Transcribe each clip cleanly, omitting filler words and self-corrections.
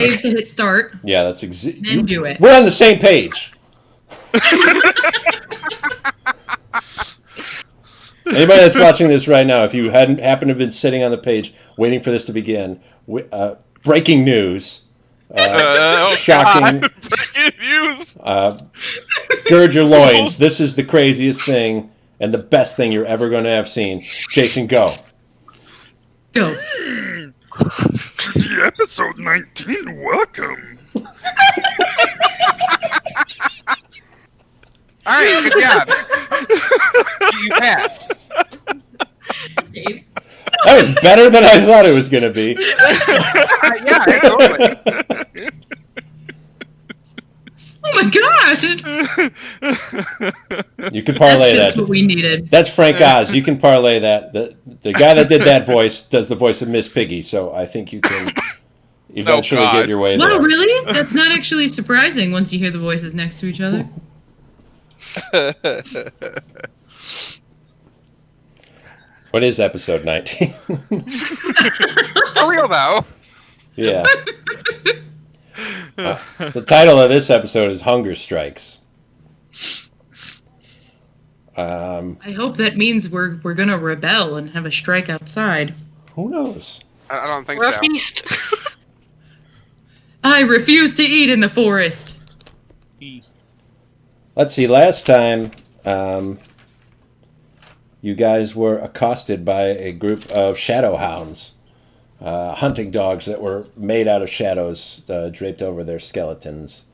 save to hit start. Yeah, that's Then do it. We're on the same page. Anybody that's watching this right now, if you hadn't happened to have been sitting on the page waiting for this to begin, breaking news, shocking, breaking news. gird your loins. This is the craziest thing and the best thing you're ever going to have seen. Jason, go. Go. The episode 19, welcome. All right, good job. You passed. Dave. That was better than I thought it was going to be. Yeah, totally. Oh my god! You can parlay That's just that. what we needed. That's Frank Oz. You can parlay that. The guy that did that voice does the voice of Miss Piggy, so I think you can eventually God. get your way there. Wow, really? That's not actually surprising once you hear the voices next to each other. What is episode 19? For real though. Yeah. The title of this episode is Hunger Strikes. I hope that means we're gonna rebel and have a strike outside. Who knows? I don't think We're a so. feast. I refuse to eat in the forest. Let's see. Last time, you guys were accosted by a group of shadow hounds, hunting dogs that were made out of shadows draped over their skeletons.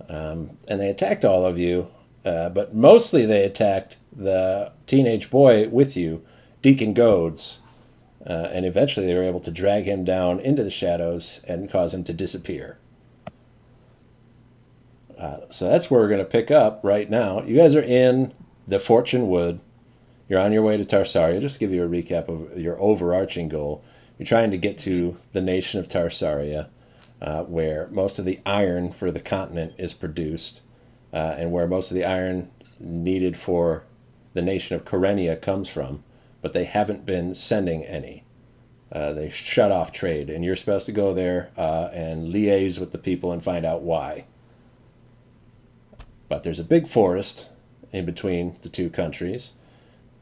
And they attacked all of you, but mostly they attacked the teenage boy with you, Deacon Goads. And eventually they were able to drag him down into the shadows and cause him to disappear. So that's where we're going to pick up right now. You guys are in the Fortune Wood. You're on your way to Tarsaria. Just to give you a recap of your overarching goal. You're trying to get to the nation of Tarsaria, where most of the iron for the continent is produced, and where most of the iron needed for the nation of Karenia comes from, but they haven't been sending any. They shut off trade, and you're supposed to go there and liaise with the people and find out why. But there's a big forest in between the two countries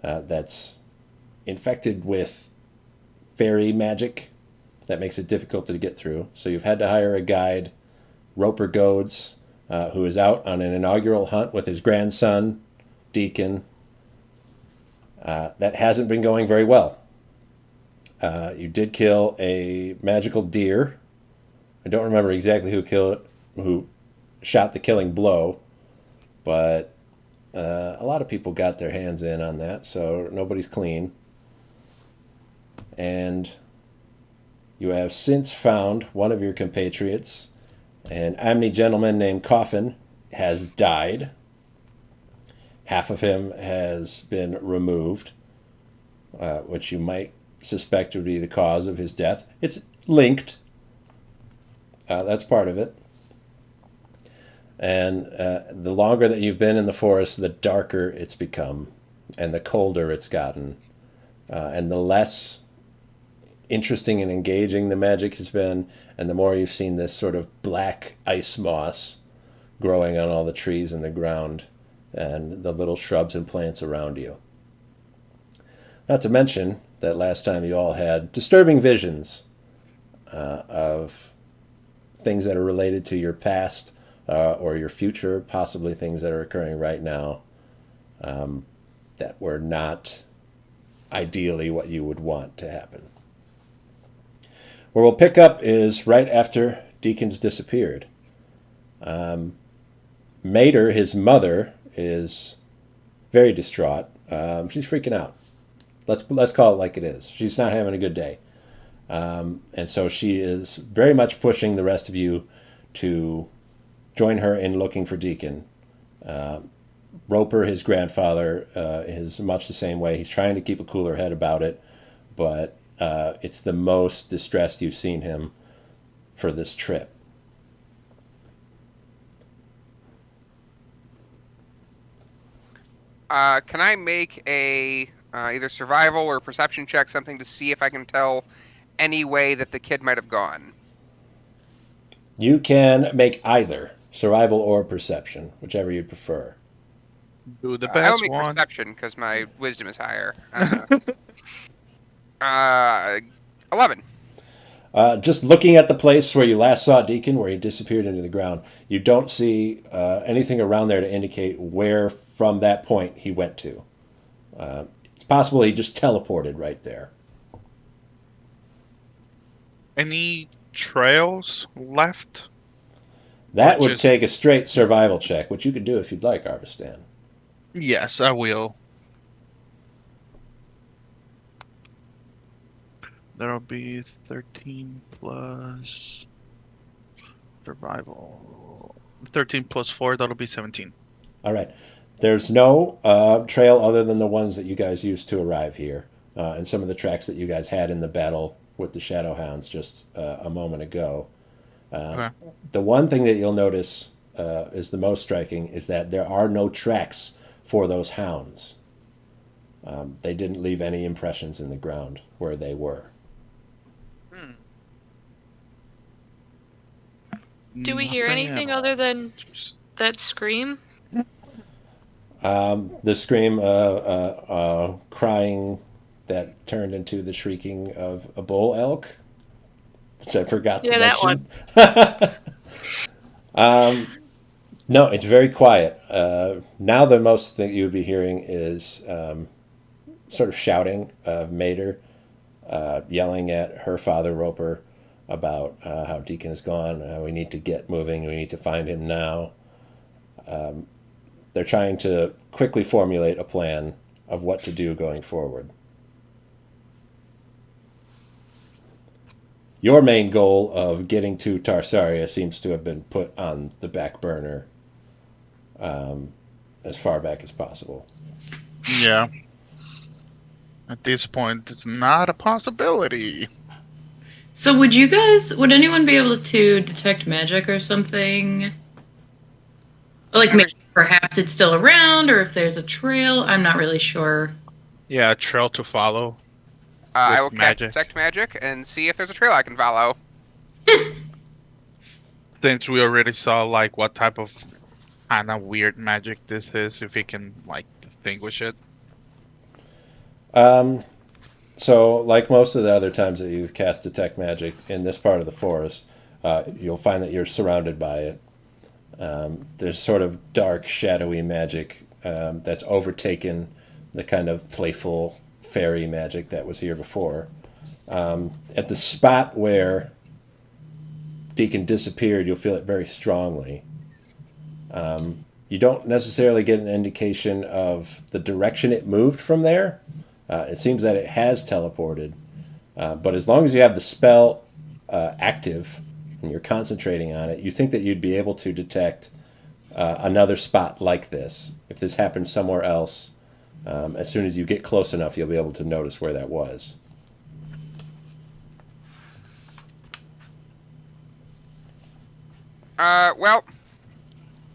that's infected with fairy magic that makes it difficult to get through. So you've had to hire a guide, Roper Goads, who is out on an inaugural hunt with his grandson, Deacon. That hasn't been going very well. You did kill a magical deer. I don't remember exactly who shot the killing blow, but a lot of people got their hands in on that, so nobody's clean. And you have since found one of your compatriots, an Amni gentleman named Coffin, has died. Half of him has been removed, which you might suspect would be the cause of his death. It's linked. That's part of it. And the longer that you've been in the forest, the darker it's become, and the colder it's gotten, and the less interesting and engaging the magic has been, and the more you've seen this sort of black ice moss growing on all the trees in the ground and the little shrubs and plants around you. Not to mention that last time you all had disturbing visions of things that are related to your past or your future, possibly things that are occurring right now that were not ideally what you would want to happen. Where we'll pick up is right after Deacon's disappeared. Mater, his mother, is very distraught. She's freaking out. Let's call it like it is. She's not having a good day. And so she is very much pushing the rest of you to join her in looking for Deacon. Roper, his grandfather, is much the same way. He's trying to keep a cooler head about it, but it's the most distressed you've seen him for this trip. Can I make a either survival or perception check, something to see if I can tell any way that the kid might have gone? You can make either survival or perception, whichever you prefer. Do the I will best make one. perception because my wisdom is higher. 11. Just looking at the place where you last saw Deacon, where he disappeared into the ground, you don't see anything around there to indicate where from that point he went to. It's possible he just teleported right there. Any trails left? That Or would just- take a straight survival check, which you could do if you'd like, Arvistan. Yes, I will. That'll be 13 plus survival. 13 plus 4, that'll be 17. All right. There's no trail other than the ones that you guys used to arrive here, and some of the tracks that you guys had in the battle with the Shadowhounds just a moment ago. Okay. The one thing that you'll notice is the most striking is that there are no tracks for those hounds. They didn't leave any impressions in the ground where they were. Do we hear Nothing anything at all. other than that scream? The scream, crying that turned into the shrieking of a bull elk, which I forgot to Yeah, that mention. No, it's very quiet. Now the most thing you would be hearing is sort of shouting of Mater, yelling at her father Roper about how Deacon is gone. We need to get moving. We need to find him now. They're trying to quickly formulate a plan of what to do going forward. Your main goal of getting to Tarsaria seems to have been put on the back burner as far back as possible. Yeah. At this point, it's not a possibility. So would anyone be able to detect magic or something? Like maybe perhaps it's still around, or if there's a trail. I'm not really sure. Yeah, a trail to follow. I With will cast magic. Detect Magic and see if there's a trail I can follow. Since we already saw like what type of kind of weird magic this is, if we can like distinguish it. So, like most of the other times that you've cast Detect Magic in this part of the forest, you'll find that you're surrounded by it. There's sort of dark, shadowy magic that's overtaken the kind of playful fairy magic that was here before. At the spot where Deacon disappeared, you'll feel it very strongly. You don't necessarily get an indication of the direction it moved from there. It seems that it has teleported. But as long as you have the spell active and you're concentrating on it, you think that you'd be able to detect another spot like this. If this happened somewhere else, as soon as you get close enough, you'll be able to notice where that was. Well,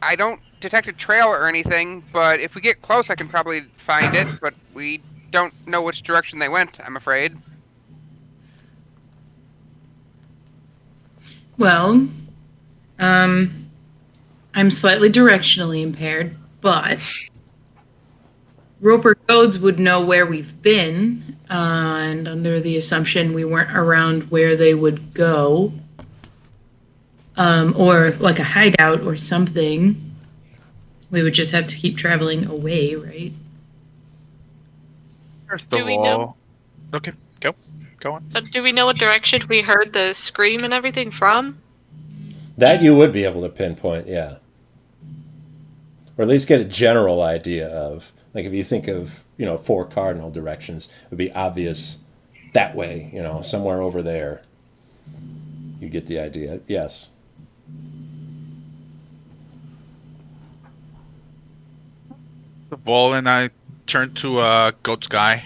I don't detect a trail or anything, but if we get close, I can probably find it, but we don't know which direction they went, I'm afraid. Well, I'm slightly directionally impaired, but Roper Goads would know where we've been, and under the assumption we weren't around where they would go, or like a hideout or something, we would just have to keep traveling away, right? First Do of we all, know- okay, go on. But do we know what direction we heard the scream and everything from? That you would be able to pinpoint, yeah. Or at least get a general idea of. Like if you think of, 4 cardinal directions, it would be obvious that way, somewhere over there. You get the idea, yes. The ball and I turned to Goats Guy.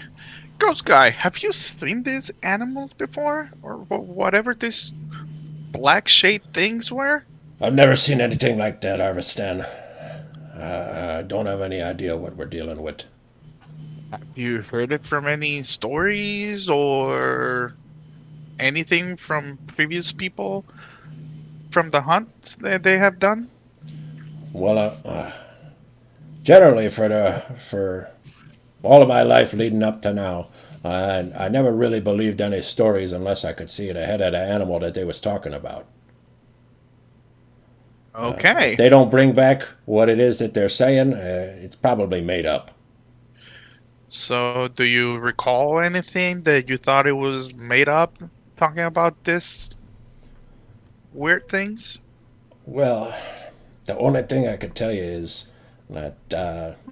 Goats Guy, have you seen these animals before? Or whatever these black shade things were? I've never seen anything like that, Arvistan. I don't have any idea what we're dealing with. Have you heard it from any stories or anything from previous people? from the hunt that they have done? Well, generally for all of my life leading up to now, I never really believed any stories unless I could see the head of the animal that they was talking about. If Okay. they don't bring back what it is that they're saying, it's probably made up. So, do you recall anything that you thought it was made up talking about this weird things? Well, the only thing I could tell you is that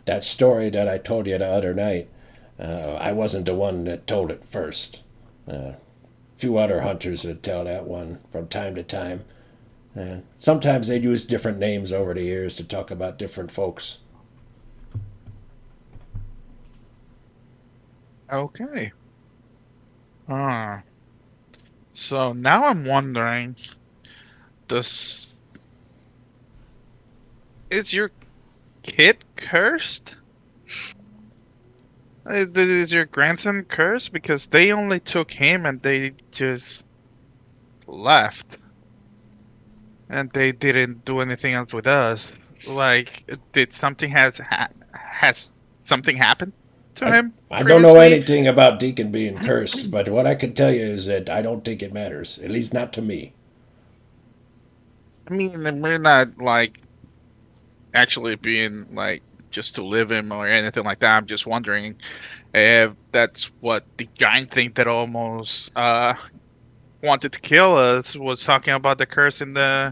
that story that I told you the other night, I wasn't the one that told it first. A few other hunters would tell that one from time to time. Sometimes they'd use different names over the years to talk about different folks. Okay. Ah. So now I'm wondering, does is your kid cursed? Is your grandson cursed? Because they only took him and they just left. And they didn't do anything else with us. Like, did something has something happened to I, him I don't know previously? anything about Deacon being cursed, but what I can tell you is that I don't think it matters, at least not to me. I mean, we're not like actually being like just to live him or anything like that. I'm just wondering if that's what the giant thing that almost wanted to kill us was talking about the curse in the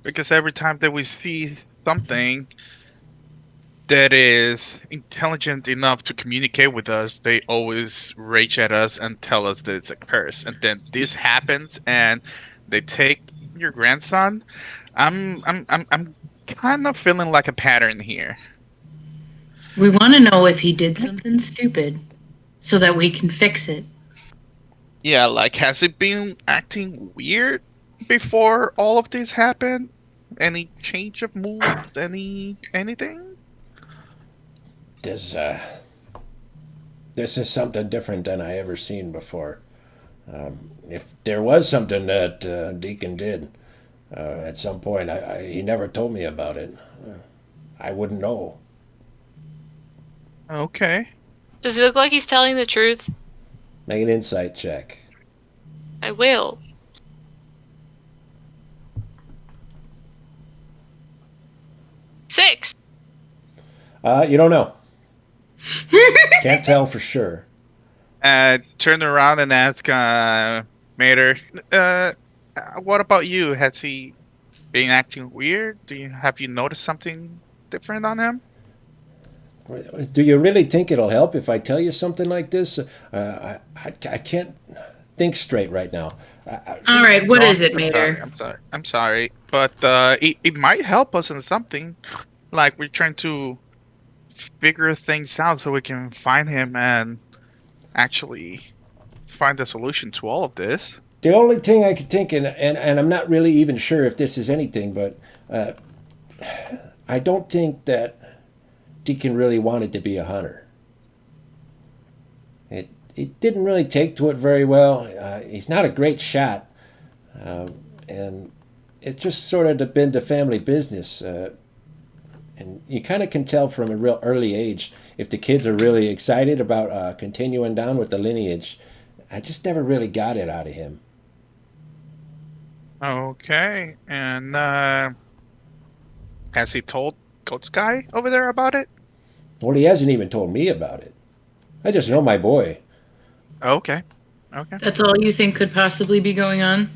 because every time that we see something that is intelligent enough to communicate with us, they always rage at us and tell us that it's a curse. And then this happens, and they take your grandson. I'm kind of feeling like a pattern here. We want to know if he did something stupid so that we can fix it. Yeah, like has it been acting weird before all of this happened? Any change of mood? Anything? This, uh, this is something different than I ever seen before. If there was something that Deacon did at some point, he never told me about it. I wouldn't know. Okay. Does it look like he's telling the truth? Make an insight check. I will. 6. You don't know. Can't tell for sure. Turn around and ask Mater, what about you? Has he been acting weird? Have you noticed something different on him? Do you really think it'll help if I tell you something like this? I can't think straight right now. All right, what No, is it, I'm sorry. Mater? I'm sorry. But it might help us in something. Like we're trying to figure things out so we can find him and actually find a solution to all of this. The only thing I could think, and I'm not really even sure if this is anything, but I don't think that Deacon really wanted to be a hunter. It didn't really take to it very well. He's not a great shot, and it just sort of been the family business. And you kind of can tell from a real early age if the kids are really excited about continuing down with the lineage. I just never really got it out of him. Okay, and has he told Coach Guy over there about it? Well, he hasn't even told me about it. I just know my boy. Okay, okay. That's all you think could possibly be going on?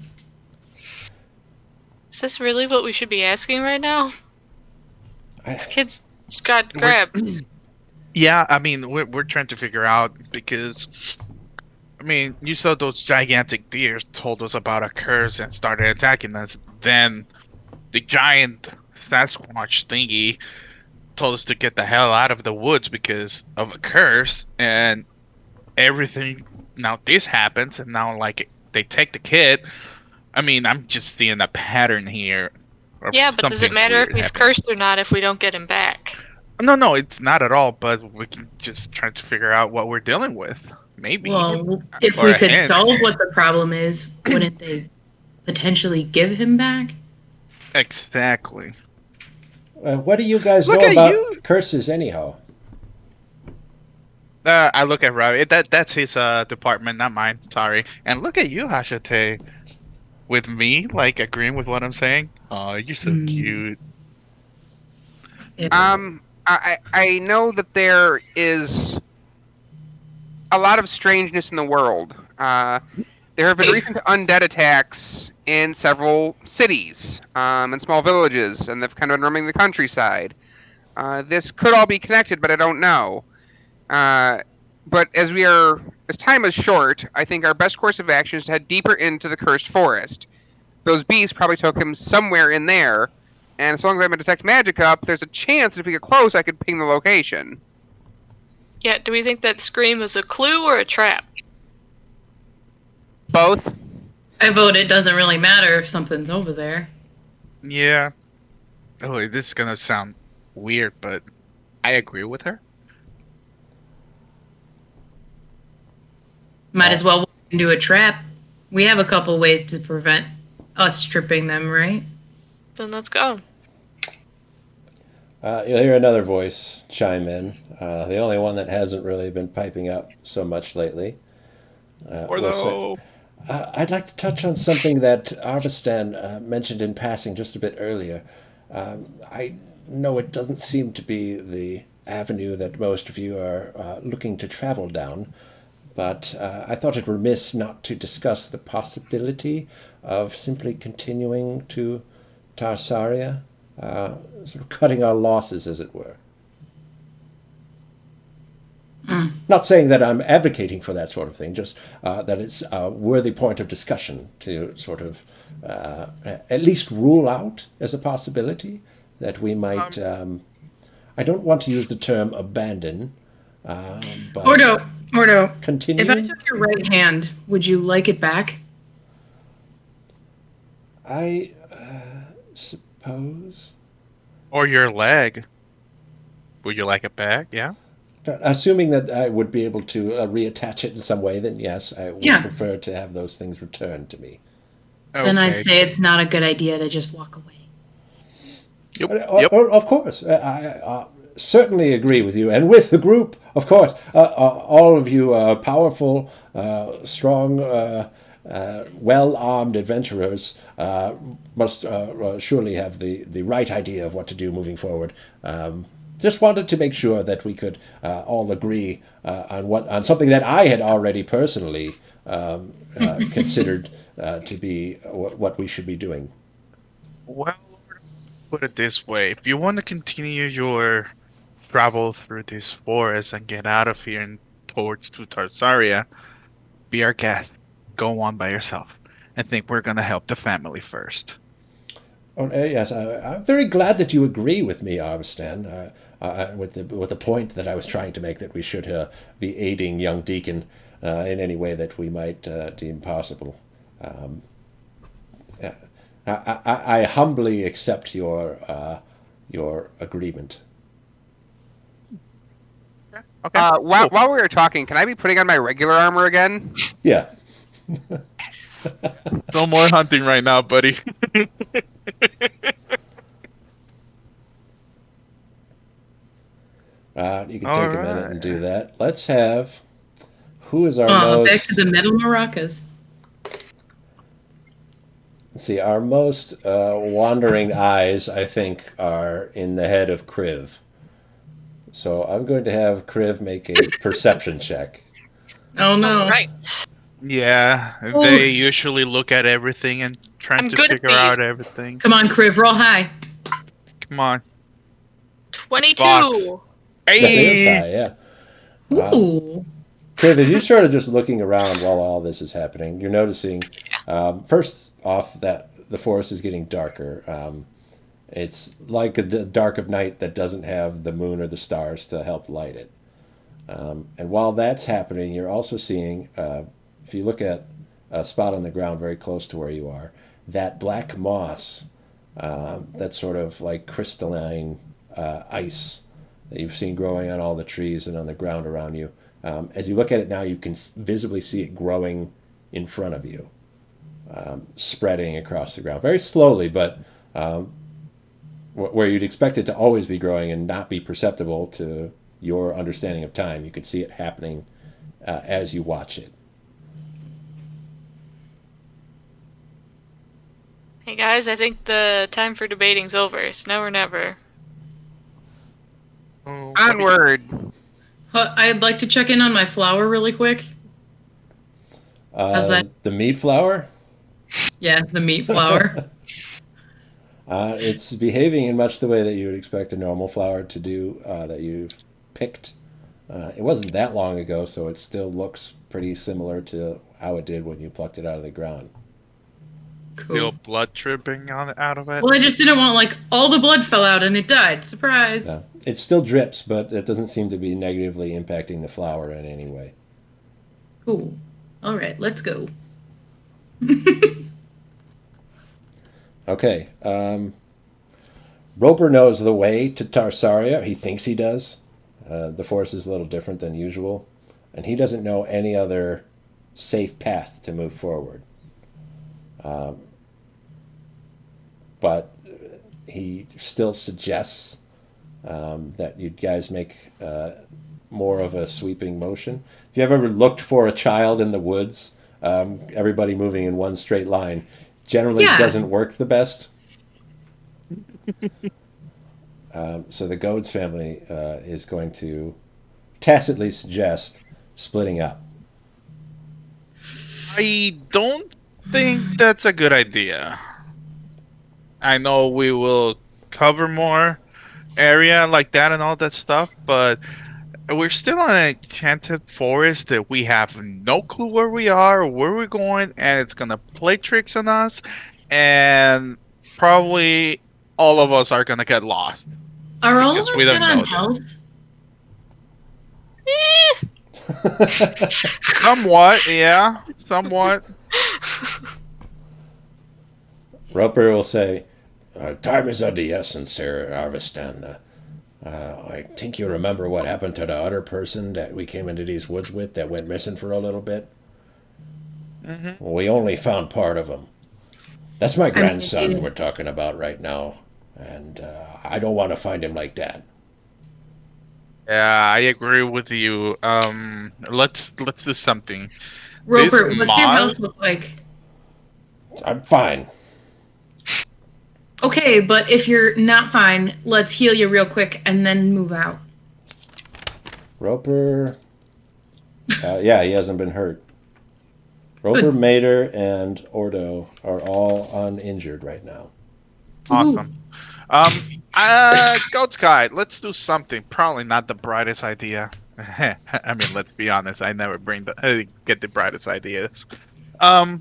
Is this really what we should be asking right now? This kid's got We're- grabbed. Yeah, I mean we're trying to figure out because I mean you saw those gigantic deers told us about a curse and started attacking us. Then the giant Sasquatch thingy told us to get the hell out of the woods because of a curse and everything. Now this happens and now like they take the kid. I mean I'm just seeing a pattern here. Of Yeah, but does it something matter if weird he's happening. cursed or not if we don't get him back? No, it's not at all. But we can just try to figure out what we're dealing with. Maybe. Well, if Or we a could hint. solve what the problem is, wouldn't they potentially give him back? Exactly. What do you guys Look know at about you. curses, anyhow? I look at Ravi. That's his department, not mine. Sorry. And look at you, Hashite, with me, like agreeing with what I'm saying. Oh, you're so cute. Yep. I know that there is a lot of strangeness in the world. There have been recent undead attacks in several cities and small villages, and they've kind of been roaming the countryside. This could all be connected, but I don't know. Uh, but as time is short, I think our best course of action is to head deeper into the cursed forest. Those beasts probably took him somewhere in there, and as long as I have a detect magic up, there's a chance that if we get close, I could ping the location. Yeah, do we think that scream is a clue or a trap? Both. I vote it doesn't really matter if something's over there. Yeah. Oh, this is gonna sound weird, but I agree with her. Might as well walk into a trap. We have a couple ways to prevent us tripping them, right? Then let's go. You'll hear another voice chime in. The only one that hasn't really been piping up so much lately. Will say, I'd like to touch on something that Arvistan mentioned in passing just a bit earlier. I know it doesn't seem to be the avenue that most of you are looking to travel down, but I thought it remiss not to discuss the possibility of simply continuing to Tarsaria, sort of cutting our losses, as it were. Not saying that I'm advocating for that sort of thing, just that it's a worthy point of discussion to sort of at least rule out as a possibility that we might. I don't want to use the term abandon, but Ordo, continue. if I took your right hand, would you like it back? I suppose. Or your leg. Would you like it back? Yeah. Assuming that I would be able to reattach it in some way, then yes, I would prefer to have those things returned to me. Okay. Then I'd say it's not a good idea to just walk away. Yep. Of course, I certainly agree with you, and with the group, of course. All of you powerful, strong, well-armed adventurers must surely have the right idea of what to do moving forward. Just wanted to make sure that we could all agree on something that I had already personally considered to be what we should be doing. Well, put it this way: if you want to continue your travel through this forest and get out of here and towards to Tarsaria, be our guest. Go on by yourself. I think we're gonna help the family first. Oh, yes, I'm very glad that you agree with me, Arvistan, with the point that I was trying to make, that we should be aiding young Deacon in any way that we might deem possible. I humbly accept your agreement. Okay. While we were talking, can I be putting on my regular armor again? Yeah. No more hunting right now, buddy. You can take a minute and do that. Let's have. Who is our most? Back to the metal maracas. Let's see. Our most wandering eyes, I think, are in the head of Kriv. So I'm going to have Kriv make a perception check. Oh no! All right. Yeah, Ooh. they usually look at everything and trying I'm to good at figure these. out everything. Come on, Kriv, roll high. Come on. 22. Fox. That is high, yeah. Ooh. Kriv, as you sort of just looking around while all this is happening, you're noticing, first off, that the forest is getting darker. It's like the dark of night that doesn't have the moon or the stars to help light it. And while that's happening, you're also seeing, if you look at a spot on the ground very close to where you are, that black moss, that's sort of like crystalline ice that you've seen growing on all the trees and on the ground around you. As you look at it now, you can visibly see it growing in front of you, spreading across the ground very slowly, but where you'd expect it to always be growing and not be perceptible to your understanding of time. You could see it happening as you watch it. Hey guys, I think the time for debating's over. It's now or never. Oh, what do you- Onward. I'd like to check in on my flower really quick. How's that? The meat flower, Yeah, the meat flower. it's behaving in much the way that you would expect a normal flower to do that you've picked. It wasn't that long ago, so it still looks pretty similar to how it did when you plucked it out of the ground. Feel Cool. blood dripping out of it? Well, I just didn't want like all the blood fell out and it died. Surprise. No, it still drips, but it doesn't seem to be negatively impacting the flower in any way. Cool. All right, let's go. Okay. Roper knows the way to Tarsaria. He thinks he does. The forest is a little different than usual, and he doesn't know any other safe path to move forward. But he still suggests that you guys make more of a sweeping motion. If you ever looked for a child in the woods, everybody moving in one straight line generally Yeah. doesn't work the best. So the Goads family is going to tacitly suggest splitting up. I don't think that's a good idea. I know we will cover more area like that and all that stuff, but we're still in an enchanted forest that we have no clue where we are or where we're going, and it's gonna play tricks on us, and probably all of us are gonna get lost Are all of because us we good don't on know that. health? Somewhat, yeah, somewhat. Roper will say, time is of the essence here, Arvistan. I think you remember what happened to the other person that we came into these woods with that went missing for a little bit? Well, we only found part of him. That's my grandson we're talking about right now, and I don't want to find him like that. Yeah, I agree with you. Let's do something. Roper, This what's your mod- health look like? I'm fine. Okay, but if you're not fine, let's heal you real quick and then move out. Roper. Yeah, he hasn't been hurt. Roper, Good. Mater, and Ordo are all uninjured right now. Awesome. Goats guy, let's do something. Probably not the brightest idea. I mean, let's be honest. I never get the brightest ideas. Why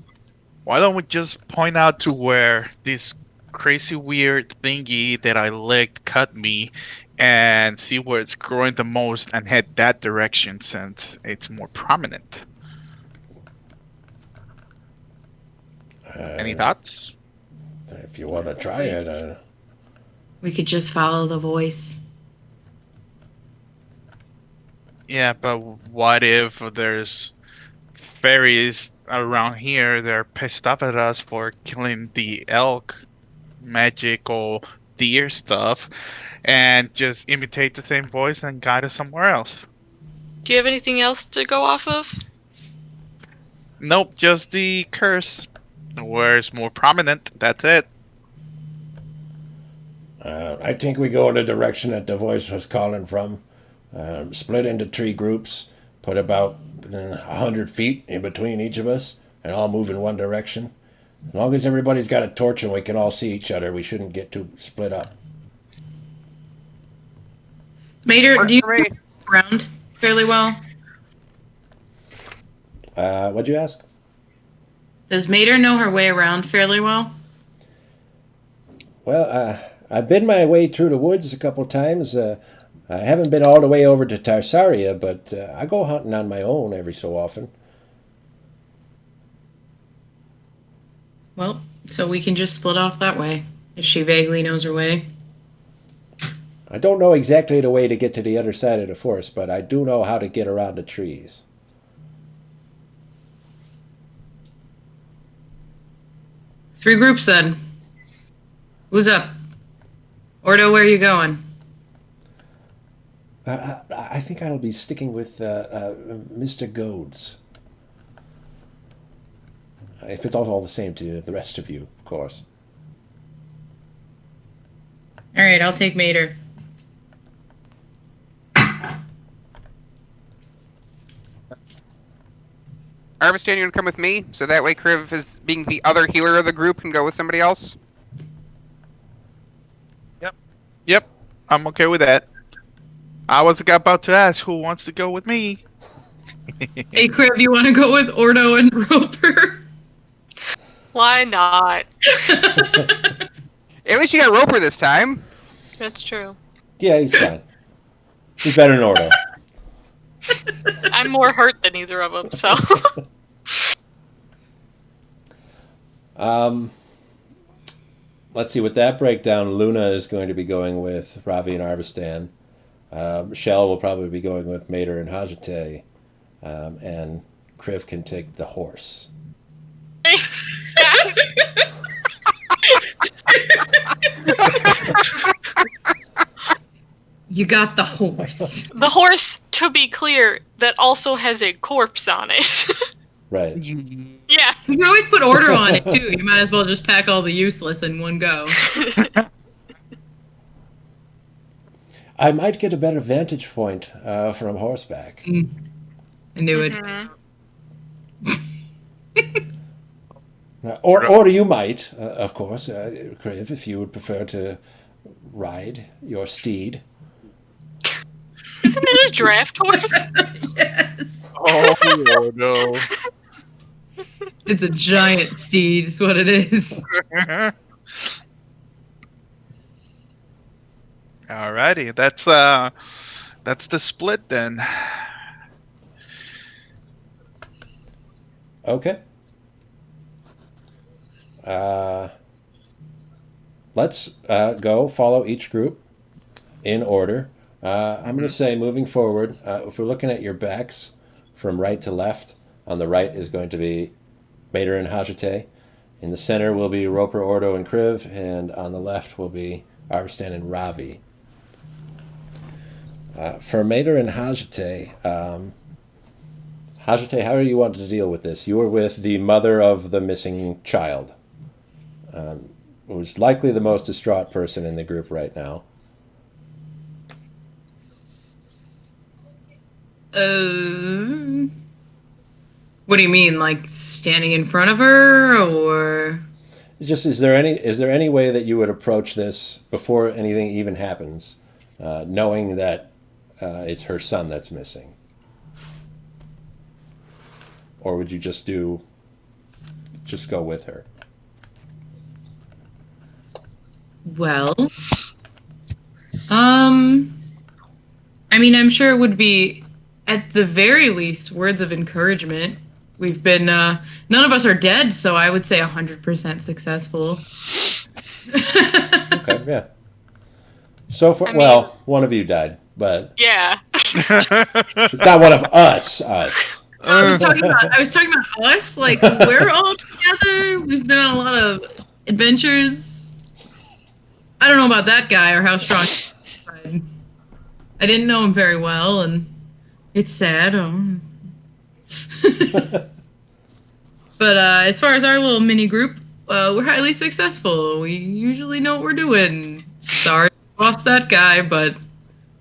don't we just point out to where this crazy weird thingy that I licked cut me, and see where it's growing the most, and head that direction since it's more prominent. Any thoughts? If you want to try it. We could just follow the voice. Yeah, but what if there's fairies around here? They're pissed off at us for killing the elk magical deer stuff, and just imitate the same voice and guide us somewhere else. Do you have anything else to go off of? Nope, just the curse. Where it's more prominent, that's it. I think we go in the direction that the voice was calling from. Split into 3 groups, put about 100 feet in between each of us, and all move in one direction. As long as everybody's got a torch and we can all see each other, we shouldn't get too split up. Mater, do you For me. around fairly well? What'd you ask? Does Mater know her way around fairly well? Well, I've been my way through the woods a couple times. I haven't been all the way over to Tarsaria, but I go hunting on my own every so often. Well, so we can just split off that way, if she vaguely knows her way. I don't know exactly the way to get to the other side of the forest, but I do know how to get around the trees. 3 groups then. Who's up? Ordo, where are you going? I think I'll be sticking with Mr. Goads. If it's all the same to the rest of you, of course. All right, I'll take Mater. Arvistan, you want to come with me? So that way Kriv, as being the other healer of the group, can go with somebody else? Yep, I'm okay with that. I was about to ask who wants to go with me. Hey, Crib, you want to go with Ordo and Roper? Why not? At least you got Roper this time. That's true. Yeah, he's fine. He's better than Ordo. I'm more hurt than either of them, so. Let's see. With that breakdown, Luna is going to be going with Ravi and Arvistan. Michelle will probably be going with Mater and Hajate. And Kriv can take the horse. You got the horse. The horse, to be clear, that also has a corpse on it. Right. Yeah. You can always put Order on it, too. You might as well just pack all the useless in one go. I might get a better vantage point from horseback. I knew it. Or you might, of course, Kriv, if you would prefer to ride your steed. Isn't it a draft horse? Yes. Oh no. It's a giant steed, is what it is. Alrighty, that's the split then. Okay. Let's go follow each group in order. I'm going to say, moving forward, if we're looking at your backs from right to left, on the right is going to be Mater and Hajate. In the center will be Roper, Ordo, and Kriv, and on the left will be Arvistan and Ravi. For Mater and Hajate, Hajate, how do you want to deal with this? You were with the mother of the missing child, who's likely the most distraught person in the group right now. What do you mean, like standing in front of her, or? Just is there any way that you would approach this before anything even happens, knowing that it's her son that's missing, or would you just go with her? Well, I mean, I'm sure it would be, at the very least, words of encouragement. We've been, none of us are dead, so I would say 100% successful. Okay, yeah. So far, well, one of you died, but Yeah. it's not one of us. I was talking about us. Like, we're all together. We've been on a lot of adventures. I don't know about that guy or how strong he is. I didn't know him very well, and it's sad. But as far as our little mini group, we're highly successful. We usually know what we're doing. Sorry we lost that guy, but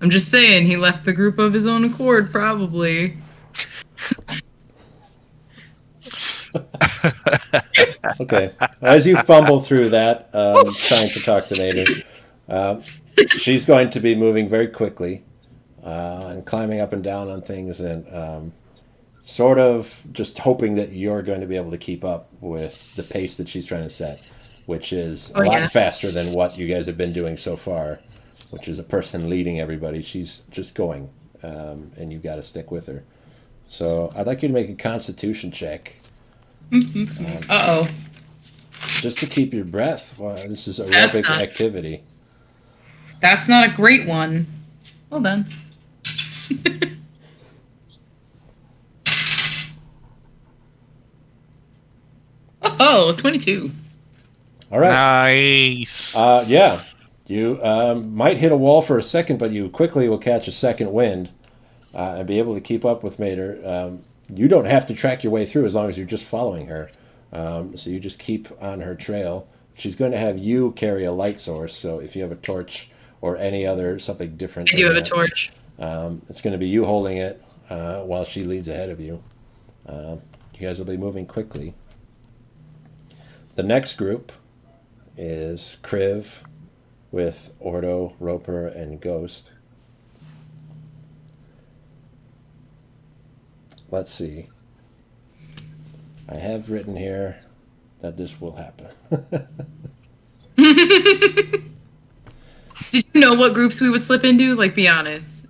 I'm just saying he left the group of his own accord, probably. Okay. As you fumble through that, trying to talk to Mater, she's going to be moving very quickly and climbing up and down on things and sort of just hoping that you're going to be able to keep up with the pace that she's trying to set, which is a lot faster than what you guys have been doing so far, which is a person leading everybody. She's just going, and you've got to stick with her. So I'd like you to make a Constitution check. Uh-oh. Just to keep your breath. Well, this is aerobic activity. That's not a great one. Well done. Oh, 22. All right. Nice. Yeah. You might hit a wall for a second, but you quickly will catch a second wind and be able to keep up with Mater. You don't have to track your way through as long as you're just following her. So you just keep on her trail. She's going to have you carry a light source. So if you have a torch or any other something different, I do than have a that, torch. it's going to be you holding it while she leads ahead of you. You guys will be moving quickly. The next group is Kriv with Ordo, Roper, and Ghost. Let's see. I have written here that this will happen. Did you know what groups we would slip into? Like, be honest.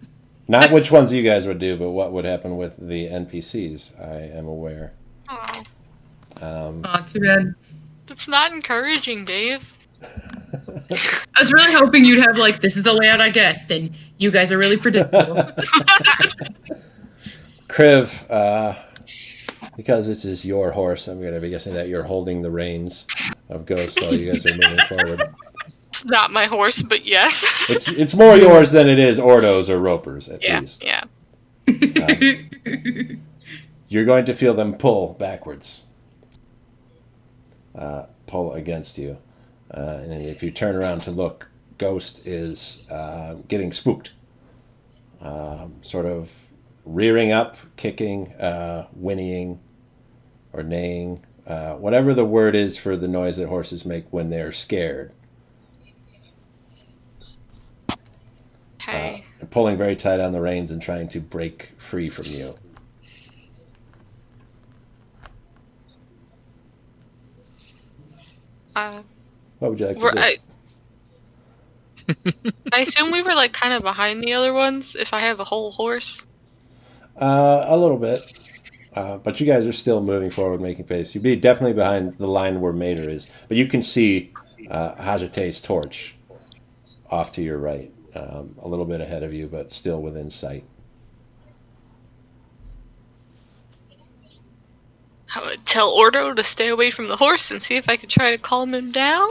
Not which ones you guys would do, but what would happen with the NPCs. I am aware. Oh, Oh, too bad. that's not encouraging, Dave. I was really hoping you'd have like, this is the layout I guessed, and you guys are really predictable. Kriv, because this is your horse, I'm going to be guessing that you're holding the reins of Ghost while you guys are moving forward. It's not my horse, but yes. It's more yours than it is Ordo's or Roper's, at Yeah, least. yeah. You're going to feel them pull backwards. Pull against you. And if you turn around to look, Ghost is getting spooked. Sort of rearing up, kicking, whinnying, or neighing. Whatever the word is for the noise that horses make when they're scared. Okay. Pulling very tight on the reins and trying to break free from you. What would you like to do? I assume we were like kind of behind the other ones if I have a whole horse. A little bit. But you guys are still moving forward, making pace. You'd be definitely behind the line where Mater is. But you can see Hajate's torch off to your right. A little bit ahead of you, but still within sight. I would tell Ordo to stay away from the horse and see if I could try to calm him down.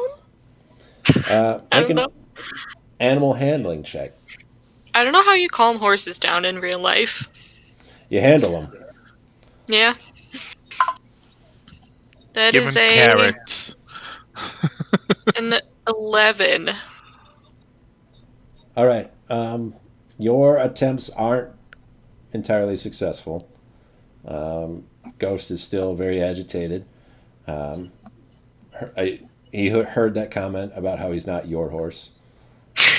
I Make don't an know. animal handling check. I don't know how you calm horses down in real life. You handle them. Yeah. That Give is him carrots. an 11. All right. Your attempts aren't entirely successful. Ghost is still very agitated. He heard that comment about how he's not your horse.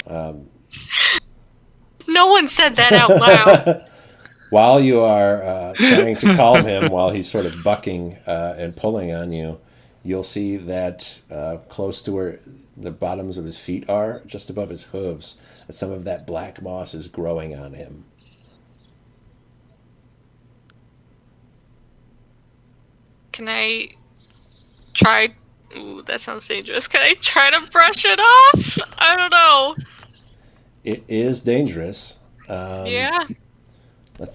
No one said that out loud. While you are trying to calm him, while he's sort of bucking and pulling on you, you'll see that close to where the bottoms of his feet are, just above his hooves, that some of that black moss is growing on him. Can I try? Ooh, that sounds dangerous. Can I try to brush it off? I don't know. It is dangerous. Yeah. I'm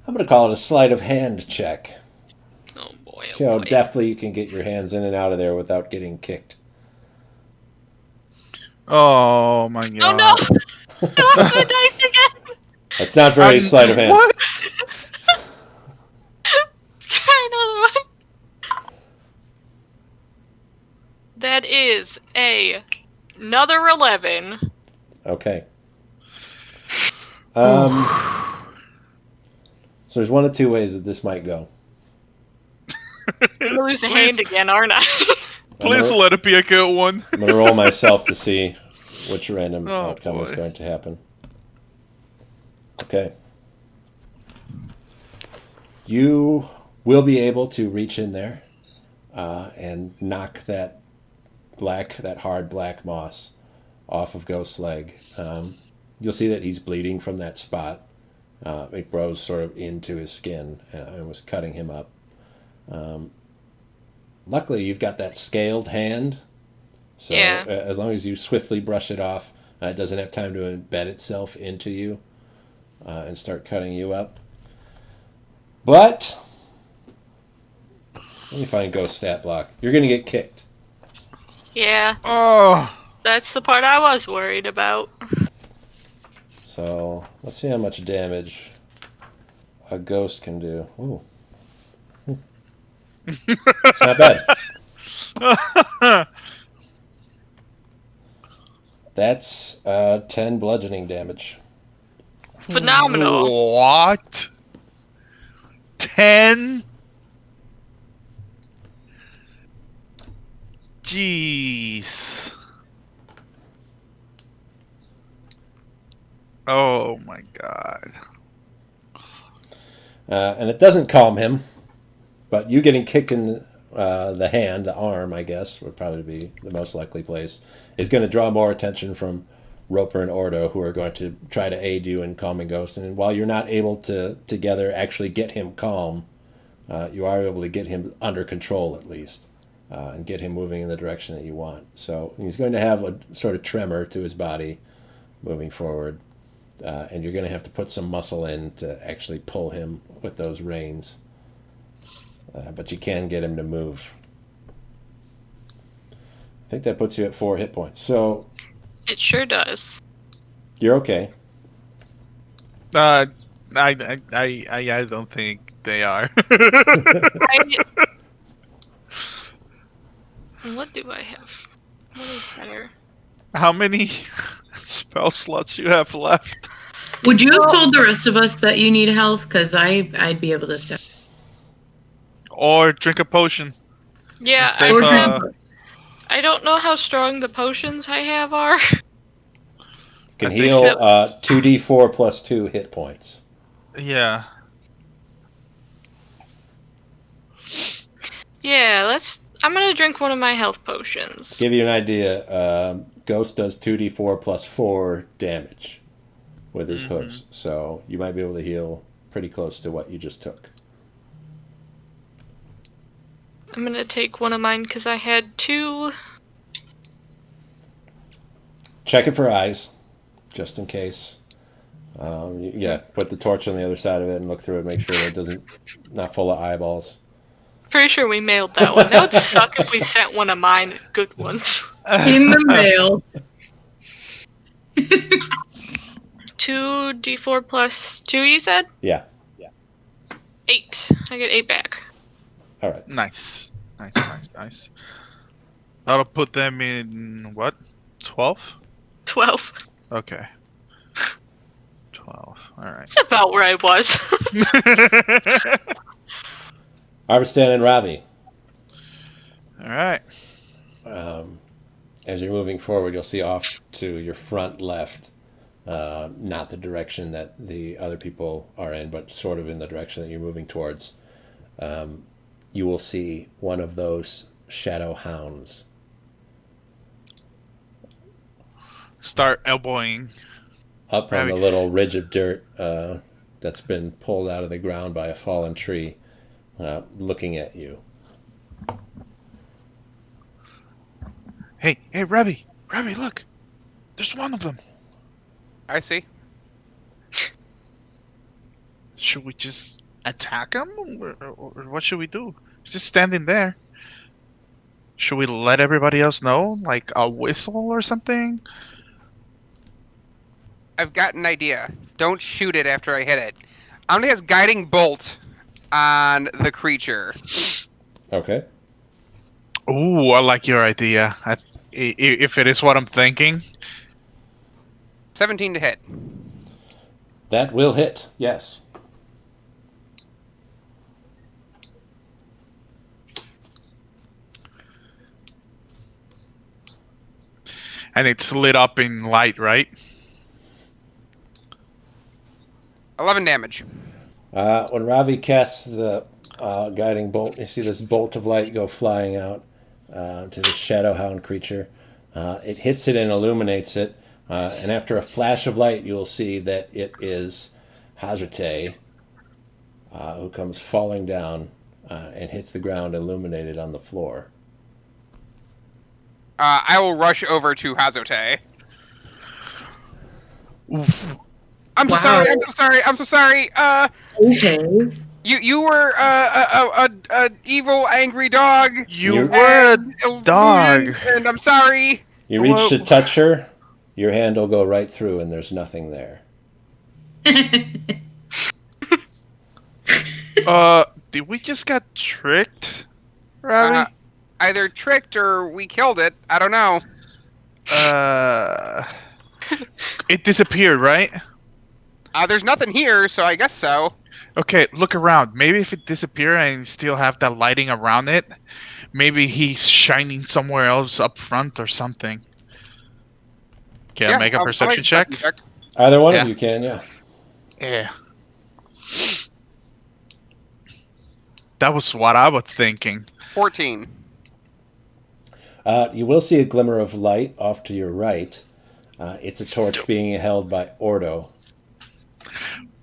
going to call it a sleight of hand check. Oh boy. See how deftly you can get your hands in and out of there without getting kicked. Oh my god. Oh no! Not the dice again. That's not very sleight of hand. What? Try another one. That is another 11. Okay. So there's one of two ways that this might go. I'm gonna lose a hand again, aren't I? Please let it be a good one. I'm going to roll myself to see which random Oh, outcome is boy. going to happen. Okay. You will be able to reach in there and knock that hard black moss off of Ghost's leg. You'll see that he's bleeding from that spot. It grows sort of into his skin and was cutting him up. Luckily, you've got that scaled hand. So Yeah. as long as you swiftly brush it off, it doesn't have time to embed itself into you and start cutting you up. But Let me find ghost stat block. You're gonna get kicked. Yeah, Oh, that's the part I was worried about. So let's see how much damage a ghost can do. Ooh. It's not bad. That's 10 bludgeoning damage. Phenomenal. What? 10? Jeez. Oh my god. And it doesn't calm him, but you getting kicked in the hand, the arm, I guess, would probably be the most likely place, is going to draw more attention from Roper and Ordo, who are going to try to aid you in calming Ghost. And while you're not able to together actually get him calm, you are able to get him under control at least, and get him moving in the direction that you want. So he's going to have a sort of tremor to his body moving forward. And you're going to have to put some muscle in to actually pull him with those reins. But you can get him to move. I think that puts you at 4 hit points. So It sure does. you're okay. I don't think they are. What do I have? What is better? How many spell slots you have left? Would you have told the rest of us that you need health? Because I'd be able to step. Or drink a potion. Yeah, Save, Or I don't know how strong the potions I have are. You can I think heal that's- 2d4 plus 2 hit points. Yeah. Yeah, I'm gonna drink one of my health potions. To give you an idea, Ghost does 2d4 plus 4 damage with his hooves. So you might be able to heal pretty close to what you just took. I'm gonna take one of mine because I had 2. Check it for eyes, just in case. Put the torch on the other side of it and look through it. Make sure that it doesn't not full of eyeballs. Pretty sure we mailed that one. That would suck if we sent one of mine good ones. In the mail. 2d4 plus 2, you said? Yeah. 8. I get 8 back. All right. Nice. Nice. That'll put them in what? 12? 12. Okay. 12. Alright. It's about where I was. Arvistan and Ravi. Alright. As you're moving forward, you'll see off to your front left, not the direction that the other people are in, but sort of in the direction that you're moving towards. You will see one of those shadow hounds. Start elbowing. Up on Ravi. the little ridge of dirt that's been pulled out of the ground by a fallen tree, looking at you. Hey, Ravi, look. There's one of them. I see. Should we just attack him? Or what should we do? He's just standing there. Should we let everybody else know? Like a whistle or something? I've got an idea. Don't shoot it after I hit it. I'm gonna cast Guiding Bolt on the creature. Okay. Ooh, I like your idea. If it is what I'm thinking. 17 to hit. That will hit, yes. And it's lit up in light, right? 11 damage. When Ravi casts the guiding bolt, you see this bolt of light go flying out to the shadowhound creature. It hits it and illuminates it, and after a flash of light, you'll see that it is Hazrate, who comes falling down and hits the ground illuminated on the floor. I will rush over to Hazote. Oof. I'm so Wow. sorry. I'm so sorry. I'm so sorry. Okay. You were a evil angry dog. You You- were and a dog. and I'm sorry. You reach Well- to touch her, your hand will go right through, and there's nothing there. Did we just get tricked, Ravi? Either tricked or we killed it. I don't know. It disappeared, right? There's nothing here, so I guess so. Okay, look around. Maybe if it disappeared and still have that lighting around it, maybe he's shining somewhere else up front or something. Can I make a I'll perception make check? Either one Yeah. of you can, yeah. Yeah. That was what I was thinking. 14. You will see a glimmer of light off to your right. It's a torch being held by Ordo.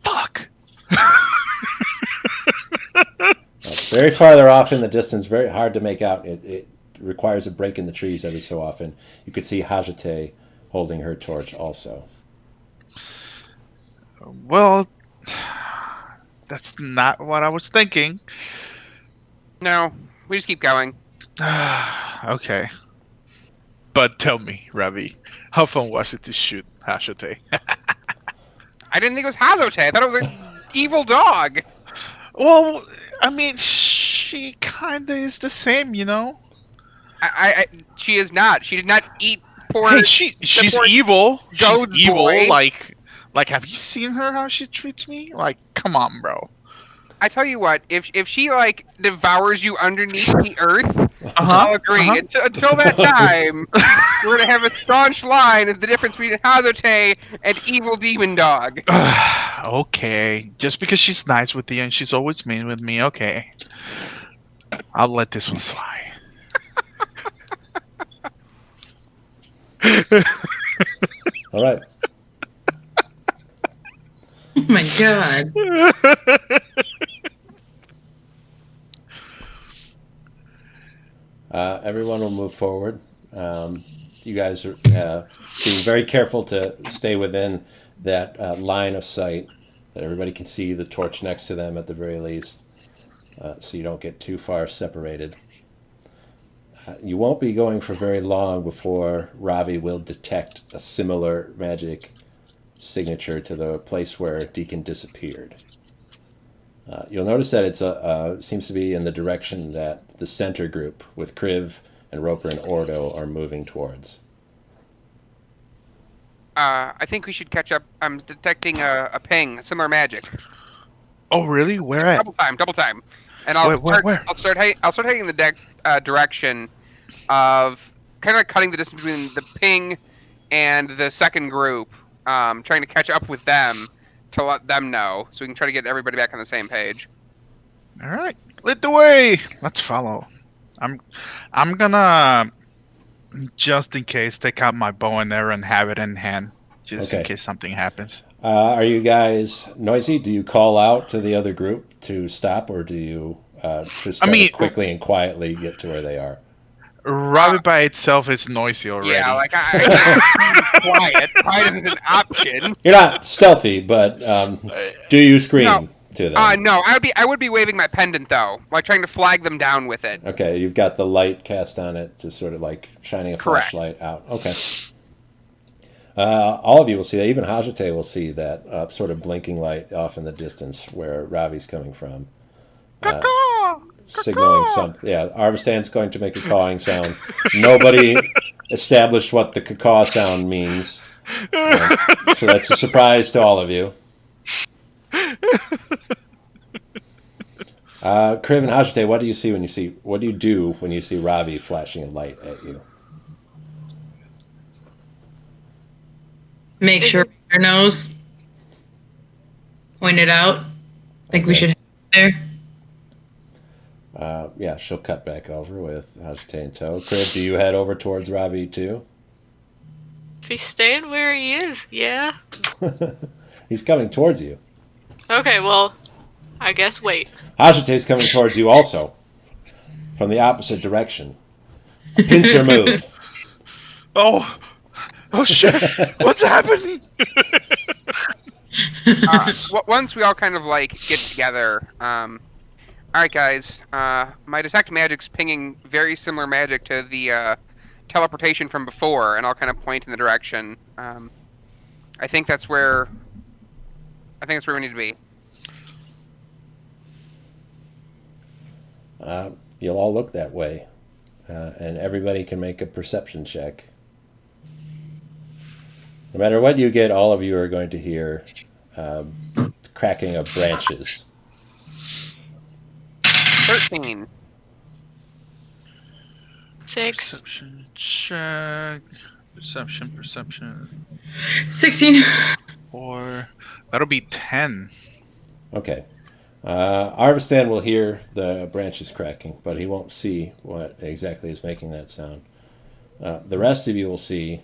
Fuck. Very farther off in the distance, very hard to make out. It requires a break in the trees every so often. You could see Hajite holding her torch also. Well, that's not what I was thinking. No, we just keep going. Okay. But tell me, Ravi, how fun was it to shoot Hashite? I didn't think it was Hazote. I thought it was an evil dog. Well, I mean, she kinda is the same, you know? She is not. She did not eat poor. Hey, she's poor evil. She's goat evil. boy. Like, have you seen her? How she treats me? Like, come on, bro. I tell you what, if she like devours you underneath the earth, Uh-huh. I'll agree. Until that time, we're gonna have a staunch line of the difference between Hazote and evil demon dog. Okay, just because she's nice with you and she's always mean with me, okay. I'll let this one slide. All right. Oh my god. Everyone will move forward. You guys are being very careful to stay within that line of sight that everybody can see the torch next to them at the very least, so you don't get too far separated. You won't be going for very long before Ravi will detect a similar magic signature to the place where Deacon disappeared. You'll notice that it seems to be in the direction that the center group with Kriv and Roper and Ordo are moving towards. I think we should catch up. I'm detecting a ping, similar magic. Oh, really? Where at? Double time. And I'll Where? I'll start heading in the direction of kind of like cutting the distance between the ping and the second group. Trying to catch up with them to let them know, so we can try to get everybody back on the same page. All right, lead the way. Let's follow. I'm gonna, just in case, take out my bow and arrow and have it in hand, just in Okay. case something happens. Are you guys noisy? Do you call out to the other group to stop, or do you just quickly and quietly get to where they are? Rabbit by itself is noisy already. Yeah, like I quiet. Quiet is an option. You're not stealthy, but do you scream No. to them? No, I would be waving my pendant though, like trying to flag them down with it. Okay, you've got the light cast on it to sort of like shining a Correct. flashlight out. Okay. All of you will see that. Even Hajite will see that sort of blinking light off in the distance where Ravi's coming from. Signaling something. Yeah, Arvistan's going to make a cawing sound. Nobody established what the caw sound means. So that's a surprise to all of you. Kriv and Hajite, what do you do when you see Ravi flashing a light at you? Make sure your nose. Point it out. Think we Okay. should head there. Yeah, she'll cut back over with Hajite in tow. Kriv, do you head over towards Ravi too? If he's staying where he is, yeah. He's coming towards you. Okay, well, I guess wait. Hajite's coming towards you also, from the opposite direction. A pincer move. Oh shit! What's happening? Once we all kind of like get together, all right, guys. My detect magic's pinging very similar magic to the teleportation from before, and I'll kind of point in the direction. I think that's where. I think that's where we need to be. You'll all look that way, and everybody can make a perception check. No matter what you get, all of you are going to hear cracking of branches. 13. 6. Perception check. Perception. 16. 4. That'll be 10. Okay. Arvistan will hear the branches cracking, but he won't see what exactly is making that sound. The rest of you will see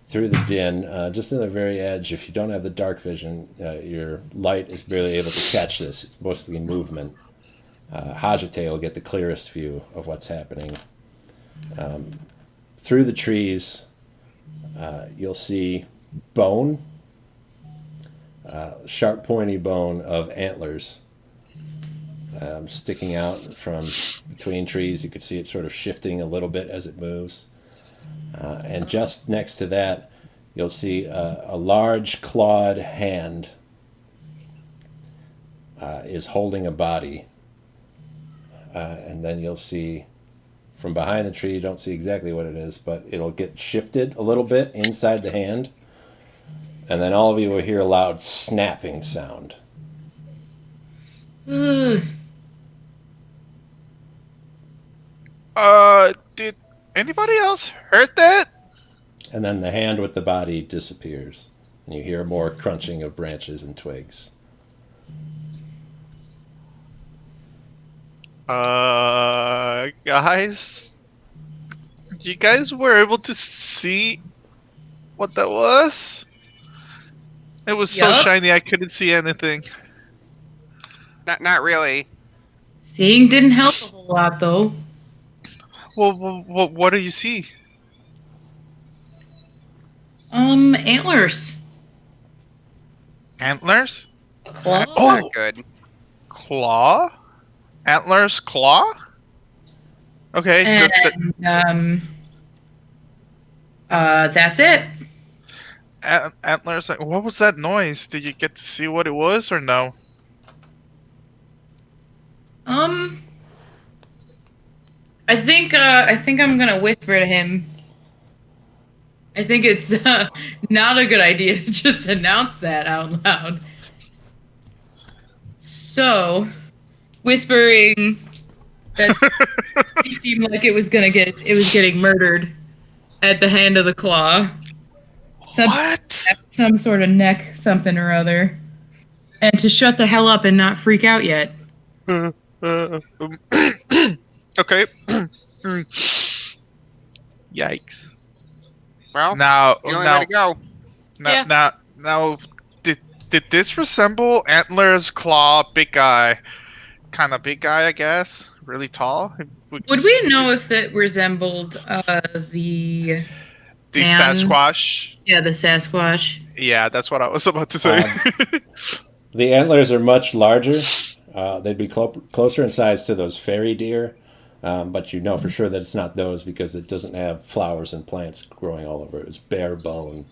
through the din, just in the very edge. If you don't have the dark vision, your light is barely able to catch this. It's mostly movement. Hajite will get the clearest view of what's happening. Through the trees, you'll see bone, sharp, pointy bone of antlers sticking out from between trees. You could see it sort of shifting a little bit as it moves. And just next to that, you'll see a large clawed hand is holding a body. And then you'll see from behind the tree, you don't see exactly what it is, but it'll get shifted a little bit inside the hand. And then all of you will hear a loud snapping sound. Did anybody else heard that? And then the hand with the body disappears. And you hear more crunching of branches and twigs. Guys, you guys were able to see what that was? It was so Yup. shiny I couldn't see anything. Not really. Seeing didn't help a whole lot, though. Well, what do you see? Antlers. Antlers? A claw? That's Oh! not good. Claw? Antlers claw? Okay. And, that's it. Antlers. What was that noise? Did you get to see what it was or no? I think I'm gonna whisper to him. I think it's not a good idea to just announce that out loud. So, whispering that it seemed like it was getting murdered at the hand of the claw. What? Some sort of neck something or other. And to shut the hell up and not freak out yet. Okay. Yikes. Well, Now, the only way to go. Yeah. now, did this resemble Antler's claw? Big guy, kind of big guy, I guess. Really tall. Would we know if it resembled the man? Sasquatch? Yeah, the Sasquatch. Yeah, that's what I was about to say. The antlers are much larger. They'd be closer in size to those fairy deer. But you know for sure that it's not those because it doesn't have flowers and plants growing all over it. It's bare bone.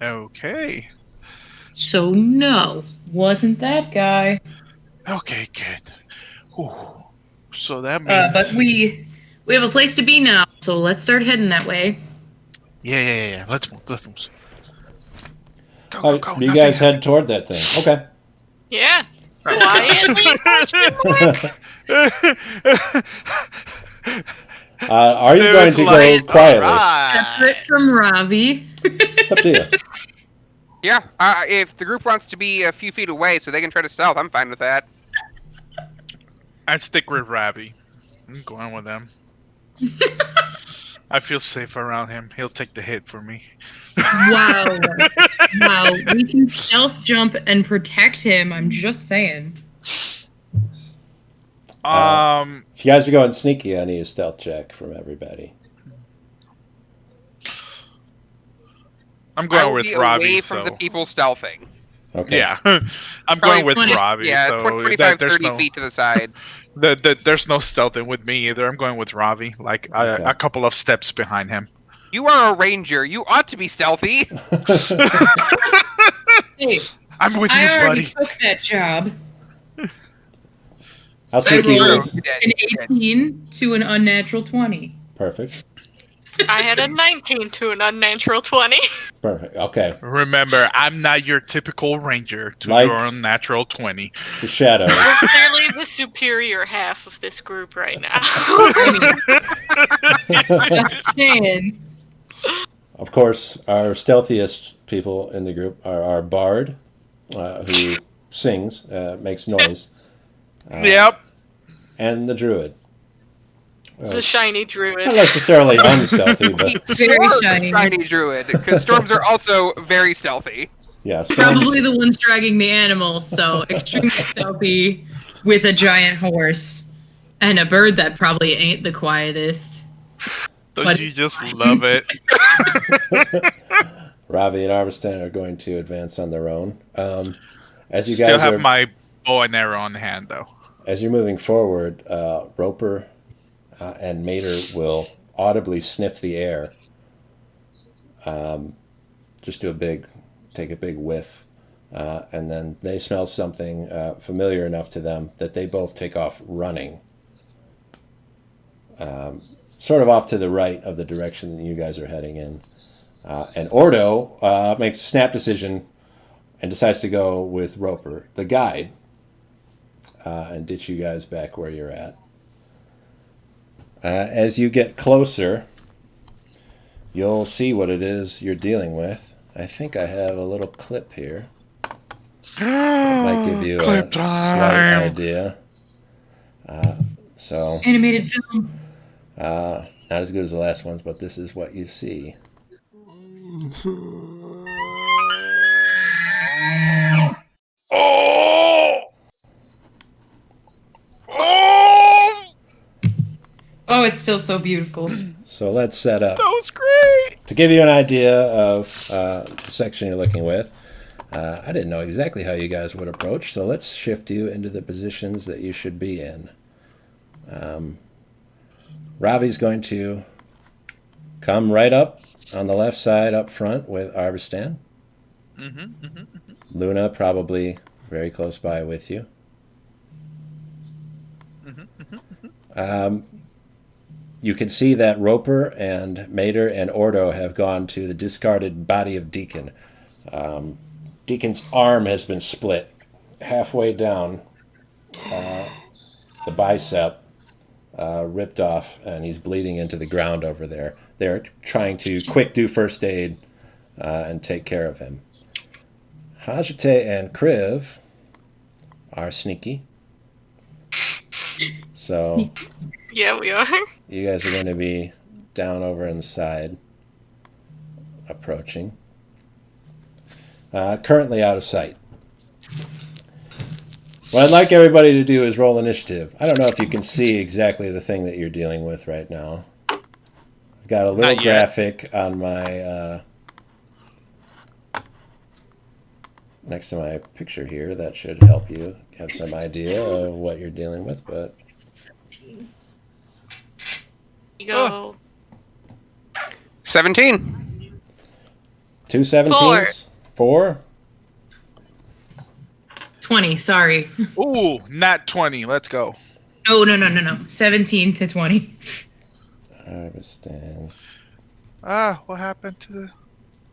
Okay. So no, wasn't that guy. Okay, good. Ooh. So that means. But we have a place to be now, so let's start heading that way. Yeah. Let's move. Go. You Nothing guys happened. head toward that thing. Okay. Yeah. Quietly. Are you Dude, going to like, go quietly? alright. Separate from Ravi. It's up to you. Yeah, if the group wants to be a few feet away so they can try to stealth, I'm fine with that. I'd stick with Rabby. I'm going with them. I feel safe around him. He'll take the hit for me. Wow. Wow. We can stealth jump and protect him. I'm just saying. If you guys are going sneaky, I need a stealth check from everybody. I'm I going will with be Robbie. away from the So people stealthing. Okay. yeah, I'm Probably going with 20 Robbie. Yeah, So 25, there's 30 no feet to the side. there's no stealthing with me either. I'm going with Robbie, like Okay. a couple of steps behind him. You are a ranger. You ought to be stealthy. Hey, I'm with I you, already buddy. took that job. How I sneaky rolled is You did, an you did. 18 to an unnatural 20. perfect. I had a 19 to an unnatural 20. Perfect. Okay. Remember, I'm not your typical ranger to Like- your unnatural 20. The shadows. We're clearly the superior half of this group right now. That's 10. Of course, our stealthiest people in the group are our bard, who sings, makes noise, Yep. and the druid. The shiny Not druid. necessarily unstealthy, but Very Storm's shiny. a shiny druid, because storms are also very stealthy. yeah, storms. Probably the ones dragging the animals, so extremely stealthy with a giant horse. And a bird that probably ain't the quietest. Don't But you it's just fine. love it? Ravi and Arvistan are going to advance on their own. As you Still guys have are, my bow and arrow on hand, though. as you're moving forward, Roper and Mater will audibly sniff the air. Just take a big whiff, and then they smell something familiar enough to them that they both take off running, sort of off to the right of the direction that you guys are heading in. And Ordo makes a snap decision and decides to go with Roper, the guide, and ditch you guys back where you're at. As you get closer, you'll see what it is you're dealing with. I think I have a little clip here. Might give you Clip a slight time. idea. So, Animated film. not as good as the last ones, but this is what you see. Oh! Oh! Oh, it's still so beautiful. So let's set up. That was great! To give you an idea of the section you're looking with, I didn't know exactly how you guys would approach, so let's shift you into the positions that you should be in. Ravi's going to come right up on the left side up front with Arvistan. Luna probably very close by with you. You can see that Roper and Mater and Ordo have gone to the discarded body of Deacon. Deacon's arm has been split halfway down, the bicep ripped off, and he's bleeding into the ground over there. They're trying to quick do first aid and take care of him. Hajite and Kriv are sneaky. So Yeah, we are. you guys are going to be down over in the side, approaching. Currently out of sight. What I'd like everybody to do is roll initiative. I don't know if you can see exactly the thing that you're dealing with right now. I've got a little Not yet. graphic on my next to my picture here that should help you have some idea of what you're dealing with. But You go. 17. 2 17s? 4? 20, sorry. Ooh, not 20. Let's go. No. 17 to 20. I understand. What happened to the...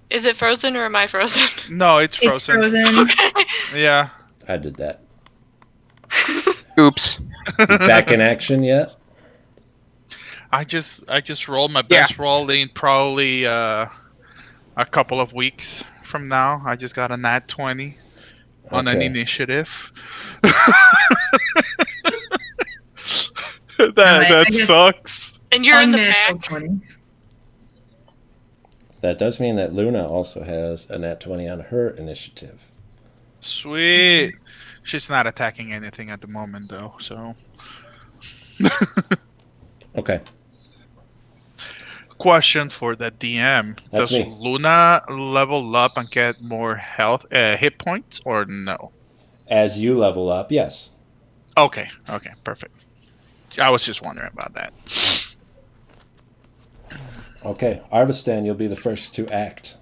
Is it frozen or am I frozen? No, it's It's frozen. frozen. Okay. Yeah. I did that. Oops. You back in action yet? I just rolled my best roll in probably a couple of weeks from now. I just got a nat 20 on an Okay. initiative. I that guess- sucks. And you're in the Unnatural back. 20. That does mean that Luna also has a nat 20 on her initiative. Sweet. She's not attacking anything at the moment though, so Okay. question for the DM. That's Does me. Luna level up and get more health, hit points, or no? As you level up, yes. Okay, perfect. I was just wondering about that. Okay, Arvistan, you'll be the first to act.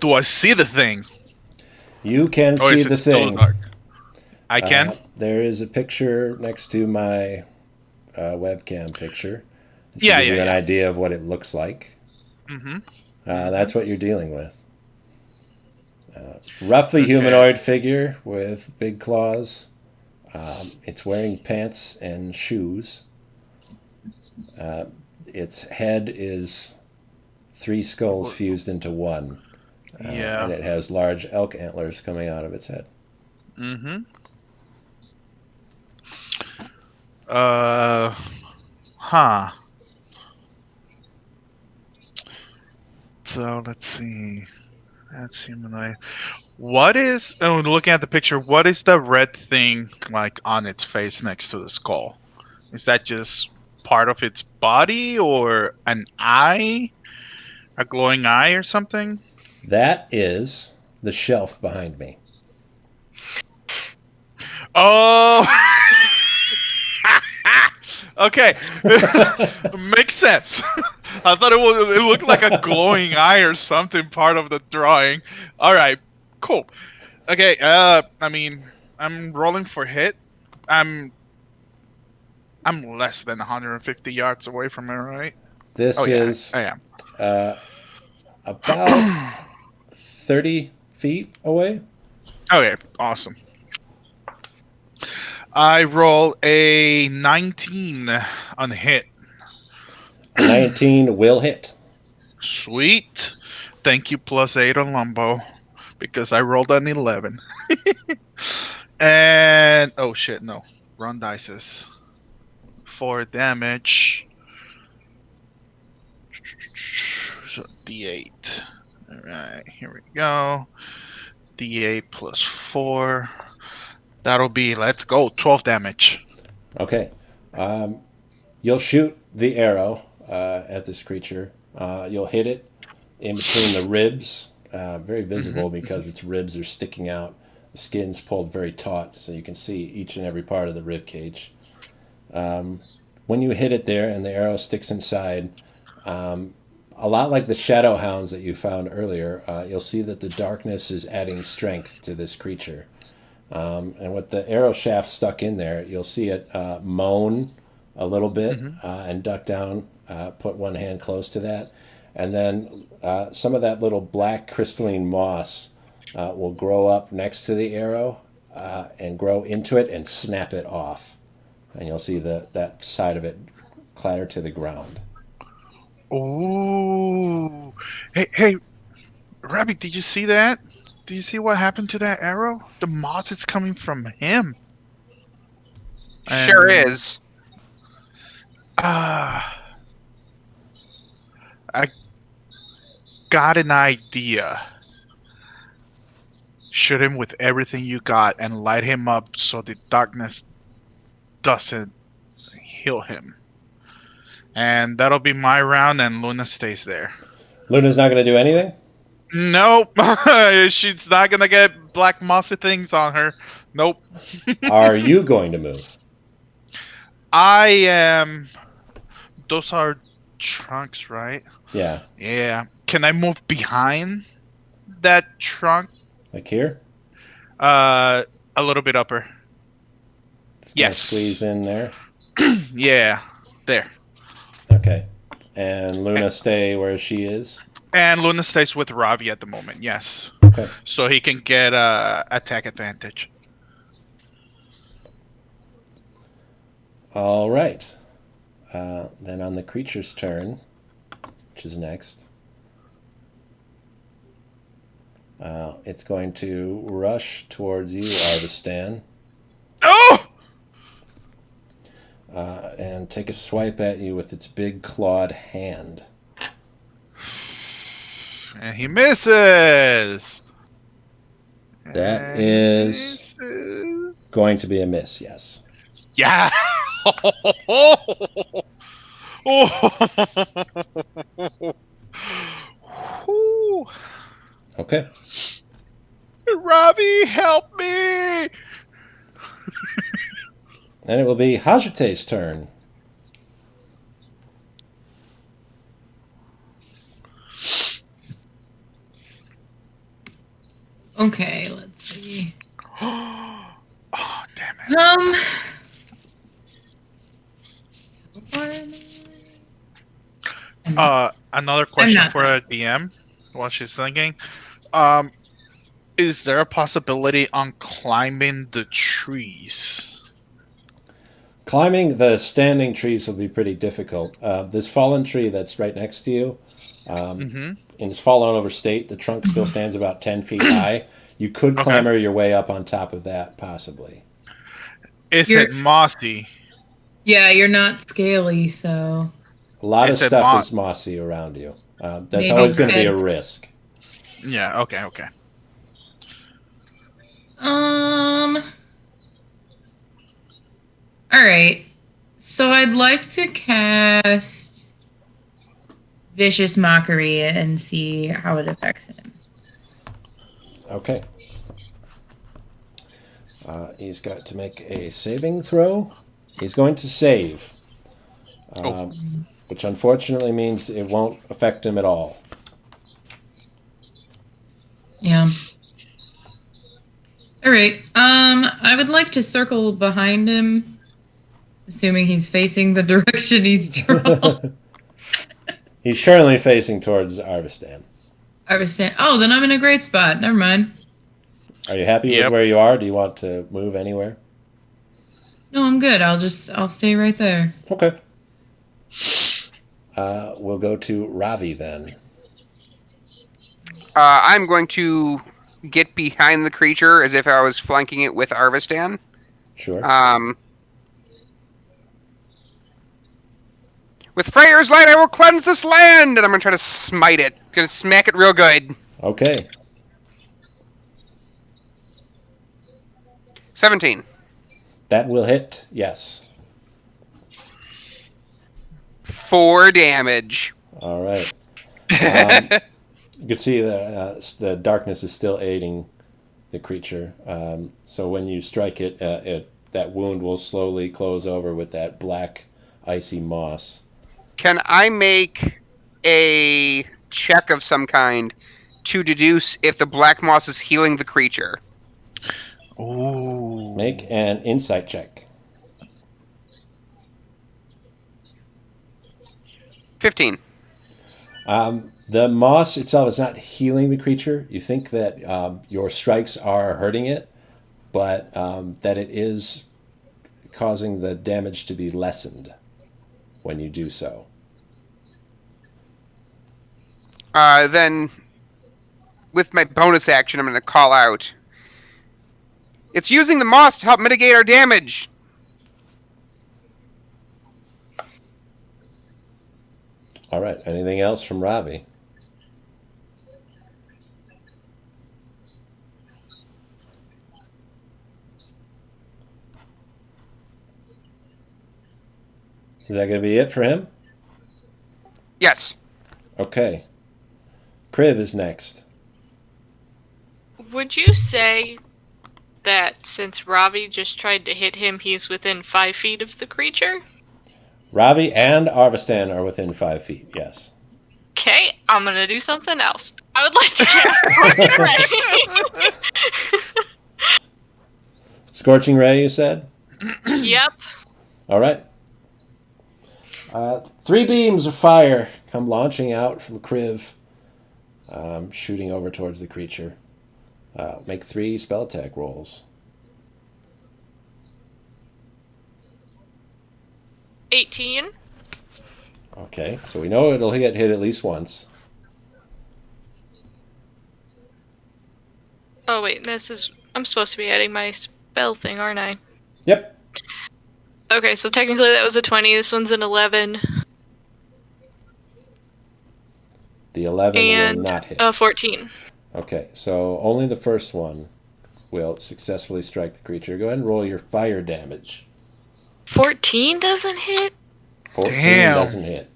Do I see the thing? You can Or see is it the still thing. dark? I can? There is a picture next to my webcam picture. It should Yeah, give yeah, you an yeah. idea of what it looks like. Mm-hmm. That's what you're dealing with. Roughly Okay. humanoid figure with big claws. It's wearing pants and shoes. Its head is 3 skulls fused into one. Yeah. And it has large elk antlers coming out of its head. Mm-hmm. Huh. So let's see. That's humanoid. What is? Oh, looking at the picture, what is the red thing like on its face next to the skull? Is that just part of its body, or an eye, a glowing eye, or something? That is the shelf behind me. Oh. Okay, makes sense. I thought it looked like a glowing eye or something, part of the drawing. All right, cool. Okay, I mean, I'm rolling for hit. I'm I'm less than 150 yards away from it, right? This Oh yeah, is I am. about 30 feet away. Okay, awesome. I roll a 19 on hit. 19 will hit. Sweet. Thank you, +8 on Lumbo, because I rolled an 11. And oh shit, no. Run dices. 4 damage. So D8. Alright, here we go. D8 plus 4. That'll be, let's go, 12 damage. Okay. You'll shoot the arrow at this creature. You'll hit it in between the ribs. Very visible because its ribs are sticking out. The skin's pulled very taut, so you can see each and every part of the rib cage. When you hit it there and the arrow sticks inside, a lot like the shadow hounds that you found earlier, you'll see that the darkness is adding strength to this creature. And with the arrow shaft stuck in there, you'll see it moan a little bit and duck down, put one hand close to that. And then some of that little black crystalline moss will grow up next to the arrow and grow into it and snap it off. And you'll see that side of it clatter to the ground. Ooh. Hey, Rabbit, did you see that? Do you see what happened to that arrow? The moss is coming from him. Sure And- is. I got an idea. Shoot him with everything you got and light him up so the darkness doesn't heal him. And that'll be my round, and Luna stays there. Luna's not going to do anything? Nope. She's not gonna get black mossy things on her. Nope. Are you going to move? I am. Those are trunks, right? Yeah. Yeah. Can I move behind that trunk? Like here? A little bit upper. Just Yes. Squeeze in there. Yeah. There. Okay. And Luna stay where she is? And Luna stays with Ravi at the moment. Yes. Okay. So he can get attack advantage. All right. Then on the creature's turn, which is next, it's going to rush towards you, Arvistan, Oh! and take a swipe at you with its big clawed hand. And he misses. That And is misses. going to be a miss, yes. Yeah. Oh. Whew. Okay. Robbie, help me! And it will be Hajate's turn. Okay, let's see. Oh, damn it. Another question not for a DM while she's thinking. Um, is there a possibility on climbing the trees? Climbing the standing trees will be pretty difficult. This fallen tree that's right next to you, Mm-hmm. in its fallen over state, the trunk still stands about 10 feet high. You could Okay. clamber your way up on top of that, possibly. Is You're- it mossy? Yeah, you're not scaly, so A lot of Is it stuff is mossy around you. That's Maybe always going to be a bed- risk. Yeah, okay. All right. So I'd like to cast Vicious Mockery and see how it affects him. Okay. He's got to make a saving throw. He's going to save, which unfortunately means it won't affect him at all. Yeah. All right. I would like to circle behind him, assuming he's facing the direction he's drawn. He's currently facing towards Arvistan. Arvistan. Oh, then I'm in a great spot. Never mind. Are you happy Yep. with where you are? Do you want to move anywhere? No, I'm good. I'll stay right there. Okay. We'll go to Ravi then. I'm going to get behind the creature as if I was flanking it with Arvistan. Sure. With Freyr's light, I will cleanse this land, and I'm gonna try to smite it. Gonna smack it real good. Okay. 17. That will hit. Yes. 4 damage. All right. You can see the darkness is still aiding the creature. So when you strike it, that wound will slowly close over with that black, icy moss. Can I make a check of some kind to deduce if the black moss is healing the creature? Ooh. Make an insight check. 15. The moss itself is not healing the creature. You think that your strikes are hurting it, but that it is causing the damage to be lessened when you do so. Then, with my bonus action, I'm going to call out. It's using the moss to help mitigate our damage. All right. Anything else from Ravi? Is that going to be it for him? Yes. Okay. Kriv is next. Would you say that since Ravi just tried to hit him, he's within 5 feet of the creature? Ravi and Arvistan are within 5 feet, yes. Okay, I'm gonna do something else. I would like to cast Scorching Ray. Scorching Ray, you said? Yep. All right. 3 beams of fire come launching out from Kriv, shooting over towards the creature. Make 3 spell attack rolls. 18. Okay, so we know it'll get hit at least once. Oh wait, I'm supposed to be adding my spell thing, aren't I? Yep. Okay, so technically that was a 20. This one's an 11 The 11 and will not hit. 14. Okay, so only the first one will successfully strike the creature. Go ahead and roll your fire damage. 14 doesn't hit. 14 Damn. doesn't hit.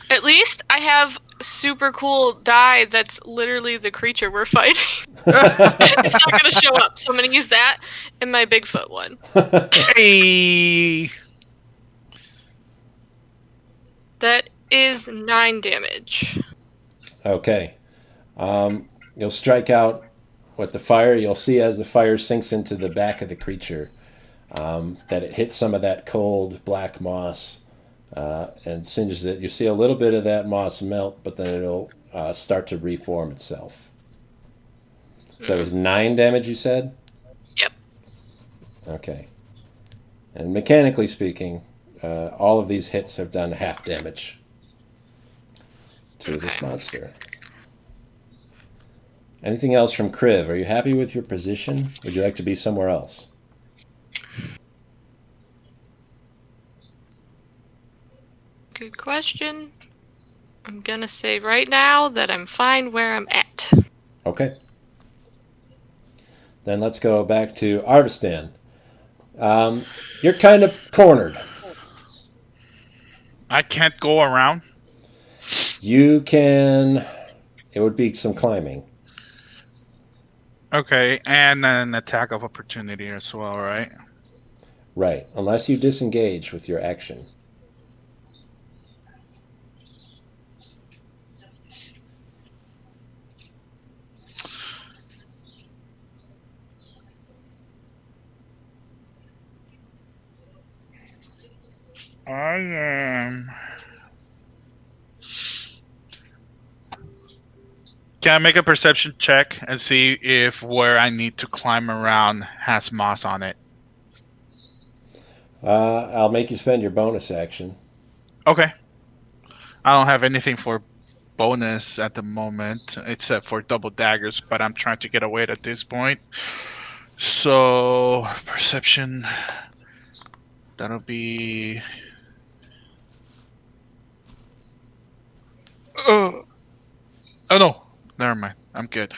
At least I have super cool die that's literally the creature we're fighting. It's not gonna show up, so I'm gonna use that in my Bigfoot one. Hey. That is 9 damage. Okay. You'll strike out with the fire. You'll see as the fire sinks into the back of the creature that it hits some of that cold black moss and singes it. You see a little bit of that moss melt, but then it'll start to reform itself. So it was 9 damage, you said? Yep. Okay. And mechanically speaking, all of these hits have done half damage to this monster. Anything else from Kriv? Are you happy with your position? Would you like to be somewhere else? Good question. I'm gonna say right now that I'm fine where I'm at. Okay. Then let's go back to Arvistan. You're kind of cornered. I can't go around. You can... It would be some climbing. Okay, and an attack of opportunity as well, right? Right. Unless you disengage with your action. I am. Can I make a perception check and see if where I need to climb around has moss on it? I'll make you spend your bonus action. Okay. I don't have anything for bonus at the moment except for double daggers, but I'm trying to get away at this point. So perception, that'll be oh no, never mind, I'm good.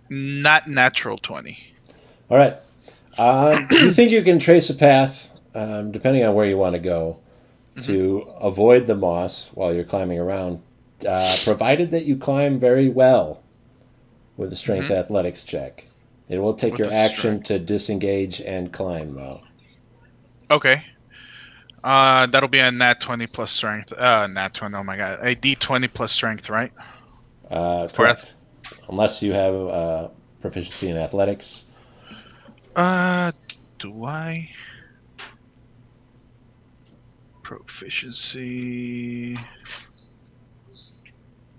Not natural 20. All right. You think you can trace a path, depending on where you want to go, to avoid the moss while you're climbing around, provided that you climb very well with a strength athletics check. It will take With your the action to disengage and climb, though. Okay. That'll be a nat 20 plus strength. Nat 20, oh my god. A d20 plus strength, right? Correct. Unless you have proficiency in athletics. Do I? Proficiency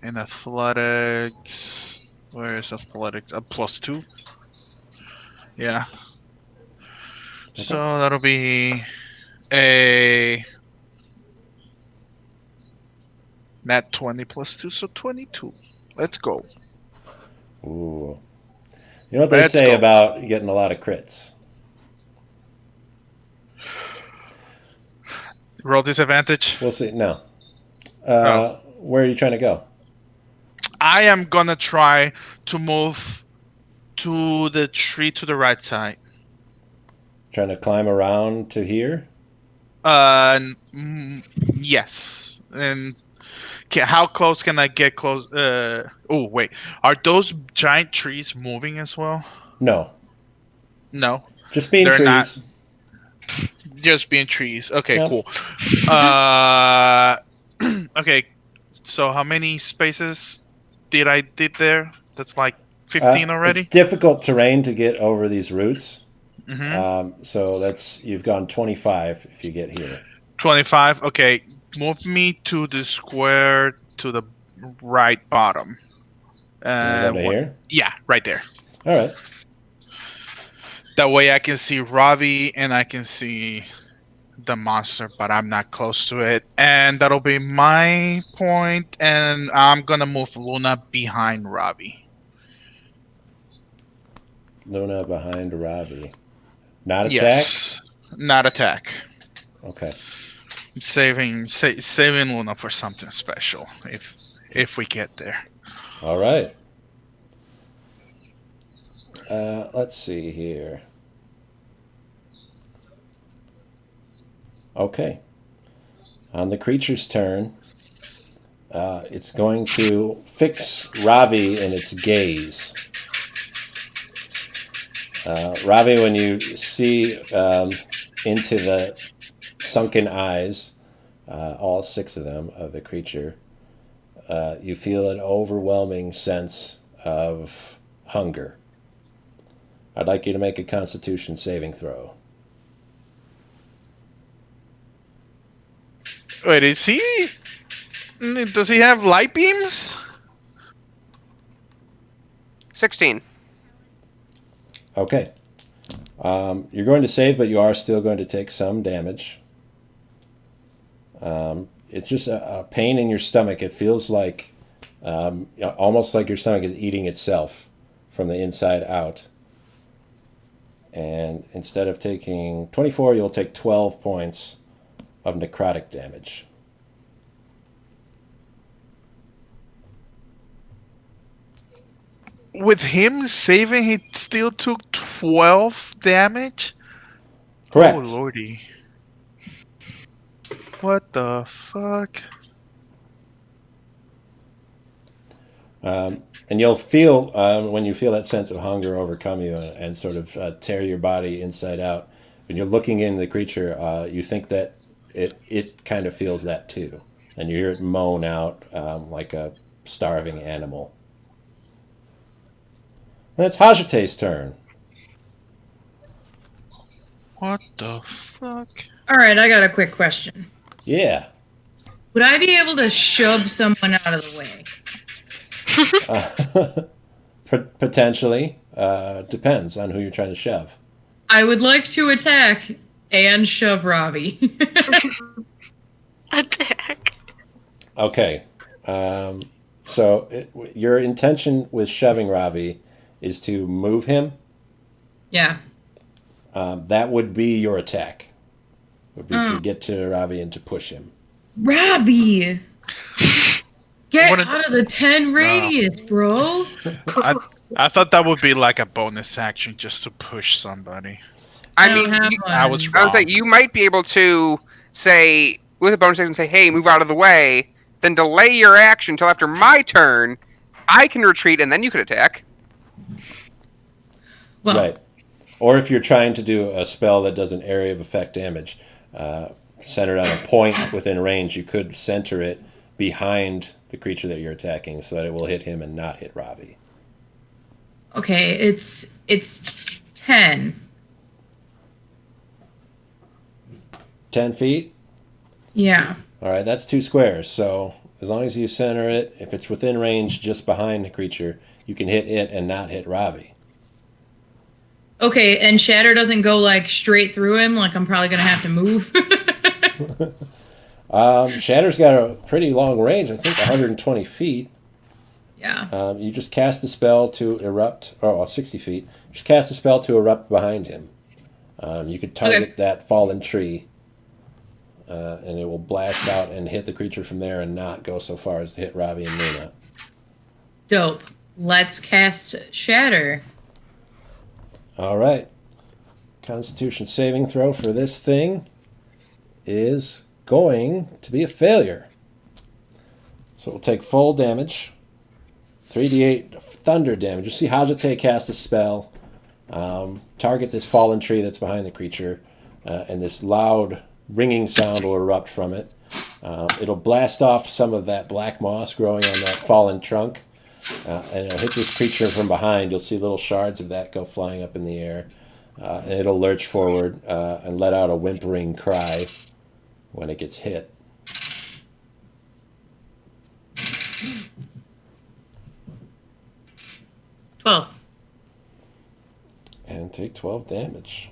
in athletics. Where is athletics? +2. Yeah. So that'll be a nat 20 plus 2, so 22. Let's go. Ooh. You know what they Let's say go. about getting a lot of crits? Roll disadvantage. We'll see. No. Oh. Where are you trying to go? I am gonna try to move to the tree to the right side. Trying to climb around to here? Yes. And how close can I get close? Oh, wait. Are those giant trees moving as well? No. No. Just being They're trees. Just being trees. Okay, Yep. cool. Okay. So how many spaces did I did there? That's like 15 already? It's difficult terrain to get over these roots. Mm-hmm. So you've gone 25 if you get here. 25. Okay. Move me to the square to the right bottom. Go to here? Yeah, right there. All right. That way I can see Ravi and I can see the monster, but I'm not close to it. And that'll be my point, and I'm gonna move Luna behind Ravi. Luna behind Ravi. Not attack? Yes. Not attack. Okay. Saving Luna for something special if we get there. All right. Let's see here. Okay. On the creature's turn, it's going to fix Ravi in its gaze. Ravi, when you see into the sunken eyes, all 6 of them, of the creature, you feel an overwhelming sense of hunger. I'd like you to make a Constitution saving throw. Wait, does he have light beams? 16. Okay. You're going to save, but you are still going to take some damage. It's just a pain in your stomach. It feels like almost like your stomach is eating itself from the inside out. And instead of taking 24, you'll take 12 points of necrotic damage. With him saving, he still took 12 damage? Correct. Oh, lordy. What the fuck? And you'll feel, when you feel that sense of hunger overcome you and sort of tear your body inside out, when you're looking into the creature, you think that it kind of feels that too. And you hear it moan out like a starving animal. And it's Hajate's turn. What the fuck? All right, I got a quick question. Yeah. Would I be able to shove someone out of the way? Potentially. Depends on who you're trying to shove. I would like to attack and shove Ravi. Attack. Okay. So your intention with shoving Ravi is to move him. Yeah. That would be your attack. Would be to get to Ravi and to push him. Ravi! Get wanna- out of the 10 radius, bro. I thought that would be like a bonus action just to push somebody. I don't mean, have you, one. I was I wrong. would say you might be able to say, with a bonus action, say, hey, move out of the way, then delay your action until after my turn. I can retreat, and then you could attack. Well, Right. Or if you're trying to do a spell that does an area of effect damage, centered on a point within range, you could center it behind the creature that you're attacking so that it will hit him and not hit Ravi. okay, it's 10. 10 feet? Yeah. All right, that's 2 squares. So as long as you center it, if it's within range just behind the creature, you can hit it and not hit Ravi. Okay, and Shatter doesn't go like straight through him, like I'm probably gonna have to move. Shatter's got a pretty long range, I think 120 feet. Yeah. You just cast the spell to erupt, 60 feet. Just cast the spell to erupt behind him. You could target that fallen tree, and it will blast out and hit the creature from there and not go so far as to hit Ravi and Luna. Dope. Let's cast Shatter. All right. Constitution saving throw for this thing is going to be a failure. So we'll take full damage. 3d8 thunder damage. You see Hajate cast a spell. Target this fallen tree that's behind the creature, and this loud ringing sound will erupt from it. It'll blast off some of that black moss growing on that fallen trunk, and it'll hit this creature from behind. You'll see little shards of that go flying up in the air, and it'll lurch forward and let out a whimpering cry when it gets hit. Well, And take 12 damage.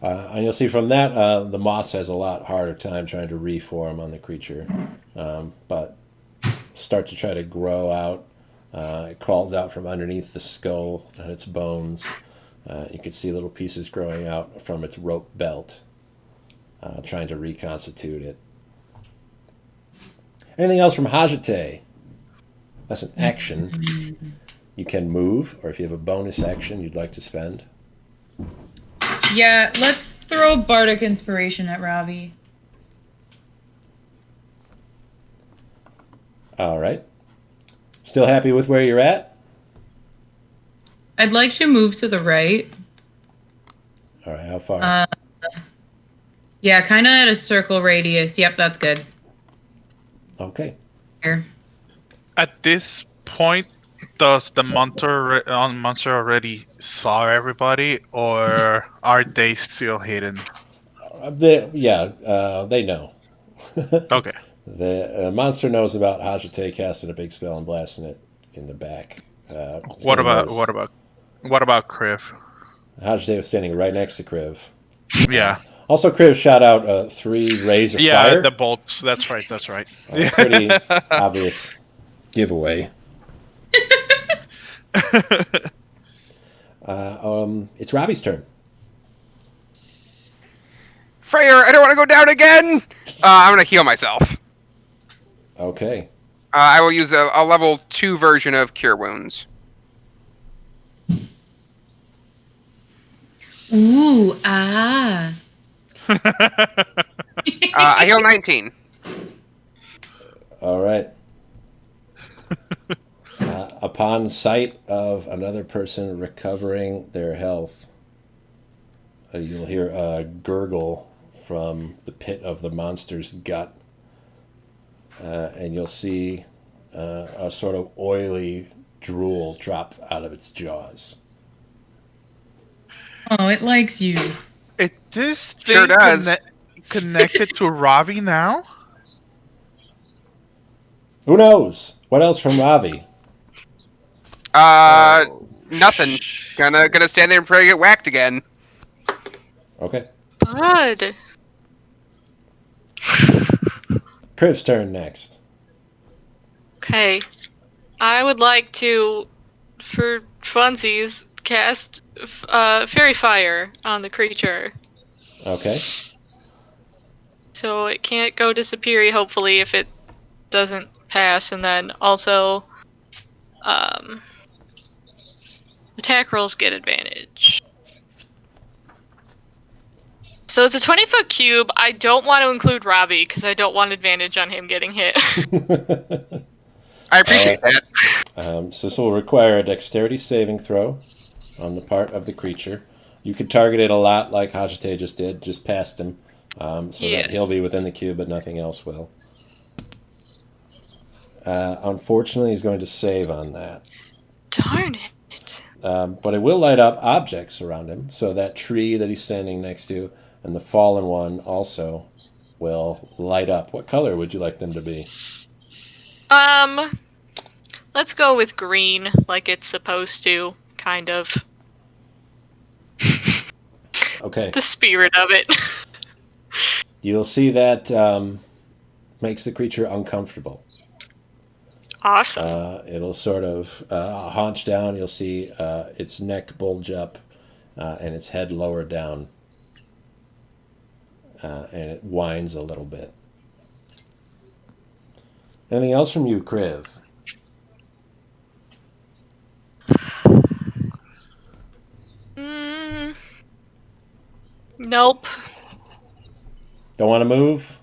And you'll see from that, the moss has a lot harder time trying to reform on the creature, but start to try to grow out. It crawls out from underneath the skull and its bones. You can see little pieces growing out from its rope belt, trying to reconstitute it. Anything else from Hajate? That's an action. You can move, or if you have a bonus action you'd like to spend. Yeah, let's throw Bardic Inspiration at Ravi. All right. Still happy with where you're at? I'd like to move to the right. All right, how far? Yeah, kind of at a circle radius. Yep, that's good. Okay. Here. At this point, does the monster already saw everybody, or are they still hidden? They know. Okay. The monster knows about Hajite casting a big spell and blasting it in the back. What about Kriv? Hajite was standing right next to Kriv. Yeah. Also, Kriv shot out 3 rays of Yeah, fire. the bolts. That's right. Pretty obvious giveaway. It's Robbie's turn. Freyr, I don't want to go down again. I'm gonna heal myself. Okay. I will use a level 2 version of Cure Wounds. Ooh, ah. I heal 19. All right. Upon sight of another person recovering their health, you'll hear a gurgle from the pit of the monster's gut, and you'll see a sort of oily drool drop out of its jaws. Oh, it likes you. Is this Sure thing does. connected to Ravi now? Who knows? What else from Ravi? Nothing. Gonna stand there and pray to get whacked again. Okay. Bud. Kriv's turn next. Okay. I would like to, for funsies, cast Fairy Fire on the creature. Okay. So it can't go disappear, hopefully, if it doesn't pass. And then also, attack rolls get advantage. So it's a 20-foot cube. I don't want to include Robbie, because I don't want advantage on him getting hit. I appreciate that. So this will require a dexterity saving throw on the part of the creature. You could target it a lot like Hajite just did, just past him, so Yes. that he'll be within the cube, but nothing else will. Unfortunately, he's going to save on that. Darn it. But it will light up objects around him, so that tree that he's standing next to and the fallen one also will light up. What color would you like them to be? Let's go with green, like it's supposed to, kind of. Okay. The spirit of it. You'll see that makes the creature uncomfortable. Awesome. It'll sort of haunch down. You'll see its neck bulge up and its head lower down. And it whines a little bit. Anything else from you, Kriv? Nope. Don't want to move?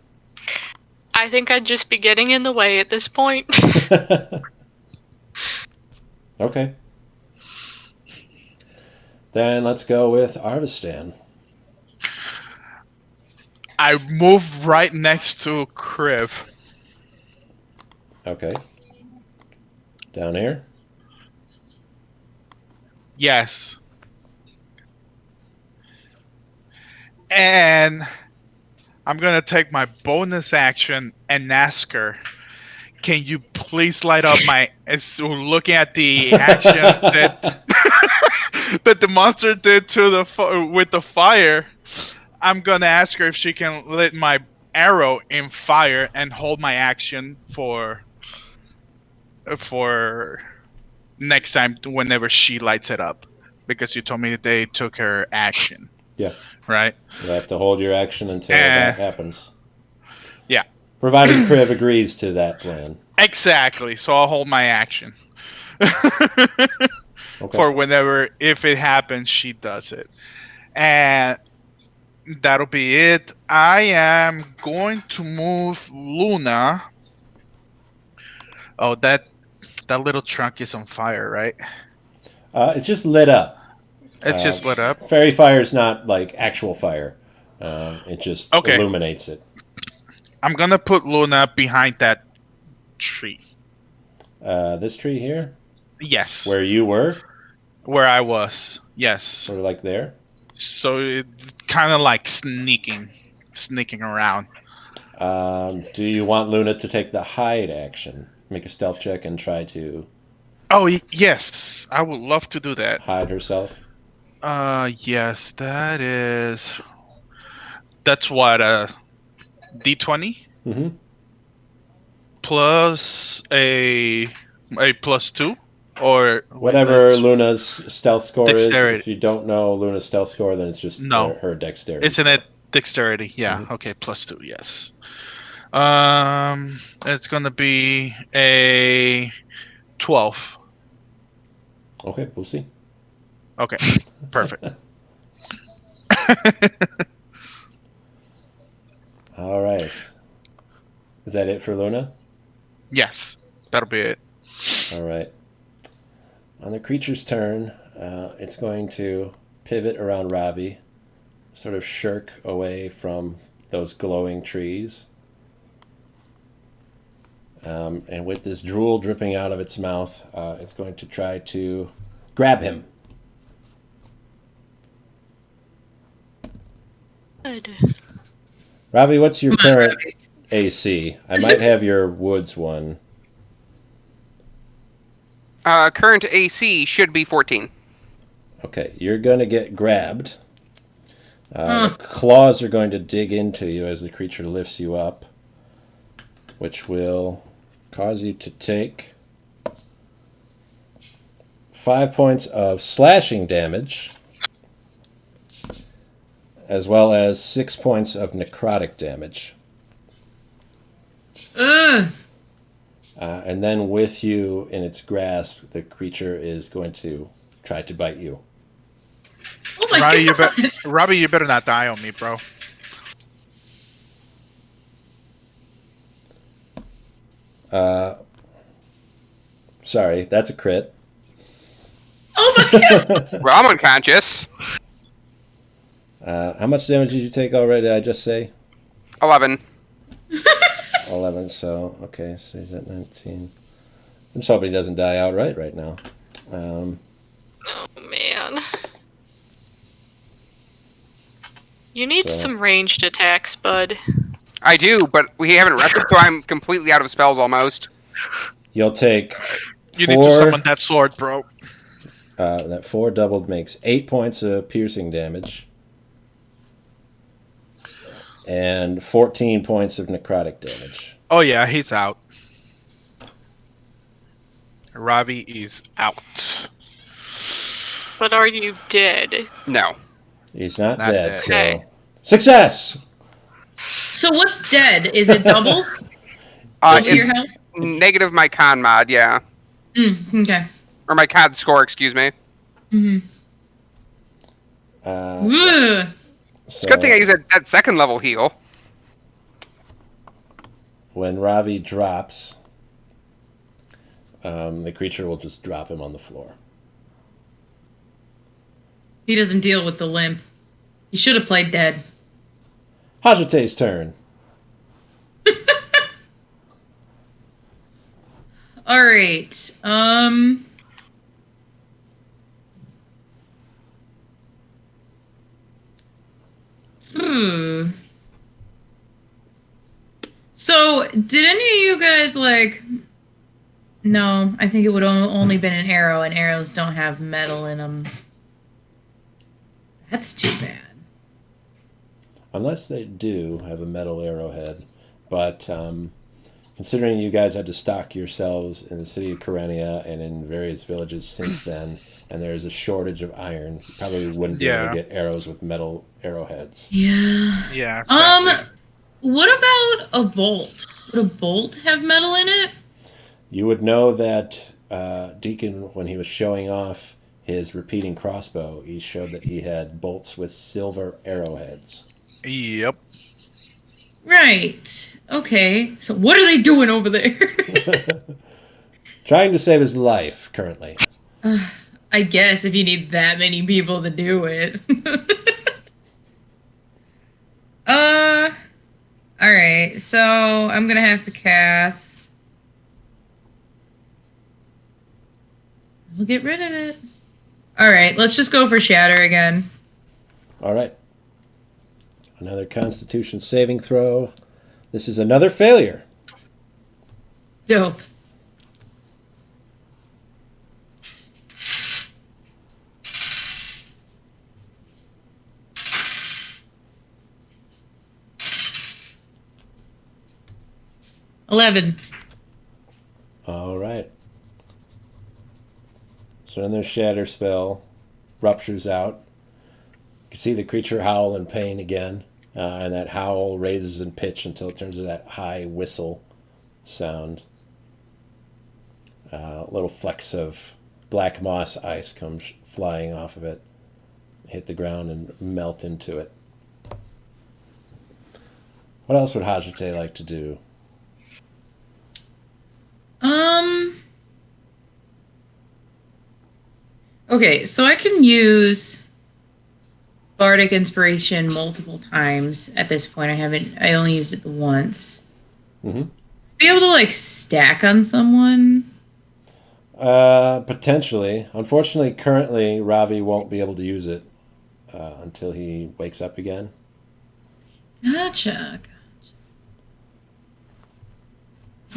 I think I'd just be getting in the way at this point. Okay. Then let's go with Arvistan. I move right next to Kriv. Okay. Down here? Yes. And I'm gonna take my bonus action and ask her, can you please light up my... So looking at the action that that the monster did to the with the fire, I'm gonna ask her if she can lit my arrow in fire and hold my action for next time whenever she lights it up, because you told me that they took her action. Yeah. Right? You have to hold your action until that happens. Yeah. Provided Kriv agrees to that plan. Exactly. So I'll hold my action. Okay. For whenever, if it happens, she does it. And that'll be it. I am going to move Luna. Oh, that little trunk is on fire, right? It's just lit up. It's just lit up. Fairy fire is not like actual fire. It just Okay. illuminates it. I'm gonna put Luna behind that tree. This tree here, Yes. where you were, Where I was. Yes. sort of like there. So it kind of like sneaking around. Do you want Luna to take the hide action? Make a stealth check and try to Oh yes, I would love to do that. hide herself. Yes, that's what D20 Mm-hmm. plus a +2 or Whatever Luna's stealth score Dexterity. is. If you don't know Luna's stealth score, then it's just No. her dexterity. Isn't it dexterity? Yeah. Mhm. Okay, +2. Yes. It's gonna be a 12. Okay, we'll see. Okay, perfect. All right. Is that it for Luna? Yes, that'll be it. All right. On the creature's turn, it's going to pivot around Ravi, sort of shirk away from those glowing trees. And with this drool dripping out of its mouth, it's going to try to grab him. Good. Ravi, what's your current AC? I might have your woods one. Current AC should be 14. Okay, you're going to get grabbed. The claws are going to dig into you as the creature lifts you up, which will cause you to take 5 points of slashing damage, as well as 6 points of necrotic damage. Ugh. And then with you in its grasp, the creature is going to try to bite you. Oh my Robbie, god. Robbie, you better not die on me, bro. Sorry, that's a crit. Oh my god. Well, I'm unconscious. How much damage did you take already, did I just say? 11. 11, so, okay, so he's at 19. I'm just hoping he doesn't die outright right now. Oh man. You need So- some ranged attacks, bud. I do, but we haven't rested, so I'm completely out of spells almost. You'll take You need to summon that sword, bro. that 4 doubled makes 8 points of piercing damage. And 14 points of necrotic damage. Oh yeah, he's out. Robbie is out. But are you dead? No. He's not Not dead, dead. so... Okay. Success! So what's dead? Is it double? Double your It's health? negative my con mod, yeah. Okay. Or my COD score, excuse me. Mm-hmm. Yeah, so Good thing I use that second level heal. when Ravi drops, the creature will just drop him on the floor. He doesn't deal with the limp. He should have played dead. Hajate's turn. All right. So, did any of you guys like? No, I think it would only been an arrow, and arrows don't have metal in them. That's too bad. Unless they do have a metal arrowhead. But considering you guys had to stock yourselves in the city of Karenia and in various villages since then, and there's a shortage of iron, you probably wouldn't be able Yeah. to get arrows with metal arrowheads. Yeah. Yeah. sadly. What about a bolt? Would a bolt have metal in it? You would know that Deacon, when he was showing off his repeating crossbow, he showed that he had bolts with silver arrowheads. Yep. Right. Okay. So what are they doing over there? Trying to save his life currently. I guess if you need that many people to do it. All right. So I'm gonna have to cast. We'll get rid of it. All right. Let's just go for Shatter again. All right. Another Constitution saving throw. This is another failure. Dope. $11. All right. So another shatter spell ruptures out. You can see the creature howl in pain again, and that howl raises in pitch until it turns to that high whistle sound. Little flecks of black moss ice come flying off of it, hit the ground, and melt into it. What else would Hajite like to do? Okay, so I can use Bardic Inspiration multiple times at this point. I only used it once. Mm-hmm. Be able to like stack on someone? Potentially. Unfortunately, currently, Ravi won't be able to use it until he wakes up again. Gotcha.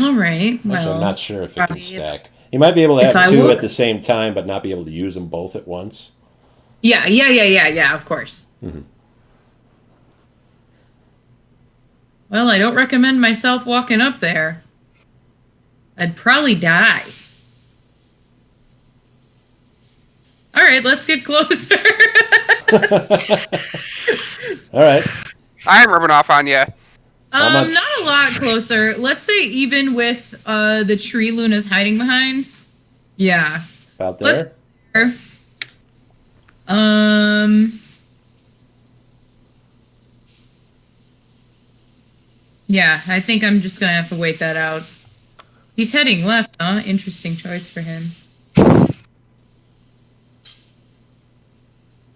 All right. Actually, Well, I'm not sure if it can Ravi, stack. He might be able to if have I two woke- at the same time, but not be able to use them both at once. Yeah, of course. Mm-hmm. Well, I don't recommend myself walking up there. I'd probably die. All right, let's get closer. All right. I'm rubbing off on you. How much? Not a lot closer. Let's say even with the tree Luna's hiding behind. Yeah. About there? Yeah, I think I'm just gonna have to wait that out. He's heading left, huh? Interesting choice for him.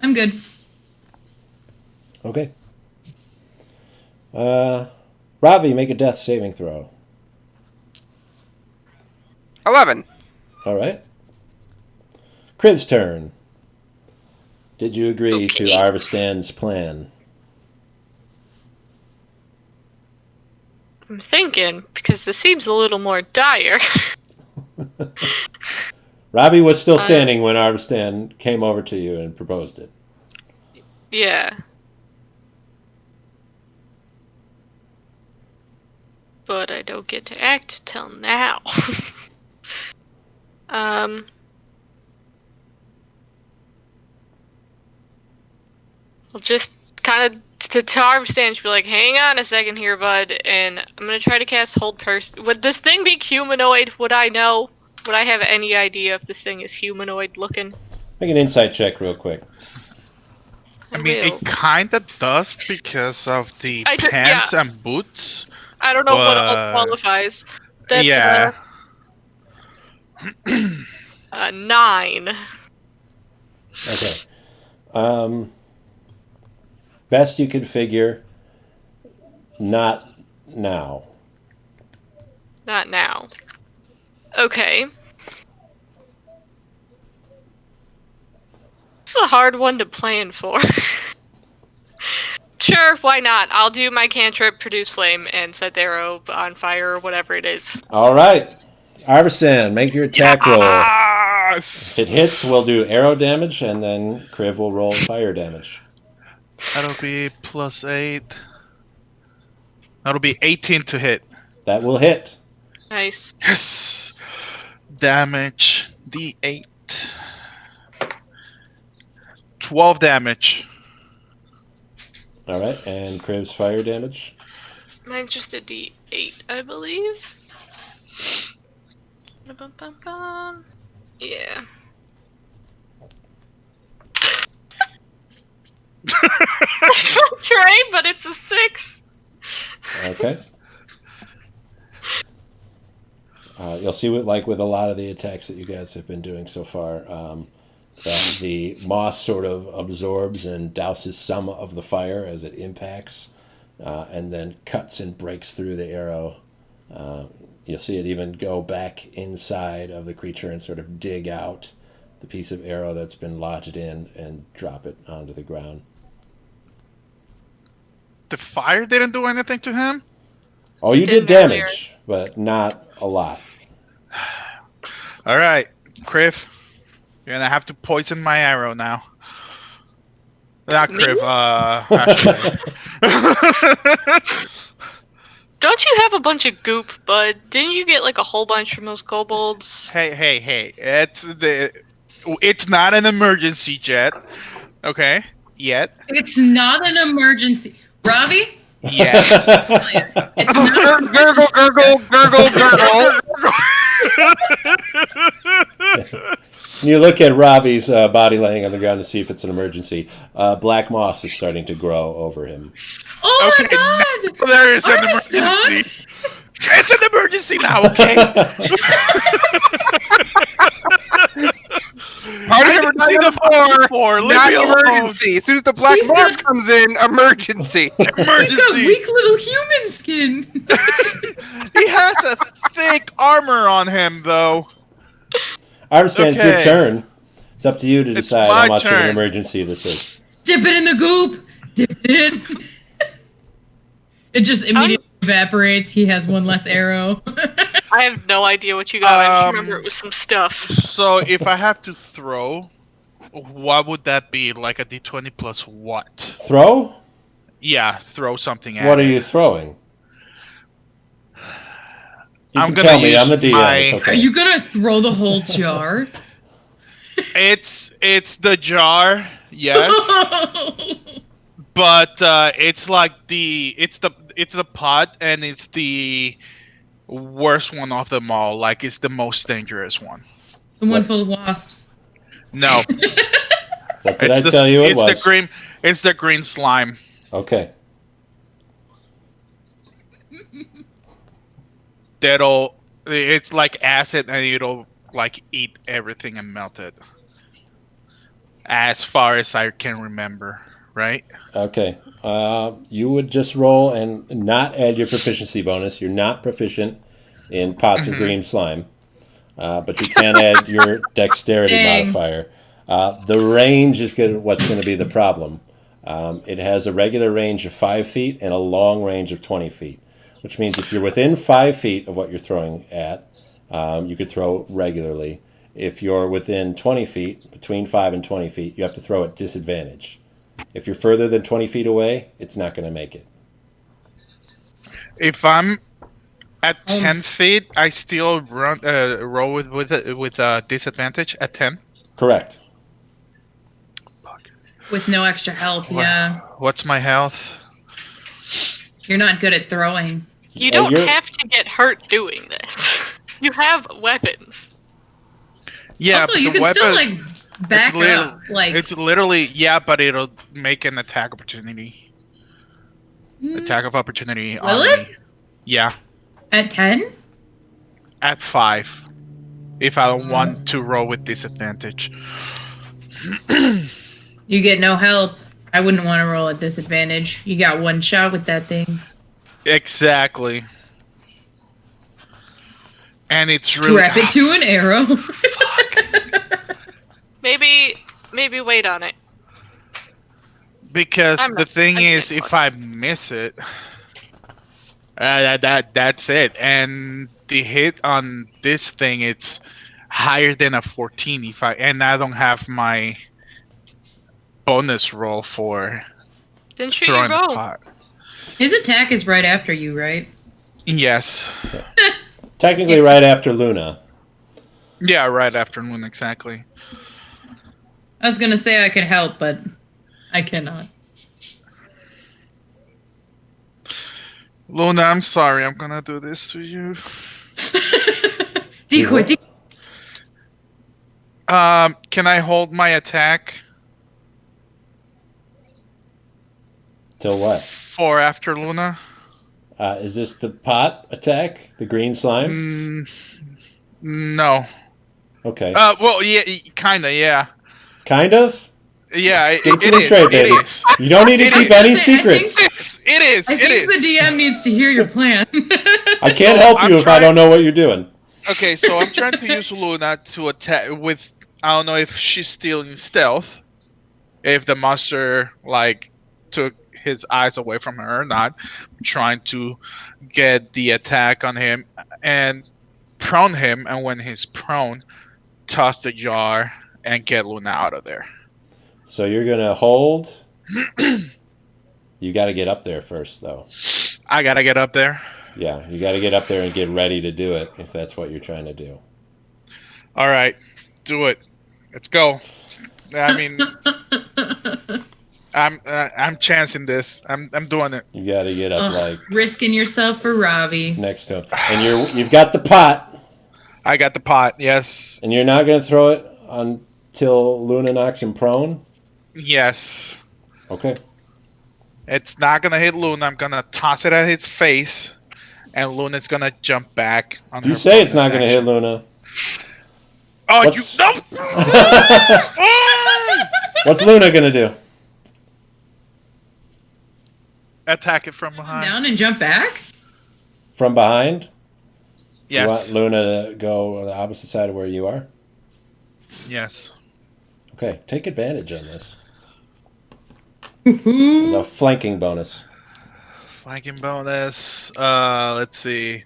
I'm good. Okay. Ravi, make a death saving throw. 11. All right. Crib's turn. Did you agree to Okay. Arvistan's plan? I'm thinking, because this seems a little more dire. Ravi was still standing when Arvistan came over to you and proposed it. Yeah. But I don't get to act till now. I'll just kind of to Tarvstan be like, hang on a second here, bud, and I'm gonna try to cast Hold Person. Would this thing be humanoid? Would I know? Would I have any idea if this thing is humanoid looking? Make an insight check real quick. I mean, will. it kinda does because of the I do- pants yeah. and boots. I don't know what all but- qualifies. That's, yeah. 9. Okay. Best you could figure, not now. Not now. Okay. This is a hard one to plan for. Sure, why not? I'll do my cantrip, produce flame, and set the arrow on fire or whatever it is. All right. Arvistan, make your attack roll. Yes! If it hits, we'll do arrow damage, and then Kriv will roll fire damage. That'll be +8. That'll be 18 to hit. That will hit. Nice. Yes! Damage. D8. 12 damage. All right, and Kriv's fire damage. Mine's just a D8, I believe. Ba-bum-bum-bum. Yeah. Try, but it's a 6. Okay. You'll see with a lot of the attacks that you guys have been doing so far, that the moss sort of absorbs and douses some of the fire as it impacts, and then cuts and breaks through the arrow. You'll see it even go back inside of the creature and sort of dig out the piece of arrow that's been lodged in and drop it onto the ground. The fire didn't do anything to him? Oh, you did Didn't earlier. damage, but not a lot. All right, Criff. You're gonna have to poison my arrow now. Not Me? Criff, Ashley. Don't you have a bunch of goop, bud? Didn't you get like a whole bunch from those kobolds? Hey. It's not an emergency jet. Okay? Yet. It's not an emergency. Robbie? Yet. It's not an Gurgle, gurgle, gurgle, gurgle. You look at Robbie's body laying on the ground to see if it's an emergency. Black moss is starting to grow over him. Oh Okay, my god! There is an Armstrong? emergency. It's an emergency now, okay? Party I never didn't see done the before. before. Leave Not me alone. emergency. As soon as the black He's moss got- comes in, emergency. He's got Emergency. weak little human skin. He has a thick armor on him, though. Armstrong, it's your Okay. turn. It's up to you to It's decide my how much of an turn. emergency this is. Dip it in the goop. Dip it in. It just immediately evaporates. He has one less arrow. I have no idea what you got. I just Um, remember it was some stuff. So if I have to throw, what would that be? Like a d20 plus what? Throw? Yeah, throw something at What are it. you throwing? You I'm can gonna tell me. use I'm the DM. my- It's Are okay. you gonna throw the whole jar? It's the jar, yes, but it's like it's the pot, and it's the worst one of them all. Like it's the most dangerous one. The one What? full of wasps. No, What did it's I the tell you it it's was? the green it's the green slime. Okay. It's like acid, and it'll like eat everything and melt it. As far as I can remember, right? Okay. You would just roll and not add your proficiency bonus. You're not proficient in pots of green slime, but you can add your dexterity Dang. modifier. The range is what's going to be the problem. It has a regular range of 5 feet and a long range of 20 feet, which means if you're within 5 feet of what you're throwing at, you could throw regularly. If you're within 20 feet, between 5 and 20 feet, you have to throw at disadvantage. If you're further than 20 feet away, it's not going to make it. If I'm at 10 Almost. feet, I still roll with disadvantage at 10. Correct. With no extra help, yeah. What's my health? You're not good at throwing. You don't you're- have to get hurt doing this. You have weapons. Yeah, also, but you the can weapon, still like back lit- up. Like it's literally but it'll make an attack opportunity. Attack of opportunity Will on it? me. Yeah, at 10? at 5. If I don't want to roll with disadvantage. You get no help. I wouldn't want to roll at disadvantage. You got one shot with that thing. Exactly. And it's really Strap it to an arrow. Maybe wait on it. because I'm the not- thing I is, can't if I miss it, that's it. And the hit on this thing, it's higher than a 14. And I don't have my bonus roll for Didn't shoot throwing your the bow. pot. His attack is right after you, right? Yes. Technically, right after Luna. Yeah, right after noon, exactly. I was gonna say I could help, but I cannot. Luna, I'm sorry. I'm gonna do this to you. Decoy. Can I hold my attack Till what? for after Luna? Is this the pot attack? The green slime? No. Okay. Well, yeah, kinda, yeah. Kind of? Yeah, Give it to it me is. straight, It baby. is. You don't need to It keep is. any I think- secrets. It is. I think the DM needs to hear your plan. I can't So help I'm you if I trying- don't know what you're doing. Okay, so I'm trying to use Luna to attack with. I don't know if she's still in stealth, if the monster like took his eyes away from her or not. I'm trying to get the attack on him and prone him, and when he's prone, toss the jar and get Luna out of there. So you're going to hold. You got to get up there first, though. I gotta get up there. Yeah, you got to get up there and get ready to do it if that's what you're trying to do. All right, do it. Let's go. I mean, I'm chancing this. I'm doing it. You got to get up like Risking yourself for Robbie. next to him, and you've got the pot, I got the pot. Yes. and you're not going to throw it until Luna knocks him prone. Yes. Okay. It's not gonna hit Luna. I'm gonna toss it at his face, and Luna's gonna jump back on If you her say it's not bonus going to hit action. Luna, Oh, What's- you no! what's Luna going to do? Attack it from behind. Down and jump back? From behind? Yes. You want Luna to go on the opposite side of where you are? Yes. Okay, take advantage on this. Ooh. The flanking bonus. Flanking bonus. Let's see.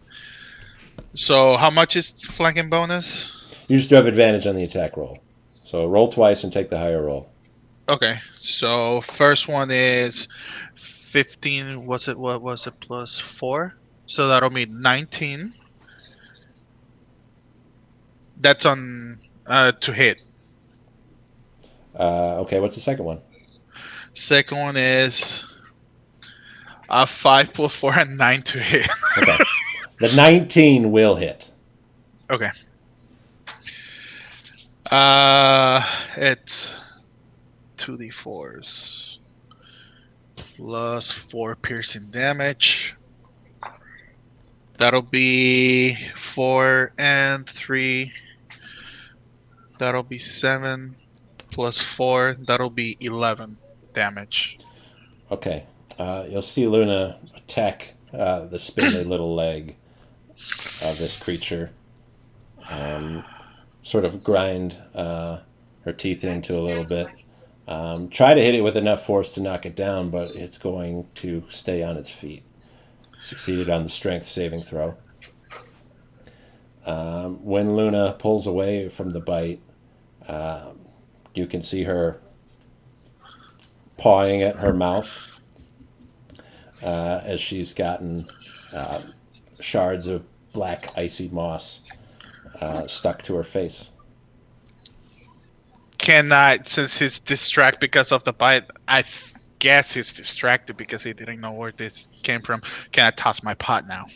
So how much is flanking bonus? You just have advantage on the attack roll. So roll twice and take the higher roll. Okay. So first one is 15. What was it? Plus 4. So that'll be 19. That's on to hit. Okay, what's the second one? Second one is 5 plus 4 and 9 to hit. Okay. The 19 will hit. Okay. It's 2d4s plus 4 piercing damage. That'll be 4 and 3. That'll be 7 plus 4. That'll be 11 damage. Okay. You'll see Luna attack the spindly little leg of this creature. Sort of grind her teeth into a little bit. Try to hit it with enough force to knock it down, but it's going to stay on its feet. Succeeded on the strength saving throw. When Luna pulls away from the bite, you can see her pawing at her mouth as she's gotten shards of black icy moss stuck to her face. Since he's distracted because of the bite, I guess he's distracted because he didn't know where this came from. Can I toss my pot now?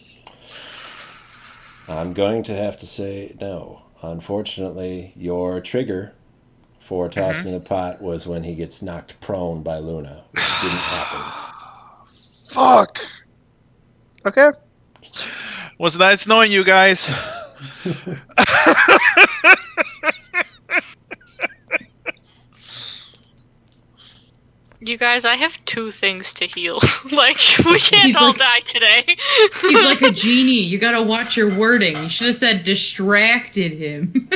I'm going to have to say no. Unfortunately, your trigger for tossing the pot was when he gets knocked prone by Luna, which didn't happen. Fuck. Okay. Was nice knowing you guys. You guys, I have 2 things to heal. Like, we can't He's all like- die today. He's like a genie. You gotta watch your wording. You should have said distracted him.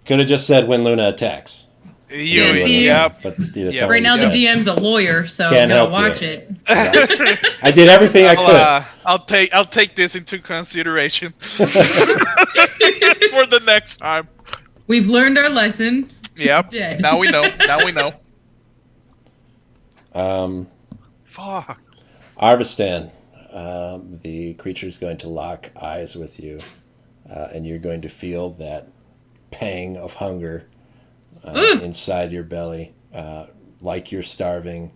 Could have just said when Luna attacks. You, Yeah, see- yep. But that's Yep. all Right you now, the said. DM's a lawyer, so Can't you help gotta you. watch it. I did everything I could. I'll take this into consideration for the next time. We've learned our lesson. Yep. Dead. Now we know. Now we know. Fuck. Arvistan, the creature is going to lock eyes with you, and you're going to feel that pang of hunger inside your belly, like you're starving.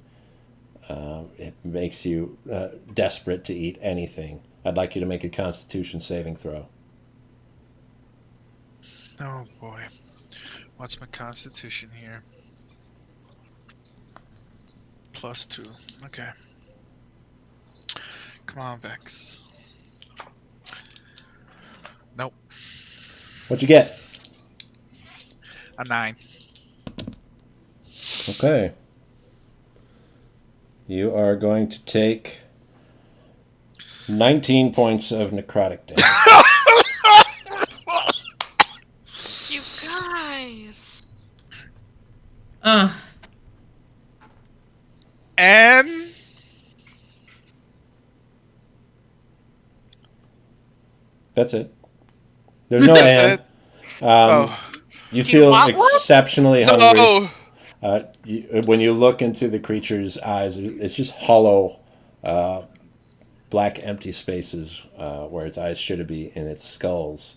It makes you desperate to eat anything, I'd like you to make a Constitution saving throw. Oh boy. What's my constitution here? +2. Okay. Come on, Vex. Nope. What'd you get? A 9. Okay. You are going to take 19 points of necrotic damage. You guys. And That's it. There's no that's and. it. You Do you feel want one? exceptionally hungry. No. When you look into the creature's eyes, it's just hollow, black, empty spaces where its eyes should be in its skulls.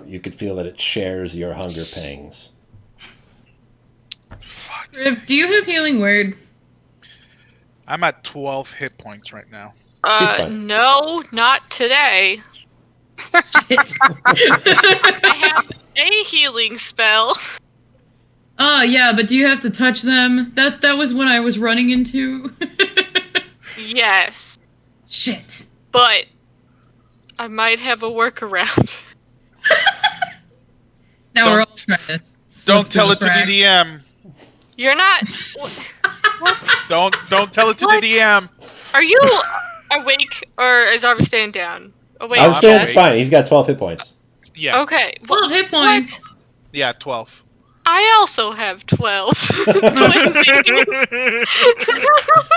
You could feel that it shares your hunger pangs. Fuck. Riv, do you have healing word? I'm at 12 hit points right now. He's fine. No, not today. Shit. I have a healing spell. Oh, yeah, but do you have to touch them? That was when I was running into. Yes, Shit. but I might have a workaround. Now we're all Don't- trying to slip Don't tell through it to the cracks. DM. You're not. Don't tell it to What? the DM. Are you awake or is Arvistan down? Awake. I was saying it's awake. fine. He's got 12 hit points. Yeah. Okay. 12 hit points. Yeah, 12. I also have 12. Twinsies.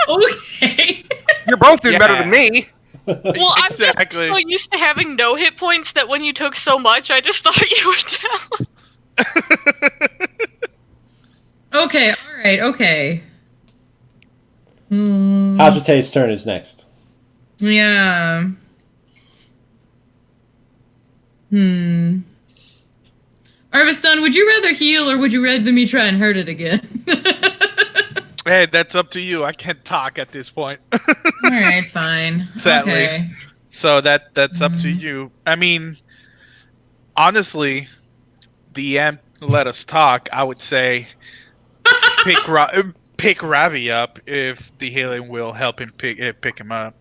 Okay. You're both doing better Yeah. than me. Well, I'm just Exactly. so used to having no hit points that when you took so much, I just thought you were down. Okay, alright, okay. Hmm. Hajite's turn is next. Yeah. Arvistan, would you rather heal or would you rather me try and hurt it again? Hey, that's up to you. I can't talk at this point. Alright, fine. Sadly. Okay. So that's up to you. I mean, honestly, DM let us talk. I would say pick Ravi up if the healing will help him pick him up,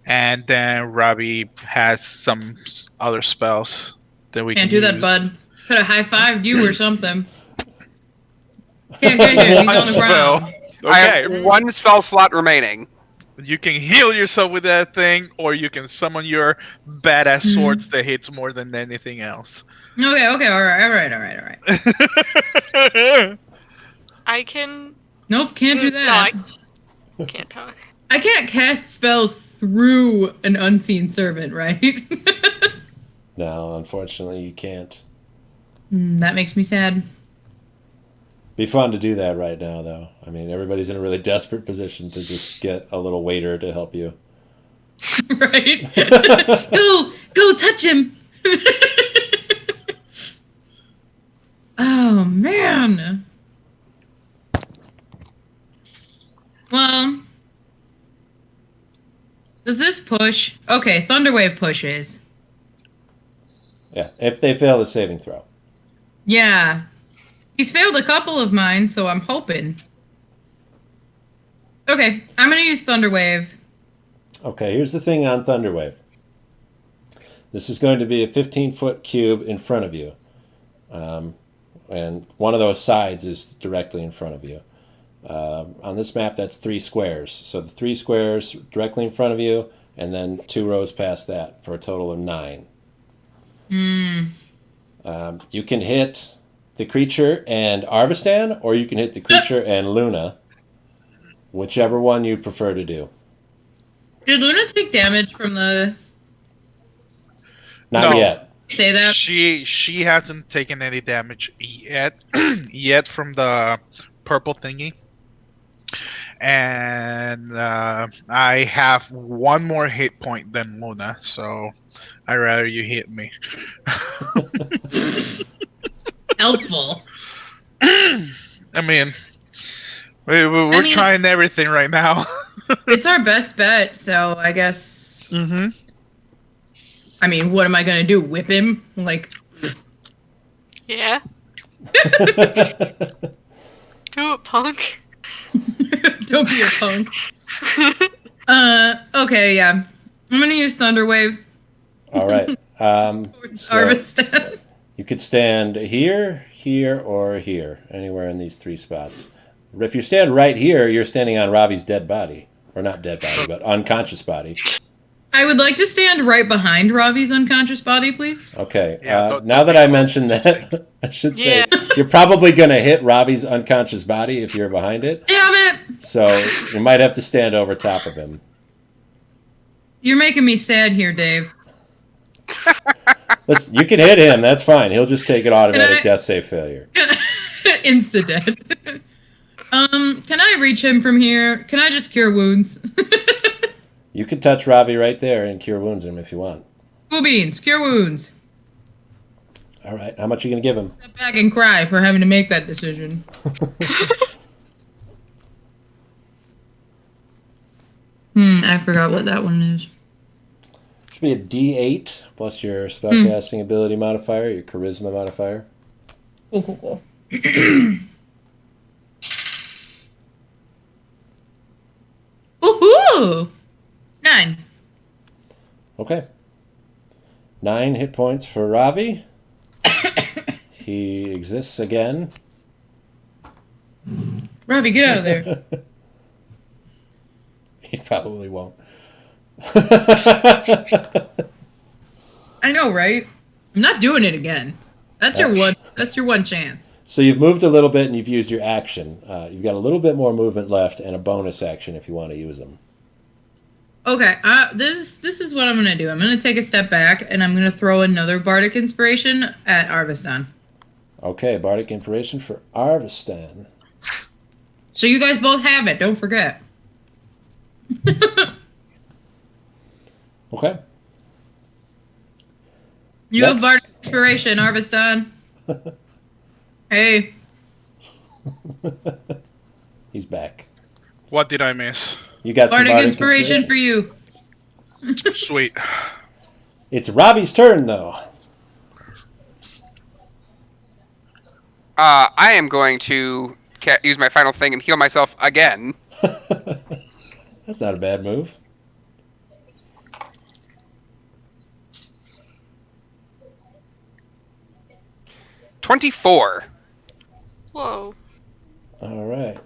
and then Ravi has some other spells that we Can't can do that, use. bud. Could have high-fived you or something. Can't get here. He's on the Spell. ground. I Okay, have one spell slot remaining. you can heal yourself with that thing, or you can summon your badass Mhm. swords that hits more than anything else. Okay, alright. I can. Nope, can't do that. No, I can't talk. I can't cast spells through an unseen servant, right? No, unfortunately, you can't. That makes me sad. Be fun to do that right now, though. I mean, everybody's in a really desperate position to just get a little waiter to help you. Right? Go touch him! Oh, man. Well, does this push? Okay, Thunderwave pushes. Yeah, if they fail the saving throw. Yeah. He's failed a couple of mine, so I'm hoping. Okay, I'm gonna use Thunderwave. Okay, here's the thing on Thunderwave. This is going to be a 15-foot cube in front of you. And one of those sides is directly in front of you. On this map, that's 3 squares. So the 3 squares directly in front of you, and then 2 rows past that for a total of 9. You can hit the creature and Arvistan, or you can hit the creature and Luna. Whichever one you prefer to do. Did Luna take damage from the... Not No. yet. Say that? She hasn't taken any damage yet from the purple thingy. And I have one more hit point than Luna, so I'd rather you hit me. Helpful. I mean, we're mean- trying everything right now. It's our best bet, so I guess... Mm-hmm. I mean, what am I gonna do? Whip him? Like, Yeah. Do it, punk. don't be a punk. Okay, yeah. I'm gonna use Thunder Wave All right. towards So Arvistan. you could stand here, here, or here, anywhere in these three spots. If you stand right here, you're standing on Ravi's dead body. Or not dead body, but unconscious body. I would like to stand right behind Ravi's unconscious body, please. Okay. Yeah, Now don't that be I close, mentioned just that, I should say Yeah. you're probably going to hit Ravi's unconscious body if you're behind it. Damn it! So you might have to stand over top of him. You're making me sad here, Dave. Listen, you can hit him. That's fine. He'll just take an automatic I- death save failure. Insta dead. Can I reach him from here? Can I just cure wounds? You can touch Ravi right there and cure wounds him if you want. Cool beans, cure wounds. All right. How much are you going to give him? Step back and cry for having to make that decision. I forgot what that one is. Should be a D8 plus your spellcasting ability modifier, your charisma modifier. Cool. Woohoo! 9. Okay. 9 hit points for Ravi. He exists again. Ravi, get out of there. He probably won't. I know, right? I'm not doing it again. That's your one. That's your one chance. So you've moved a little bit and you've used your action. You've got a little bit more movement left and a bonus action if you want to use them. Okay. This is what I'm gonna do. I'm gonna take a step back and I'm gonna throw another bardic inspiration at Arvistan. Okay, bardic inspiration for Arvistan. So you guys both have it. Don't forget. Okay. You have Next. bardic inspiration, Arvistan. Hey. He's back. What did I miss? You got some Bardic bardic inspiration for you. Sweet. It's Ravi's turn, though. I am going to use my final thing and heal myself again. That's not a bad move. $24. Whoa. All right.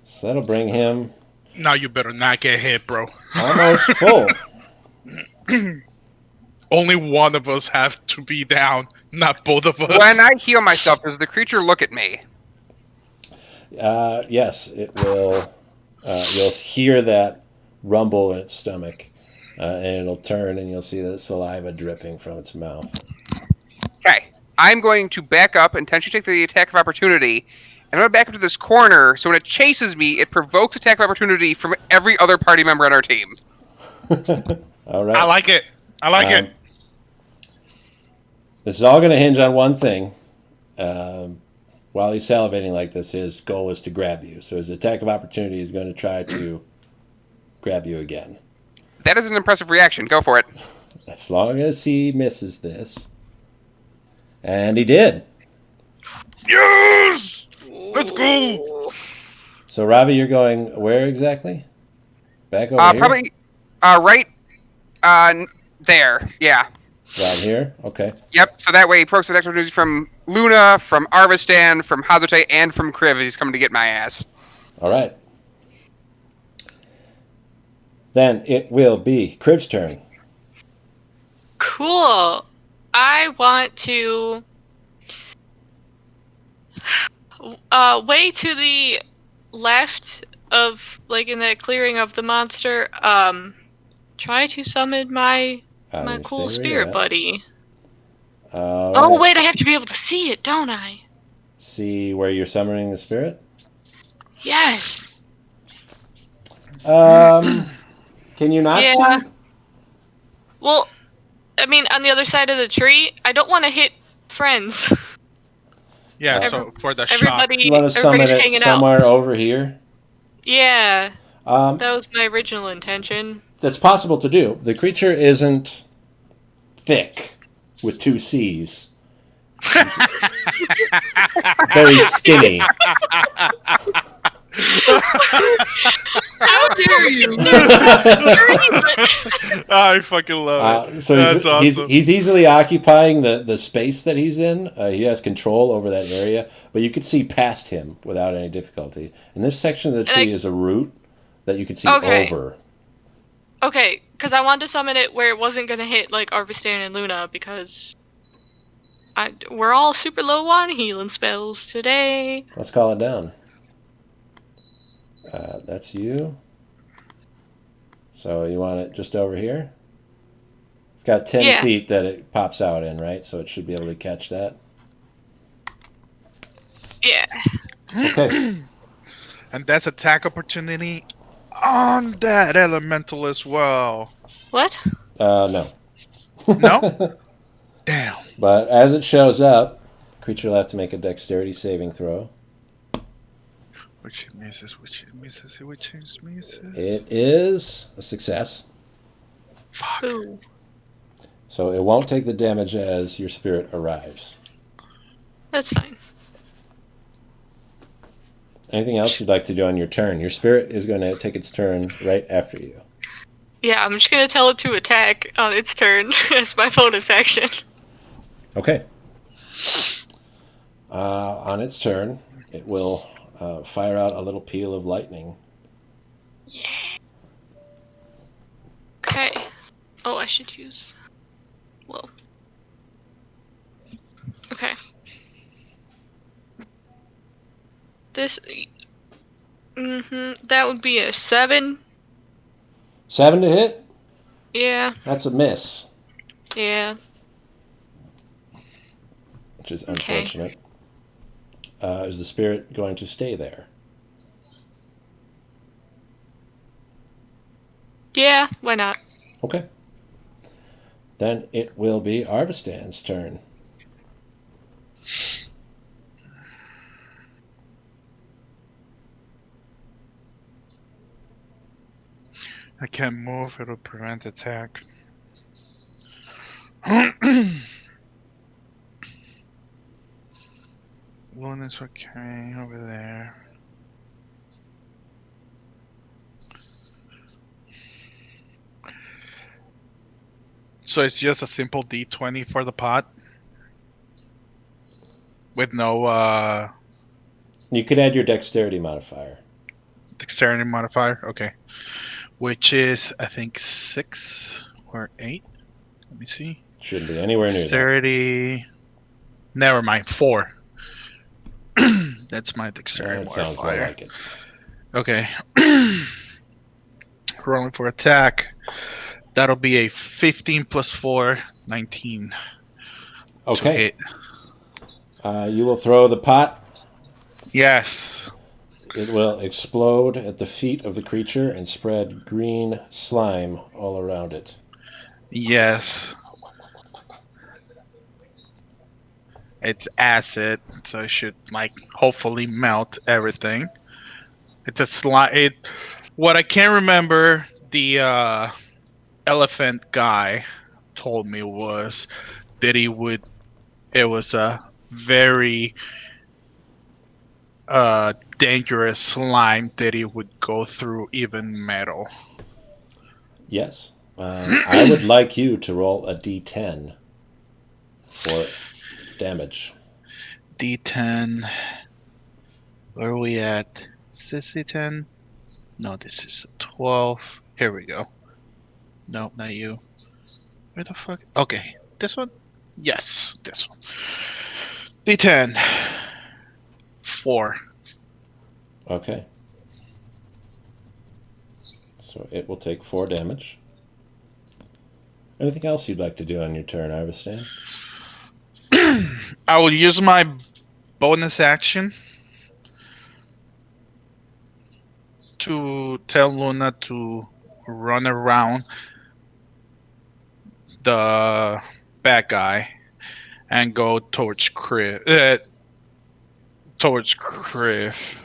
So that'll bring him Now you better not get hit, bro. almost full. Only one of us have to be down, not both of us. When I heal myself, does the creature look at me? Yes, it will. You'll hear that rumble in its stomach, and it'll turn, and you'll see the saliva dripping from its mouth. Okay. I'm going to back up, intentionally take the attack of opportunity, and I'm going to back up to this corner, so when it chases me, it provokes attack of opportunity from every other party member on our team. All right. I like it. I like it. This is all going to hinge on one thing. While he's salivating like this, his goal is to grab you. So his attack of opportunity is going to try to grab you again. That is an impressive reaction. Go for it. As long as he misses this. And he did. Yes! Let's go! So, Ravi, you're going where exactly? Back over here? Probably right there. Yeah. Right here? Okay. Yep. So that way, he provokes attack of opportunity from Luna, from Arvistan, from Hazote, and from Kriv as he's coming to get my ass. All right. Then it will be Crib's turn. Cool. I want to way to the left of, like, in that clearing of the monster, try to summon my cool spirit buddy. Oh Right. wait, I have to be able to see it, don't I? See where you're summoning the spirit? Yes. Can you not Yeah. see? Well, I mean, on the other side of the tree, I don't want to hit friends. Yeah, so for the shot. Everybody, You want to summon everybody's it hanging out. somewhere over here? Yeah, Um, that was my original intention. that's possible to do. The creature isn't thick with 2 C's. Very skinny. How dare you? I fucking love it. So That's awesome. he's easily occupying the space that he's in. He has control over that area, but you could see past him without any difficulty. And this section of the tree is a root that you could see over. Okay, because I wanted to summon it where it wasn't gonna hit like Arvistan and Luna because we're all super low on healing spells today. Let's call it down. That's you. So you want it just over here? It's got 10 feet that it pops out in, right? So it should be able to catch that. Yeah. Okay. And that's attack opportunity on that elemental as well. What? No. No? Damn. But as it shows up, the creature will have to make a dexterity saving throw. Which misses, which misses, which misses. It is a success. Fuck. Ooh. So it won't take the damage as your spirit arrives. That's fine. Anything else you'd like to do on your turn? Your spirit is going to take its turn right after you. Yeah, I'm just gonna tell it to attack on its turn as my bonus action. Okay. On its turn, it will fire out a little peal of lightning. Yeah. Okay. Oh, I should use. Well. Okay. This. That would be a 7. 7 to hit? Yeah. That's a miss, Yeah. which is unfortunate. Is the spirit going to stay there? Yeah. Why not? Okay. Then it will be Arvistan's turn. I can't move, it'll prevent attack. One is okay over there. So it's just a simple D20 for the pot? With no You could add your dexterity modifier. dexterity modifier? Okay. Which is, I think, 6 or 8. Let me see. Shouldn't be anywhere near that. Dexterity. Never mind, 4. That's my dexterity That sounds more modifier. like it. Okay. Rolling for attack. That'll be a 15 plus 4, 19. To Okay. hit. You will throw the pot. Yes. It will explode at the feet of the creature and spread green slime all around it. Yes. It's acid, so it should hopefully melt everything. It's a slime. What I can't remember, the elephant guy told me was that it was a very dangerous slime that it would go through even metal. Yes. I would like you to roll a d10 for damage. D10. Where are we at? Is this D10? No, this is a 12. Here we go. No, not you. Where the fuck? Okay. This one? Yes, this one. D10. 4. Okay. So it will take 4 damage. Anything else you'd like to do on your turn, Arvistan? I will use my bonus action to tell Luna to run around the bad guy and go towards Criff. Towards Criff.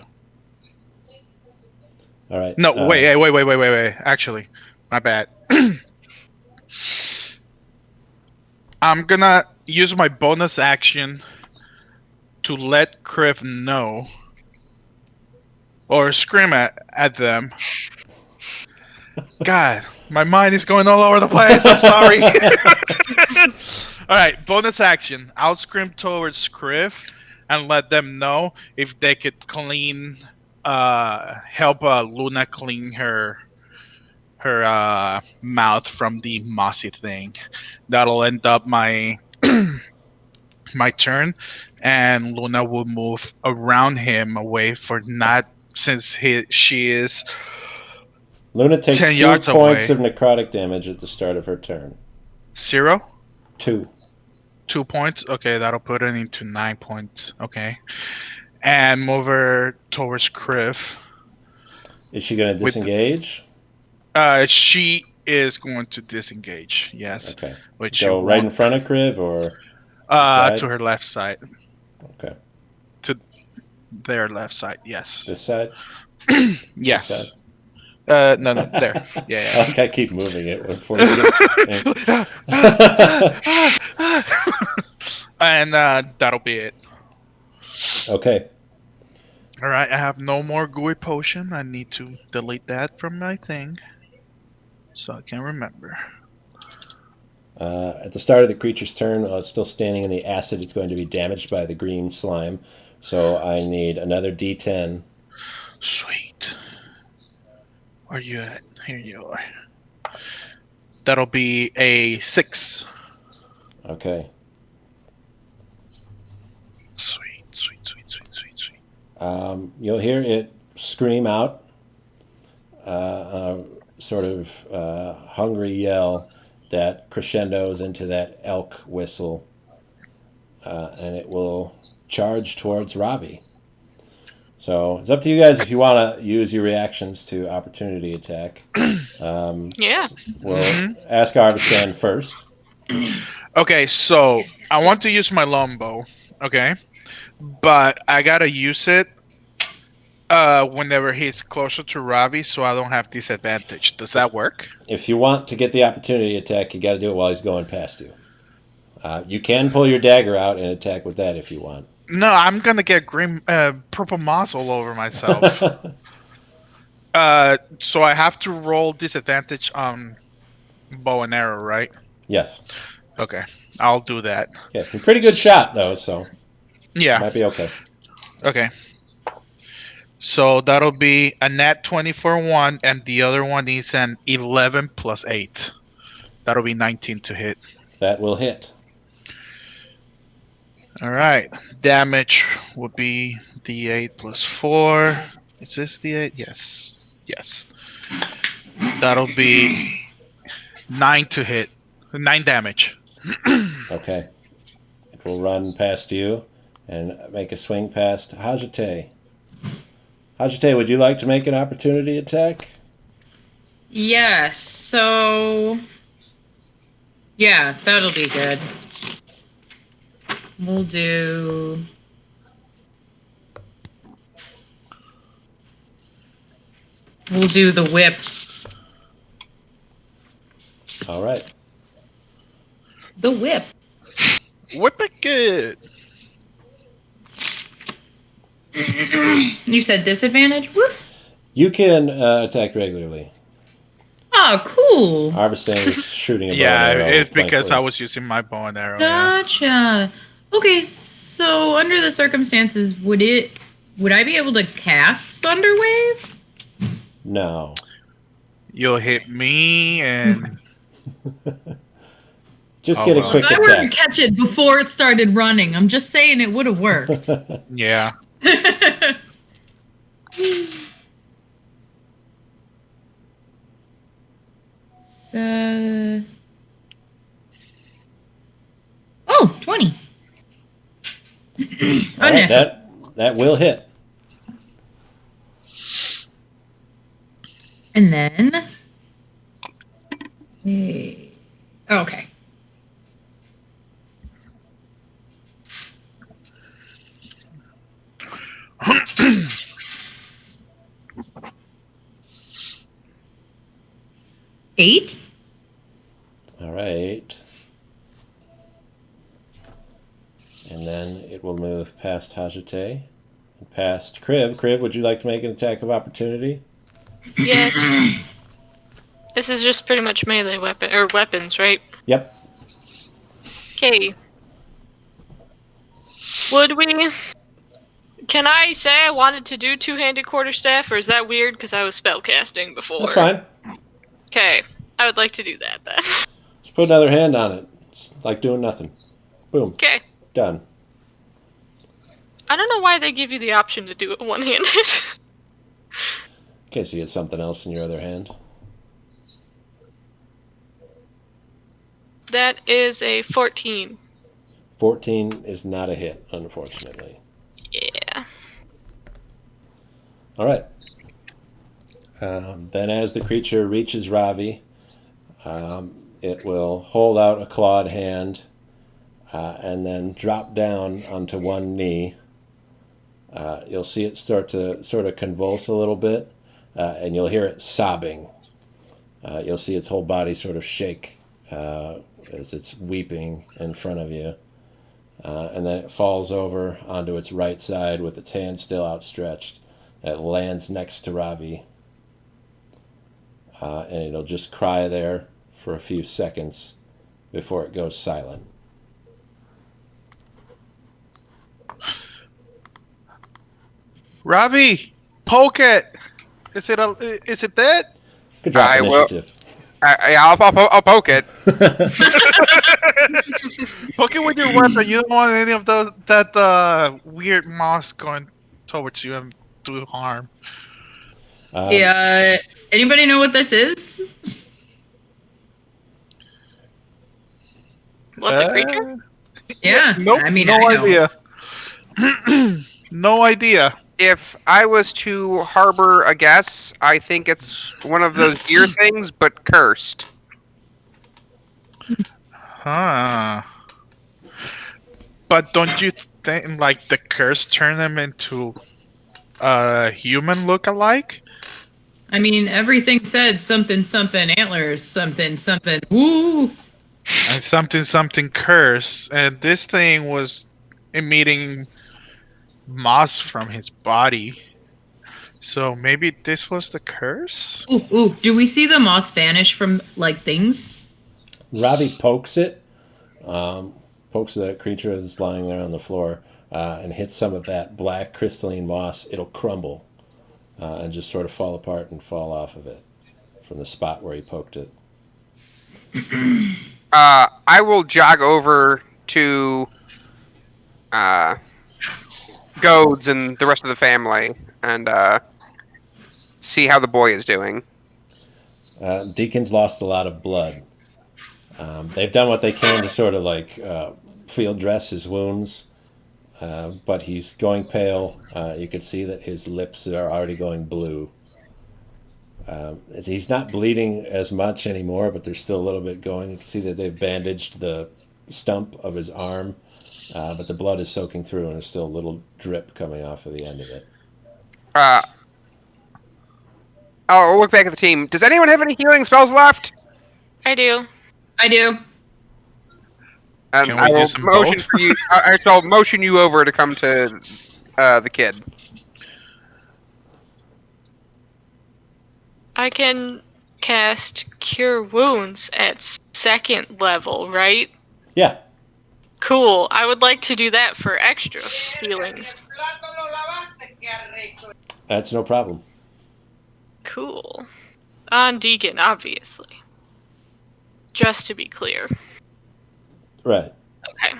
All right. No, wait. Actually, My bad. I'm gonna use my bonus action to let Criff know or scream at them. God, my mind is going all over the place. I'm sorry. All right, bonus action. I'll scream towards Criff and let them know if they could help Luna clean her mouth from the mossy thing. That'll end up my turn, and Luna will move around him away for not since she is Luna takes 10 2 yards points away. of necrotic damage at the start of her turn. 0. 2. 2 points. Okay, that'll put it into 9 points. Okay, and move her towards Criff. Is she going to With disengage? she is going to disengage. Yes, Okay. which she Go right in won't. front of Kriv or side? To her left side. Okay. To their left side. Yes. This side? Yes. This side? No, there. Yeah. Okay, keep moving it before you get. And that'll be it. Okay. All right, I have no more gooey potion. I need to delete that from my thing so I can remember. At the start of the creature's turn, while it's still standing in the acid, it's going to be damaged by the green slime. So I need another D10. Sweet. Where you at? Here you are. That'll be a 6. Okay. Sweet. You'll hear it scream out, a sort of hungry yell that crescendos into that elk whistle, and it will charge towards Ravi. So it's up to you guys if you want to use your reactions to opportunity attack. Yeah. We'll ask Arvistan first. Okay, so I want to use my longbow. Okay, but I gotta use it whenever he's closer to Ravi, so I don't have disadvantage. Does that work? If you want to get the opportunity attack, you got to do it while he's going past you. You can pull your dagger out and attack with that if you want. No, I'm gonna get purple moss all over myself. So I have to roll disadvantage on bow and arrow, right? Yes. Okay, I'll do that. Yeah, you're a pretty good shot though, so Yeah. might be okay. Okay. So that'll be a nat 20 for one, and the other one is an 11 plus 8. That'll be 19 to hit. That will hit. All right. Damage would be D8 plus 4. Is this D8? Yes. That'll be 9 to hit. 9 damage. Okay. It will run past you and make a swing past Hajite. Hajite, would you like to make an opportunity attack? Yes, so... Yeah, that'll be good. We'll do... We'll do the whip. All right. The whip. Whip it good. You said disadvantage? Whoop. You can attack regularly. Oh, cool. Arvistan is shooting a bow Yeah, and arrow it's because blankly. I was using my bow and arrow. Yeah. Gotcha. Okay, so under the circumstances, would I be able to cast Thunderwave? No. You'll hit me and Just Oh, get a well. quick If I were to attack. catch it before it started running, I'm just saying it would have worked. yeah. So... Oh, 20. All right, Unnatural. that will hit. And then... Okay. 8? All right. And then it will move past Hajite and past Kriv. Kriv, would you like to make an attack of opportunity? Yes. This is just pretty much melee weapon or weapons, right? Yep. Okay. Would we? Can I say I wanted to do two-handed quarterstaff, or is that weird because I was spellcasting before? That's fine. Okay, I would like to do that then. Just put another hand on it. It's like doing nothing. Boom. Okay. Done. I don't know why they give you the option to do it one-handed. In case you get something else in your other hand. That is a 14. 14 is not a hit, unfortunately. Yeah. All right. Then as the creature reaches Ravi, it will hold out a clawed hand and then drop down onto one knee. You'll see it start to sort of convulse a little bit, and you'll hear it sobbing. You'll see its whole body sort of shake as it's weeping in front of you. And then it falls over onto its right side with its hand still outstretched. It lands next to Ravi. And it'll just cry there for a few seconds before it goes silent. Robbie, poke it. Is it dead? Good drop I will- initiative. I'll poke it. Poke it with your weapon. You don't want any of that weird moss going towards you and do harm. Yeah. Anybody know what this is? What, the creature? Yeah. Nope. I mean, no I know. idea. No idea. If I was to harbor a guess, I think it's one of those deer things, but cursed. Huh. But don't you think, like, the curse turned them into a human look-alike? I mean, everything said something, something, antlers, something, something. Woo! And something curse, and this thing was emitting moss from his body. So maybe this was the curse? Ooh. Do we see the moss vanish from, like, things? Ravi pokes it, pokes the creature as it's lying there on the floor, and hits some of that black crystalline moss. It'll crumble and just sort of fall apart and fall off of it from the spot where he poked it. I will jog over to Goads and the rest of the family and see how the boy is doing. Deacon's lost a lot of blood. They've done what they can to sort of like field dress his wounds, but he's going pale. You can see that his lips are already going blue. He's not bleeding as much anymore, but there's still a little bit going. You can see that they've bandaged the stump of his arm, but the blood is soaking through and there's still a little drip coming off of the end of it. I'll look back at the team. Does anyone have any healing spells left? I do. I do. And Can I we will use them motion both? for you. I shall motion you over to come to the kid. I can cast Cure Wounds at 2nd level, right? Yeah, Cool. I would like to do that for extra healings. that's no problem. Cool. On Deacon, obviously. Just to be clear. Right. Okay.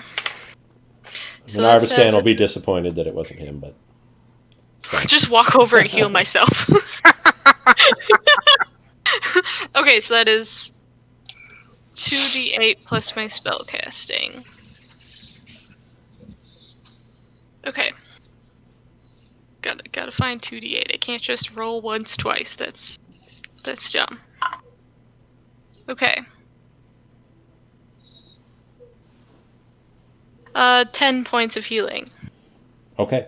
So that Narvastan says- will be disappointed that it wasn't him, but Just walk over and heal myself. Okay, so that is 2d8 plus my spell casting. Okay. Gotta find 2d8. I can't just roll once twice. That's dumb. Okay. 10 points of healing. okay.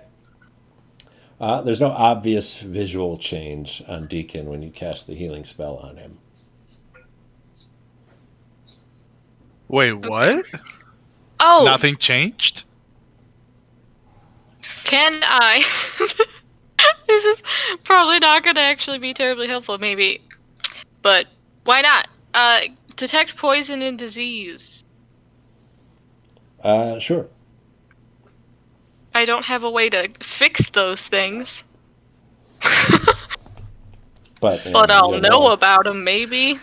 There's no obvious visual change on Deacon when you cast the healing spell on him. Wait, what? Oh, Nothing changed? can I? This is probably not going to actually be terribly helpful, maybe. But why not? Detect poison and disease. Sure. I don't have a way to fix those things. But, But I'll you'll know about them, maybe.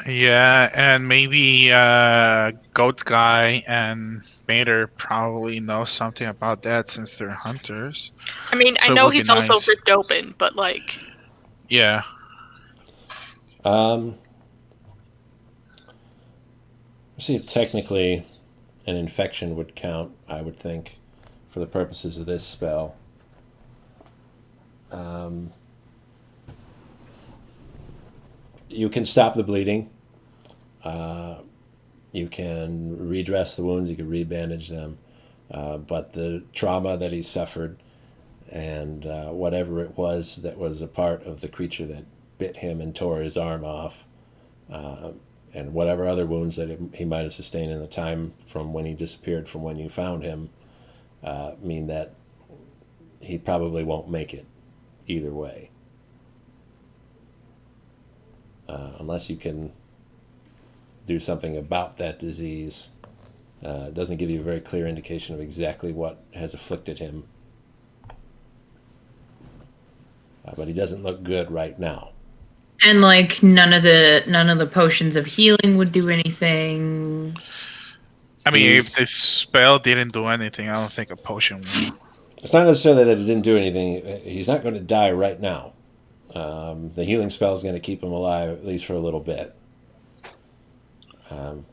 Yeah, and maybe Goat Guy and Mater probably know something about that since they're hunters. I mean, I So it know would be he's also nice. ripped open, but like... Yeah. See, technically, an infection would count, I would think, for the purposes of this spell. You can stop the bleeding. You can redress the wounds. You can rebandage them. But the trauma that he suffered and whatever it was that was a part of the creature that bit him and tore his arm off, and whatever other wounds that he might have sustained in the time from when he disappeared from when you found him, mean that he probably won't make it either way. Unless you can do something about that disease. It doesn't give you a very clear indication of exactly what has afflicted him. But he doesn't look good right now. And like none of the potions of healing would do anything. I mean, if this spell didn't do anything, I don't think a potion will. It's not necessarily that it didn't do anything. He's not going to die right now. The healing spell is going to keep him alive at least for a little bit.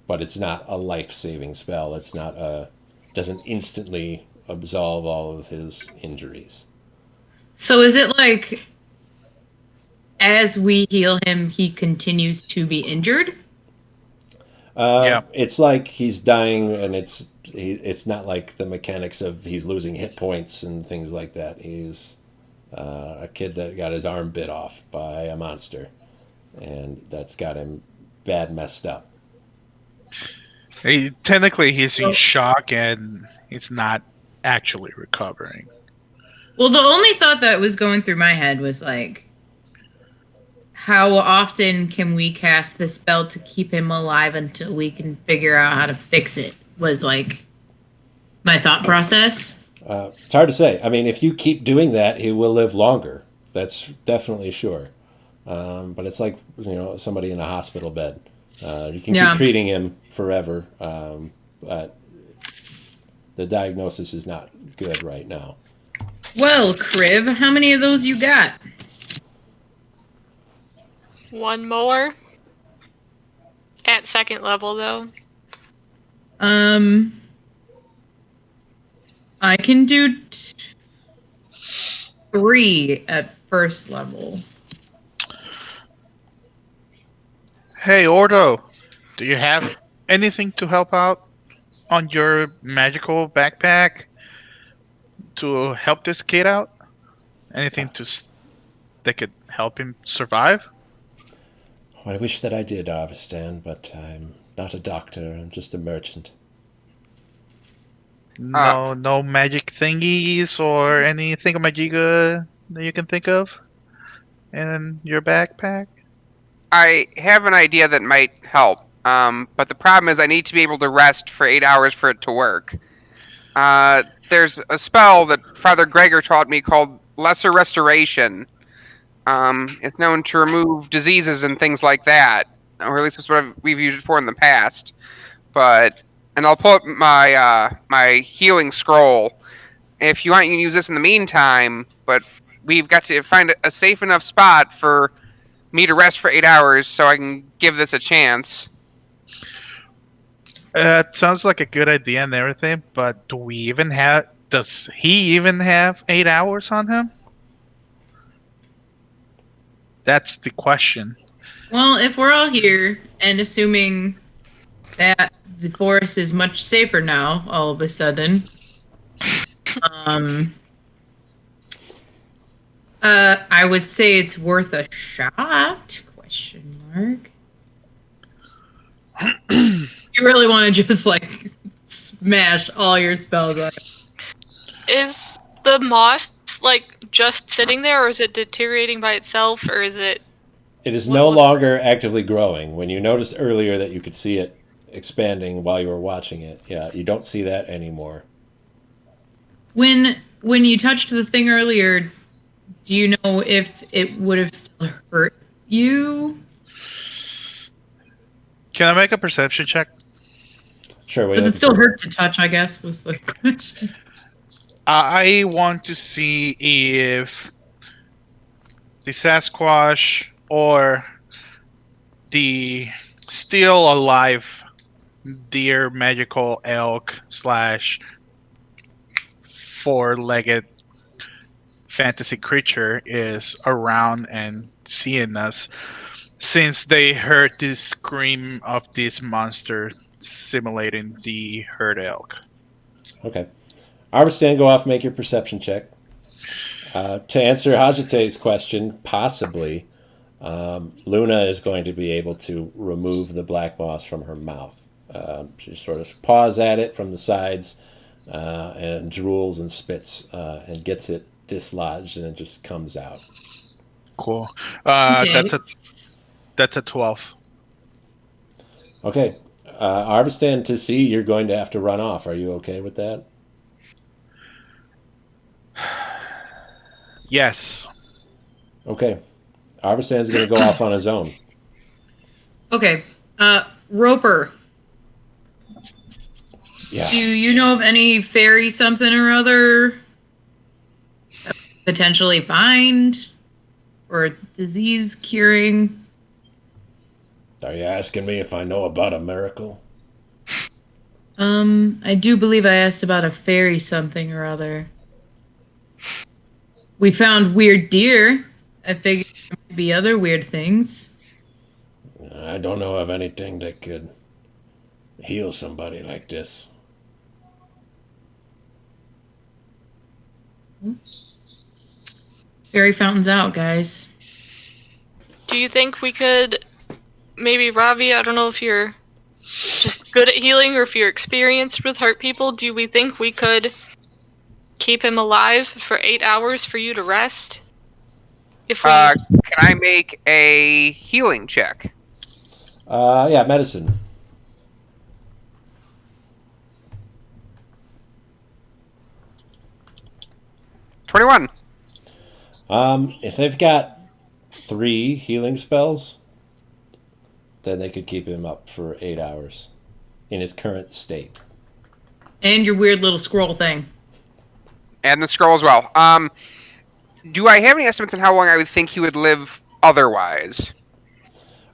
But it's not a life-saving spell. It's not doesn't instantly absolve all of his injuries. So is it like as we heal him, he continues to be injured? Yeah. It's like he's dying, and it's not like the mechanics of he's losing hit points and things like that. He's a kid that got his arm bit off by a monster, and that's got him bad messed up. Technically, he's in shock and he's not actually recovering. Well, the only thought that was going through my head was like, how often can we cast the spell to keep him alive until we can figure out how to fix it? Was like my thought process. It's hard to say. I mean, if you keep doing that, he will live longer. That's definitely sure. But it's like, somebody in a hospital bed. You can keep treating him forever, but the diagnosis is not good right now. Well, Kriv, how many of those you got? One more. At second level, though. I can do 3 at first level. Hey, Ordo, do you have anything to help out on your magical backpack to help this kid out? Anything that could help him survive? I wish that I did, Arvistan, but I'm not a doctor. I'm just a merchant. No magic thingies or any thingamajiga that you can think of in your backpack? I have an idea that might help, but the problem is I need to be able to rest for 8 hours for it to work. There's a spell that Father Gregor taught me called Lesser Restoration. It's known to remove diseases and things like that, or at least that's what we've used it for in the past. And I'll pull up my healing scroll. If you want, you can use this in the meantime, but we've got to find a safe enough spot for me to rest for 8 hours so I can give this a chance. It sounds like a good idea and everything, but does he even have 8 hours on him? That's the question. Well, if we're all here, and assuming that the forest is much safer now, all of a sudden, I would say it's worth a shot? Question mark. You really want to just like smash all your spells on it. Is the moss like just sitting there, or is it deteriorating by itself, or is it? It is What no was- longer actively growing. When you noticed earlier that you could see it expanding while you were watching it, yeah, you don't see that anymore. When you touched the thing earlier, do you know if it would have still hurt you? Can I make a perception check? Sure. Does it still hurt to touch? I guess was the question. I want to see if the Sasquatch or the still alive deer magical elk slash four-legged fantasy creature is around and seeing us, since they heard the scream of this monster simulating the herd elk. Okay. Arbistan, go off and make your perception check. To answer Hajite's question, possibly, Luna is going to be able to remove the black moss from her mouth. She sort of paws at it from the sides and drools and spits and gets it dislodged, and it just comes out. Cool. Okay. That's a 12. Okay. Arbistan, to see, you're going to have to run off. Are you okay with that? Yes. Okay. Arvistan's going to go off on his own. Okay. Roper, Yeah. do you know of any fairy something or other that potentially bind or disease curing? Are you asking me if I know about a miracle? I do believe I asked about a fairy something or other. We found weird deer. I figured there might be other weird things. I don't know of anything that could heal somebody like this. Fairy fountains out, guys. Do you think we could, maybe Ravi? I don't know if you're just good at healing or if you're experienced with hurt people. Do we think we could keep him alive for 8 hours for you to rest? If we Can I make a healing check? Yeah, medicine. $21. If they've got 3 healing spells, then they could keep him up for 8 hours in his current state. And your weird little scroll thing. And the scroll as well. Do I have any estimates on how long I would think he would live otherwise?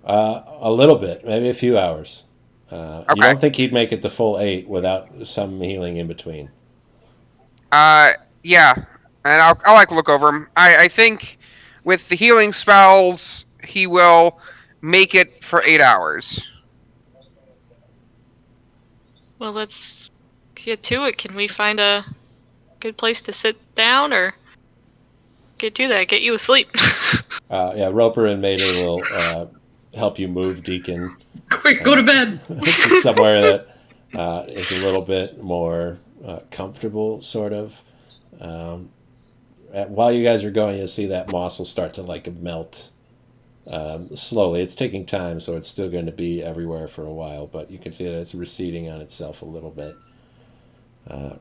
A little bit, maybe a few hours. Okay. You don't think he'd make it the full 8 without some healing in between? Yeah. And I'll like look over him. I think with the healing spells, he will make it for 8 hours. well, let's get to it. Can we find a good place to sit down or get to that? Get you asleep. Yeah, Roper and Mater will help you move Deacon Quick, go to bed. to somewhere that is a little bit more comfortable, sort of. While you guys are going, you'll see that moss will start to like melt slowly. It's taking time, so it's still going to be everywhere for a while, but you can see that it's receding on itself a little bit.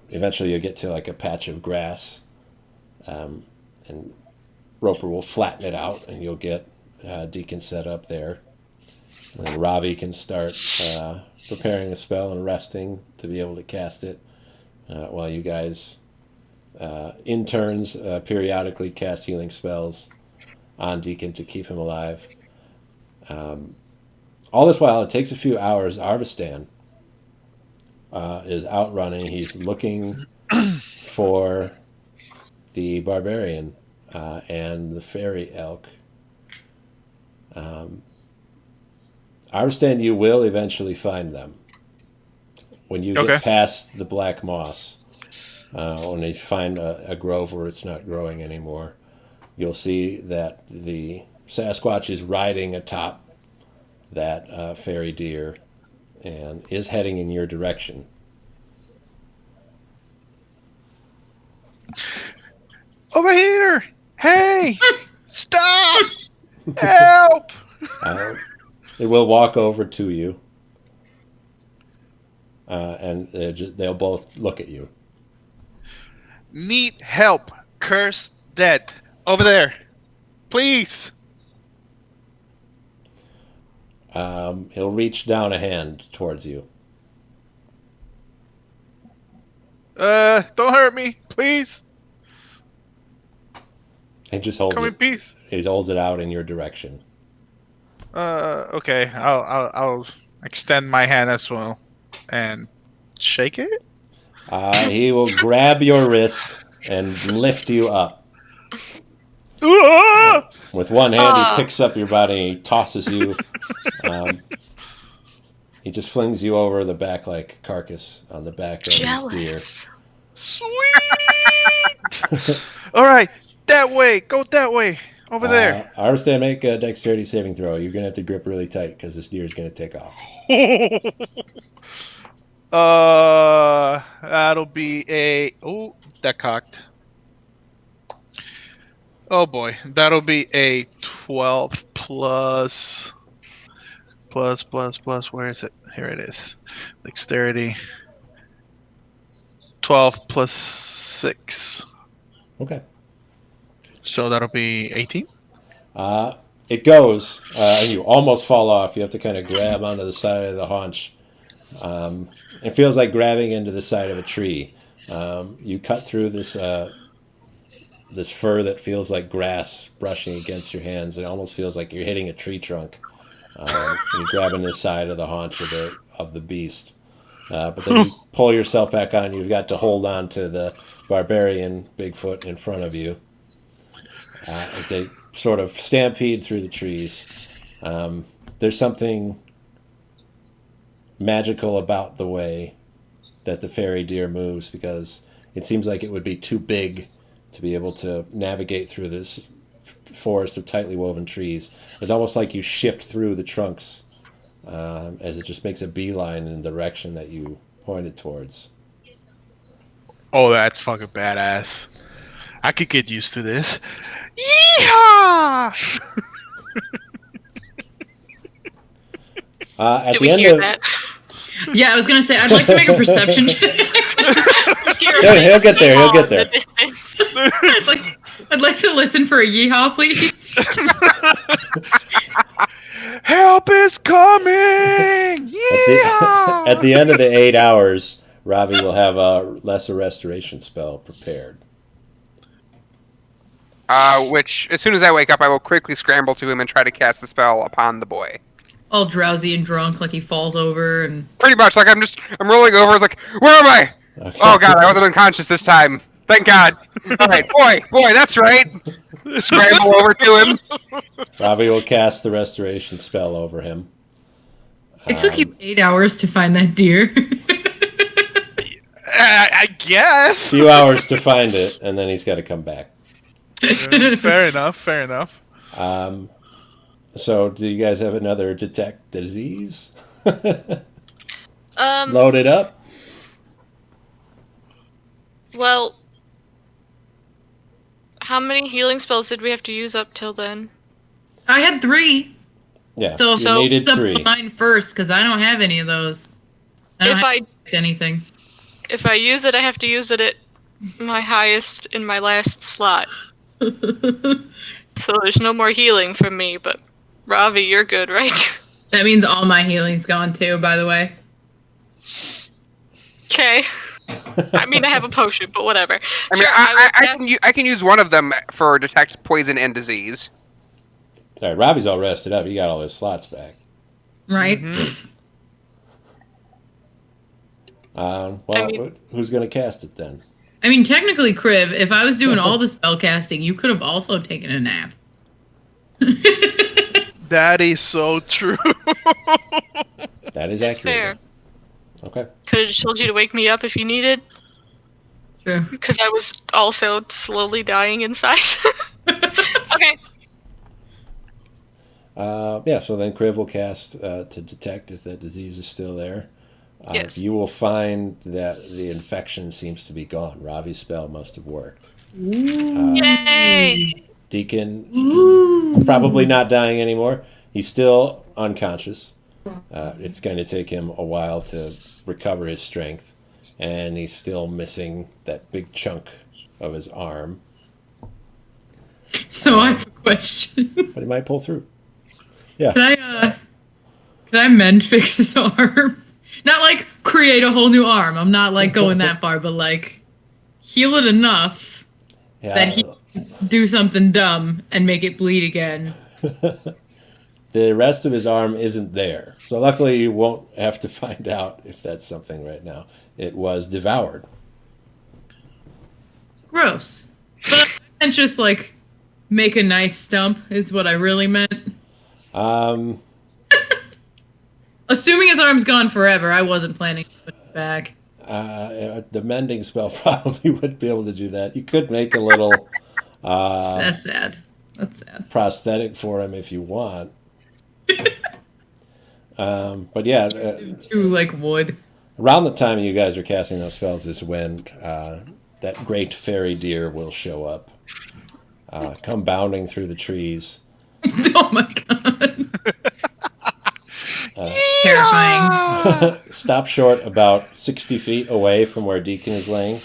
Eventually, you'll get to like a patch of grass, and Roper will flatten it out, and you'll get Deacon set up there. And then Ravi can start preparing a spell and resting to be able to cast it, while you guys, in turns, periodically cast healing spells on Deacon to keep him alive. All this while, it takes a few hours. Arvistan is out running. He's looking for the barbarian and the fairy elk. Arvistan, you will eventually find them. When you Okay. get past the black moss, when you find a grove where it's not growing anymore, you'll see that the Sasquatch is riding atop that fairy deer, and is heading in your direction. Over here! Hey! Stop! Help! It will walk over to you, and they'll both look at you. Need help. Curse dead. Over there. Please. He'll reach down a hand towards you. Don't hurt me, please. He just holds Come in it. peace. He holds it out in your direction. Okay. I'll extend my hand as well and shake it. He will grab your wrist and lift you up. Ah! With one hand, he picks up your body and he tosses you. He just flings you over the back like a carcass on the back of his deer. Sweet. All right, that way. Go that way. Over there. Arstan, make a dexterity saving throw. You're going to have to grip really tight because this deer is going to take off. That'll be a... Oh, that cocked. Oh boy, that'll be a 12 plus... Where is it? Here it is. Dexterity. 12 plus 6. Okay. So that'll be 18? It goes, and you almost fall off. You have to kind of grab onto the side of the haunch. It feels like grabbing into the side of a tree. You cut through this this fur that feels like grass brushing against your hands. It almost feels like you're hitting a tree trunk. And you're grabbing the side of the haunch of the beast. But then you pull yourself back on. You've got to hold on to the barbarian Bigfoot in front of you as they sort of stampede through the trees. There's something magical about the way that the fairy deer moves, because it seems like it would be too big to be able to navigate through this forest of tightly woven trees. It's almost like you shift through the trunks as it just makes a beeline in the direction that you pointed towards. Oh, that's fucking badass. I could get used to this. Yeehaw! At Did the we end hear of that? Yeah, I was gonna say I'd like to make a perception check. He'll get there. He'll get there. I'd like to listen for a yeehaw, please. Help is coming! Yeah! At the end of the 8 hours, Ravi will have a lesser restoration spell prepared. Which, as soon as I wake up, I will quickly scramble to him and try to cast the spell upon the boy. All drowsy and drunk, like he falls over and. Pretty much, like I'm rolling over. It's like, where am I? Okay. Oh god, I wasn't unconscious this time. Thank God. All right, boy, that's right. Scramble over to him. Ravi will cast the restoration spell over him. It took you 8 hours to find that deer. I guess. A few hours to find it, and then he's got to come back. Fair enough. So, do you guys have another detect disease? Um. Load it up. Well, how many healing spells did we have to use up till then? I had 3. Yeah, So you needed up 3. mine first, because I don't have any of those. I don't If have anything. If I use it, I have to use it at my highest in my last slot. So there's no more healing from me, but Ravi, you're good, right? That means all my healing's gone too, by the way. Okay. I mean, I have a potion, but whatever. I mean, Sure, I can use one of them for detect poison and disease. All right, Ravi's all rested up. He got all his slots back. Right? Who's going to cast it then? I mean, technically, Kriv, if I was doing all the spell casting, you could have also taken a nap. That is so true. That is That's accurate. fair. Okay. Could have just told you to wake me up if you needed, True. because I was also slowly dying inside. Okay. Yeah, so then Kriv will cast to detect if that disease is still there. Yes. You will find that the infection seems to be gone. Ravi's spell must have worked. Yay! Deacon, Ooh. probably not dying anymore. He's still unconscious. It's going to take him a while to recover his strength. And he's still missing that big chunk of his arm. So I have a question. But he might pull through. Can I mend fix his arm? Not like create a whole new arm. I'm not like going that far, but like heal it enough that he can do something dumb and make it bleed again. The rest of his arm isn't there. So luckily you won't have to find out if that's something right now. It was devoured. Gross. But I meant just like make a nice stump is what I really meant. Assuming his arm's gone forever, I wasn't planning to put it back. The mending spell probably wouldn't be able to do that. You could make a little That's sad. That's sad. prosthetic for him if you want. But yeah, Too like wood. around the time you guys are casting those spells is when that great fairy deer will show up, come bounding through the trees. Oh my god. Terrifying. Stop short about 60 feet away from where Deacon is laying,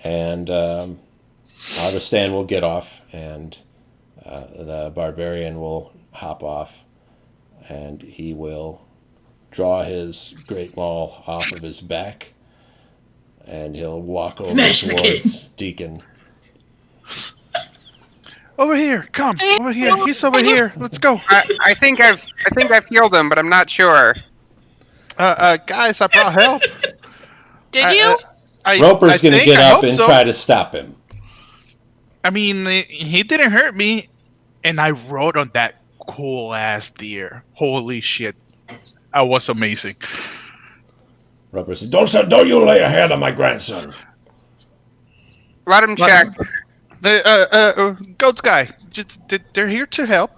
and Arvistan will get off, and the barbarian will hop off, and he will draw his great maul off of his back, and he'll walk over Smash the towards Deacon. Over here, come over here. He's over here. Let's go. I think I've healed him, but I'm not sure. Guys, I brought help. Did you? Roper's going to get up and so. try to stop him. I mean, he didn't hurt me, and I rode on that cool ass deer. Holy shit, that was amazing. Roper said, "Don't you lay a hand on my grandson." Let him check. Goats guy, they're here to help.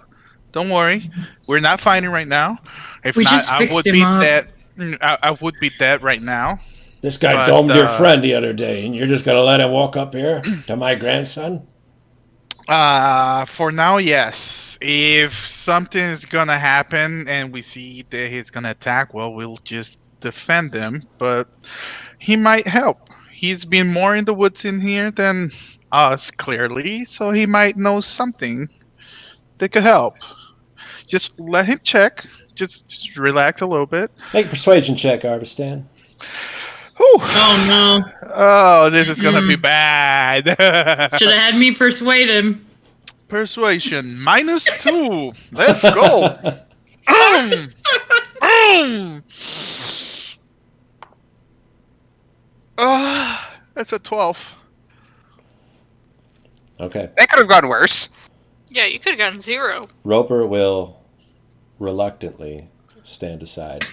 Don't worry, we're not fighting right now. If We not, just I fixed would him be up. dead. I would be dead right now. This guy But, domed your friend the other day, and you're just going to let him walk up here to my grandson? For now, yes. If something is gonna happen and we see that he's gonna attack, well, we'll just defend him. But he might help. He's been more in the woods in here than us, clearly, so he might know something that could help. Just let him check. Just relax a little bit. Make a persuasion check, Arvistan. Whew. Oh no. Oh, this is gonna be bad. Should have had me persuade him. Persuasion -2. Let's go. That's a 12. Okay. That could have gone worse. Yeah, you could have gotten 0. Roper will reluctantly stand aside.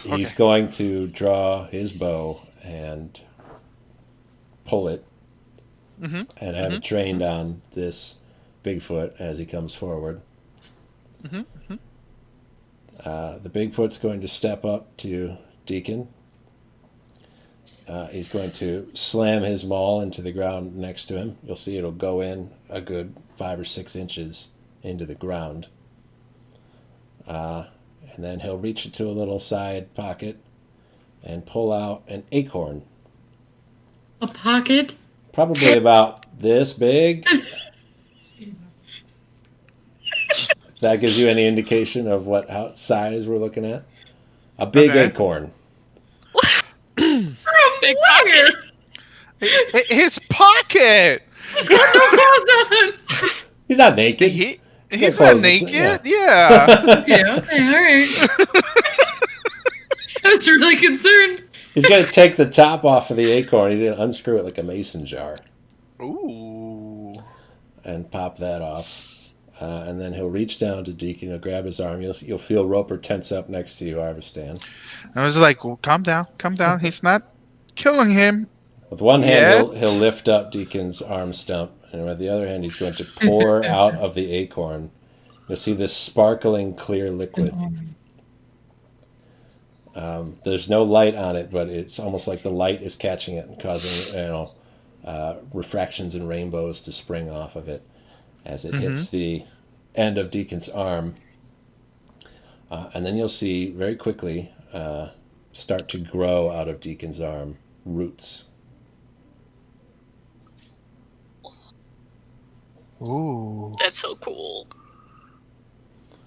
He's going to draw his bow and pull it and have it trained on this Bigfoot as he comes forward. The Bigfoot's going to step up to Deacon. He's going to slam his maul into the ground next to him. You'll see it'll go in a good 5 or 6 inches into the ground. And then he'll reach into a little side pocket and pull out an acorn. A pocket? Probably about this big. If that gives you any indication of what size we're looking at. A big acorn. Big pocket. His pocket. He's got no clothes on. He's not naked. He's clothes, not naked. Yeah. Okay, all right. I was really concerned. He's going to take the top off of the acorn. He's going to unscrew it like a mason jar. Ooh. And pop that off. And then he'll reach down to Deacon. He'll grab his arm. You'll feel Roper tense up next to you, Arvistan. I was like, well, calm down. He's not killing him. With one hand, he'll lift up Deacon's arm stump. And with the other hand, he's going to pour out of the acorn You'll see this sparkling clear liquid. There's no light on it, but it's almost like the light is catching it and causing refractions and rainbows to spring off of it as it hits the end of Deacon's arm. And then you'll see very quickly start to grow out of Deacon's arm roots. Ooh. That's so cool.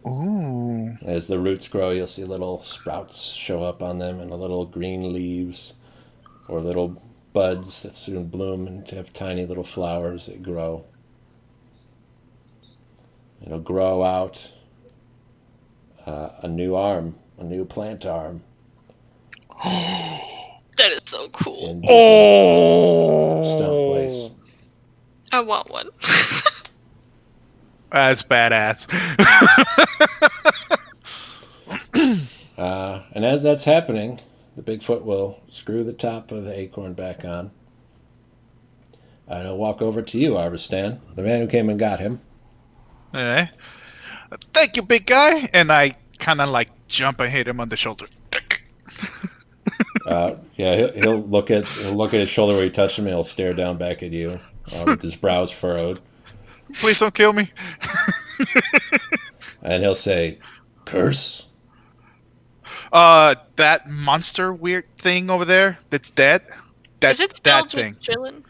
Ooh. As the roots grow, you'll see little sprouts show up on them and little green leaves or little buds that soon bloom and have tiny little flowers that grow. It'll grow out a new arm, a new plant arm. That is so cool. In Deacon's stump place. I want one. That's badass. And as that's happening, the Bigfoot will screw the top of the acorn back on. And he'll walk over to you, Arvistan, the man who came and got him. Okay. Thank you, big guy. And I kind of like jump and hit him on the shoulder. Yeah, he'll look at his shoulder where you touched him, and he'll stare down back at you with his brows furrowed. Please don't kill me. And he'll say, "Curse." That monster weird thing over there that's dead. Is it still that just thing. chilling?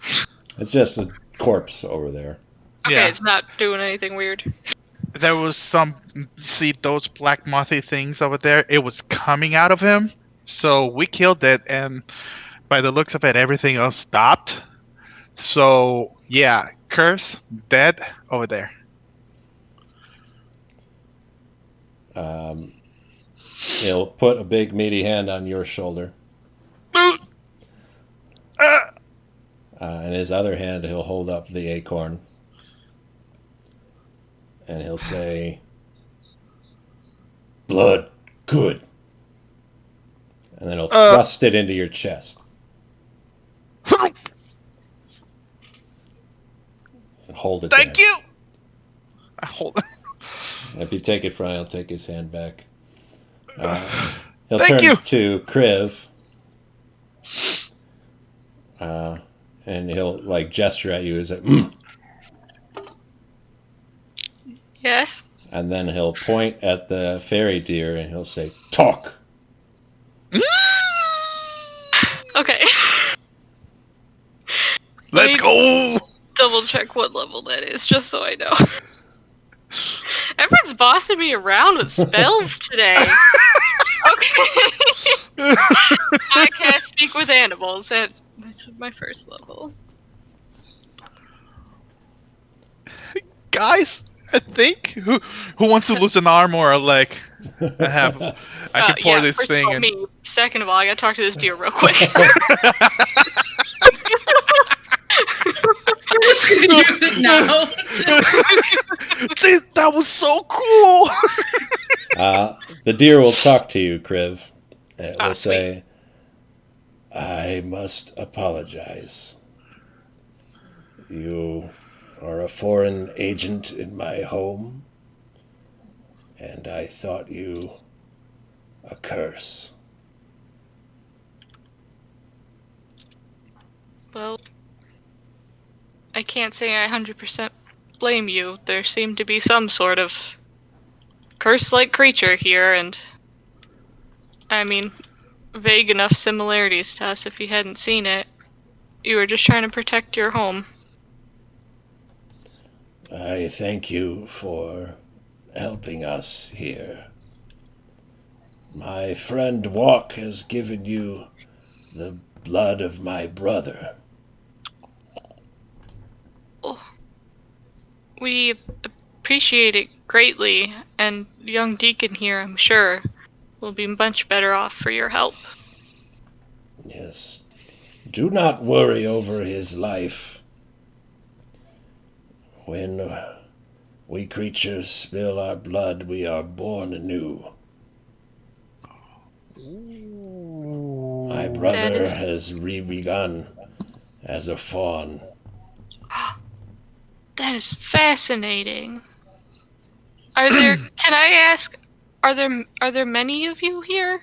It's just a corpse over there. Okay, Yeah. it's not doing anything weird. There was see those black mothy things over there? It was coming out of him. So we killed it, and by the looks of it, everything else stopped. So yeah, curse, dead, over there. He'll put a big meaty hand on your shoulder. And his other hand, he'll hold up the acorn. And he'll say, "Blood, good." And then he'll thrust it into your chest. And hold it Thank there. you. I hold it. And if you take it from him, he'll take his hand back. He'll Thank turn you. to Kriv. And he'll like gesture at you as like, Yes? and then he'll point at the fairy deer and he'll say, "Talk." Okay. Let's go. Double check what level that is, just so I know. Everyone's bossing me around with spells today. Okay. I can't speak with animals. That's my first level. Guys, I think who wants to lose an arm or a leg? I can pour this first thing of all, and me. Second of all, I gotta talk to this deer real quick. Let's use it now. That was so cool. The deer will talk to you, Kriv. And it will Sweet. say, "I must apologize. You are a foreign agent in my home, and I thought you a curse." Well, I can't say I 100% blame you. There seemed to be some sort of curse-like creature here, and I mean, vague enough similarities to us if you hadn't seen it. You were just trying to protect your home. I thank you for helping us here. My friend Walk has given you the blood of my brother. We appreciate it greatly, and young Deacon here, I'm sure, will be much better off for your help. Yes. Do not worry over his life. When we creatures spill our blood, we are born anew. My brother has re-begun as a fawn. That is fascinating. Are there? Can I ask? Are there many of you here?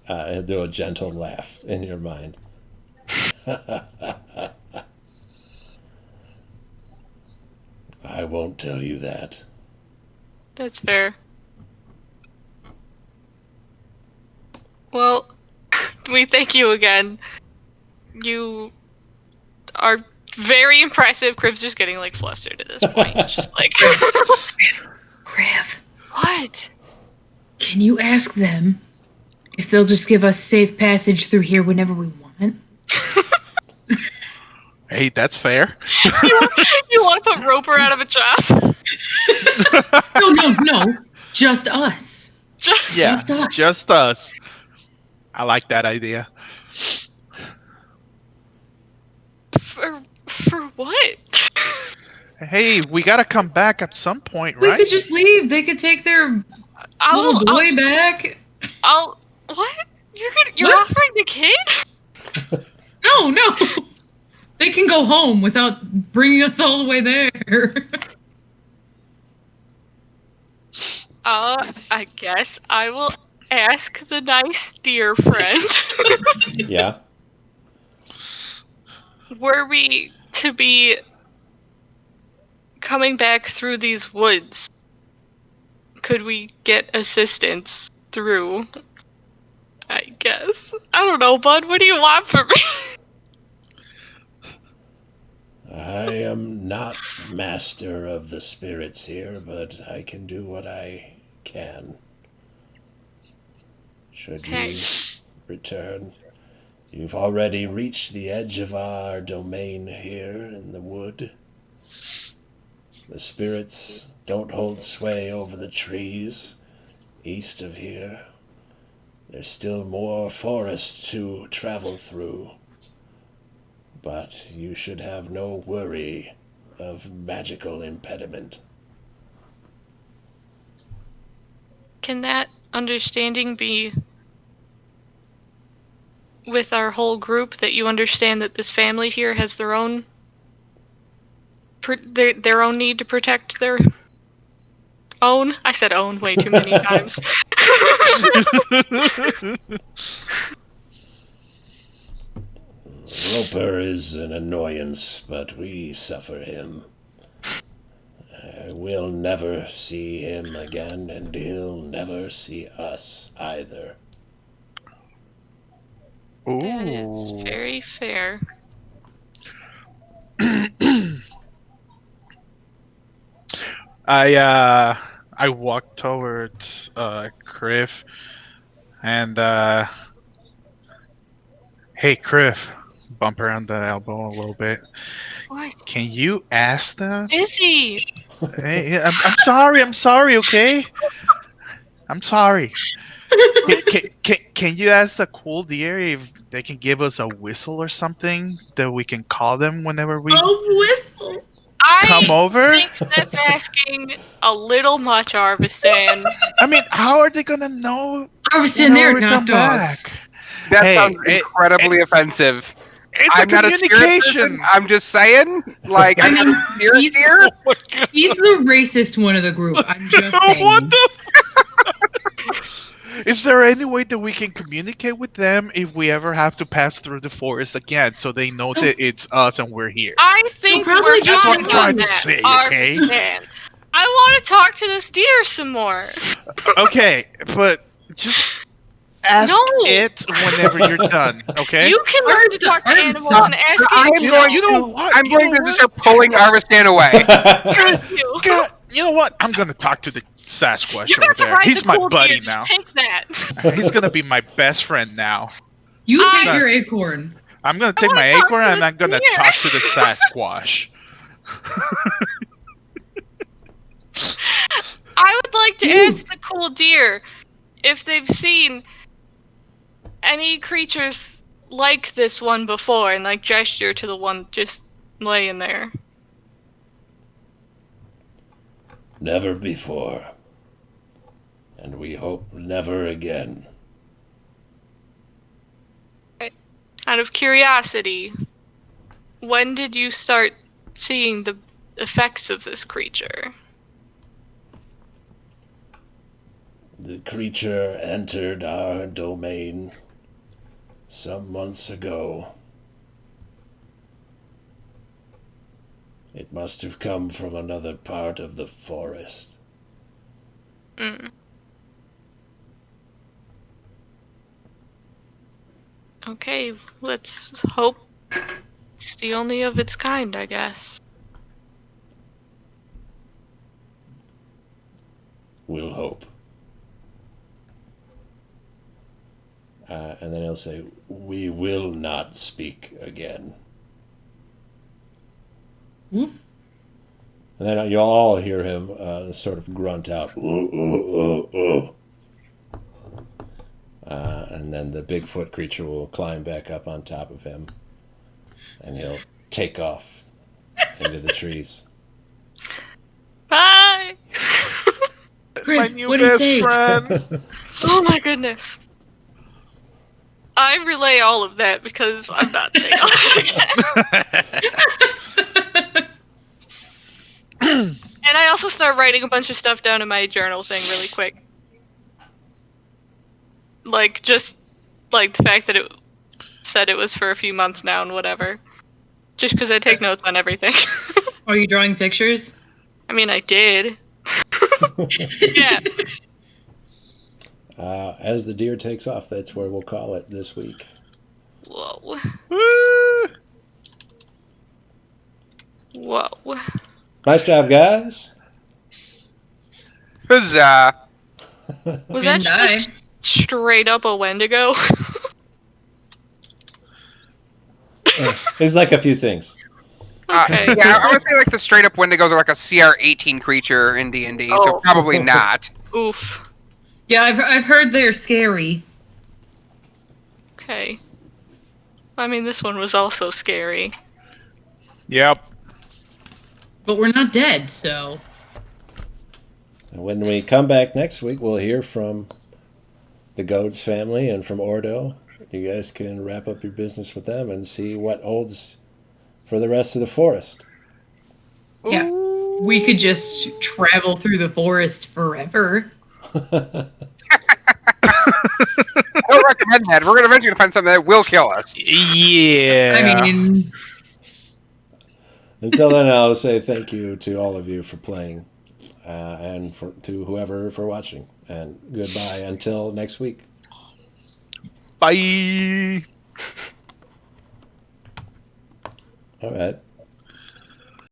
He'll do a gentle laugh in your mind. I won't tell you that. That's fair. Well, we thank you again. You are very impressive. Crib's just getting like flustered at this point. Just like Grav, what? can you ask them if they'll just give us safe passage through here whenever we want? Hey, that's fair. You want to put Roper out of a job? No. Just us. Yeah, Just us. just us. I like that idea. For what? Hey, we gotta come back at some point, We right? could just leave. They could take their little boy back. What? You're What? offering the kid? No. They can go home without bringing us all the way there. I guess I will ask the nice dear friend. Yeah? Were we to be coming back through these woods, could we get assistance through? I guess. I don't know, bud. What do you want from me? I am not master of the spirits here, but I can do what I can. Should you Okay. return, you've already reached the edge of our domain here in the wood. The spirits don't hold sway over the trees east of here. There's still more forest to travel through. But you should have no worry of magical impediment. Can that understanding be with our whole group, that you understand that this family here has their own their own need to protect their own? I said own way too many times. Roper is an annoyance, but we suffer him. We'll never see him again, and he'll never see us either. Ooh. That is very fair. I walked towards Criff and hey Criff, bump around the elbow a little bit. What? Can you ask them? Izzy! Hey, I'm sorry, okay? I'm sorry. Can you ask the cool deer if they can give us a whistle or something that we can call them whenever we whistle. come over? I think that's asking a little much, Arvistan. I mean, how are they gonna know Arvistan, whenever they're we not come dogs. back? That Hey, sounds incredibly it's- offensive. It's I'm a not a spirit communication. person. I'm just saying, like, I I'm mean, not a spirit he's- here. Oh my God. He's the racist one of the group. I'm just saying. What the? Is there any way that we can communicate with them if we ever have to pass through the forest again, so they know that it's us and we're here? I think They'll probably we're just talking I'm about trying to that, say, okay? Arvistan. I want to talk to this deer some more. Okay, but just ask No. it whenever you're done, okay? You can learn to talk to Arvistan, animals and ask I'm it. going you know what? I'm You going know to what? start pulling Arvistan away. You. God, you know what? I'm gonna talk to the Sasquatch You over got to there. ride He's the my cool buddy deer. now. Just take that. He's gonna be my best friend now. You take I- your acorn. I'm gonna take my wanna talk acorn to and the I'm gonna deer. talk to the Sasquatch. I would like to Ooh. ask the cool deer if they've seen any creatures like this one before, and like gesture to the one just laying there. Never before. And we hope never again. Out of curiosity, when did you start seeing the effects of this creature? The creature entered our domain some months ago. It must have come from another part of the forest. Mm. Okay, let's hope it's the only of its kind, I guess. We'll hope. And then he'll say, "We will not speak again." Whoop. And then you'll all hear him sort of grunt out, "Ooh, ooh, ooh, ooh." And then the Bigfoot creature will climb back up on top of him, and he'll take off into the trees. Bye! My Chris, new what'd he best say? friend. Oh my goodness. I relay all of that because I'm not saying all that again. And I also start writing a bunch of stuff down in my journal thing really quick. Like, just, like, the fact that it said it was for a few months now and whatever. Just because I take notes on everything. Are you drawing pictures? I mean, I did. Yeah. As the deer takes off, that's where we'll call it this week. Whoa. Woo! Whoa. Nice job, guys. Huzzah! Was that Didn't I? just straight up a Wendigo? There's like a few things. Okay. Yeah, I would say like the straight up Wendigos are like a CR18 creature in D&D, so Oh. probably not. Oof. Yeah, I've heard they're scary. Okay. I mean, this one was also scary. Yep. But we're not dead, so. And when we come back next week, we'll hear from the Goads family and from Ordo. You guys can wrap up your business with them and see what holds for the rest of the forest. Yeah. We could just travel through the forest forever. I don't recommend that. We're going to eventually find something that will kill us. Yeah. I mean, Until then, I'll say thank you to all of you for playing and to whoever for watching. And goodbye until next week. Bye. All right.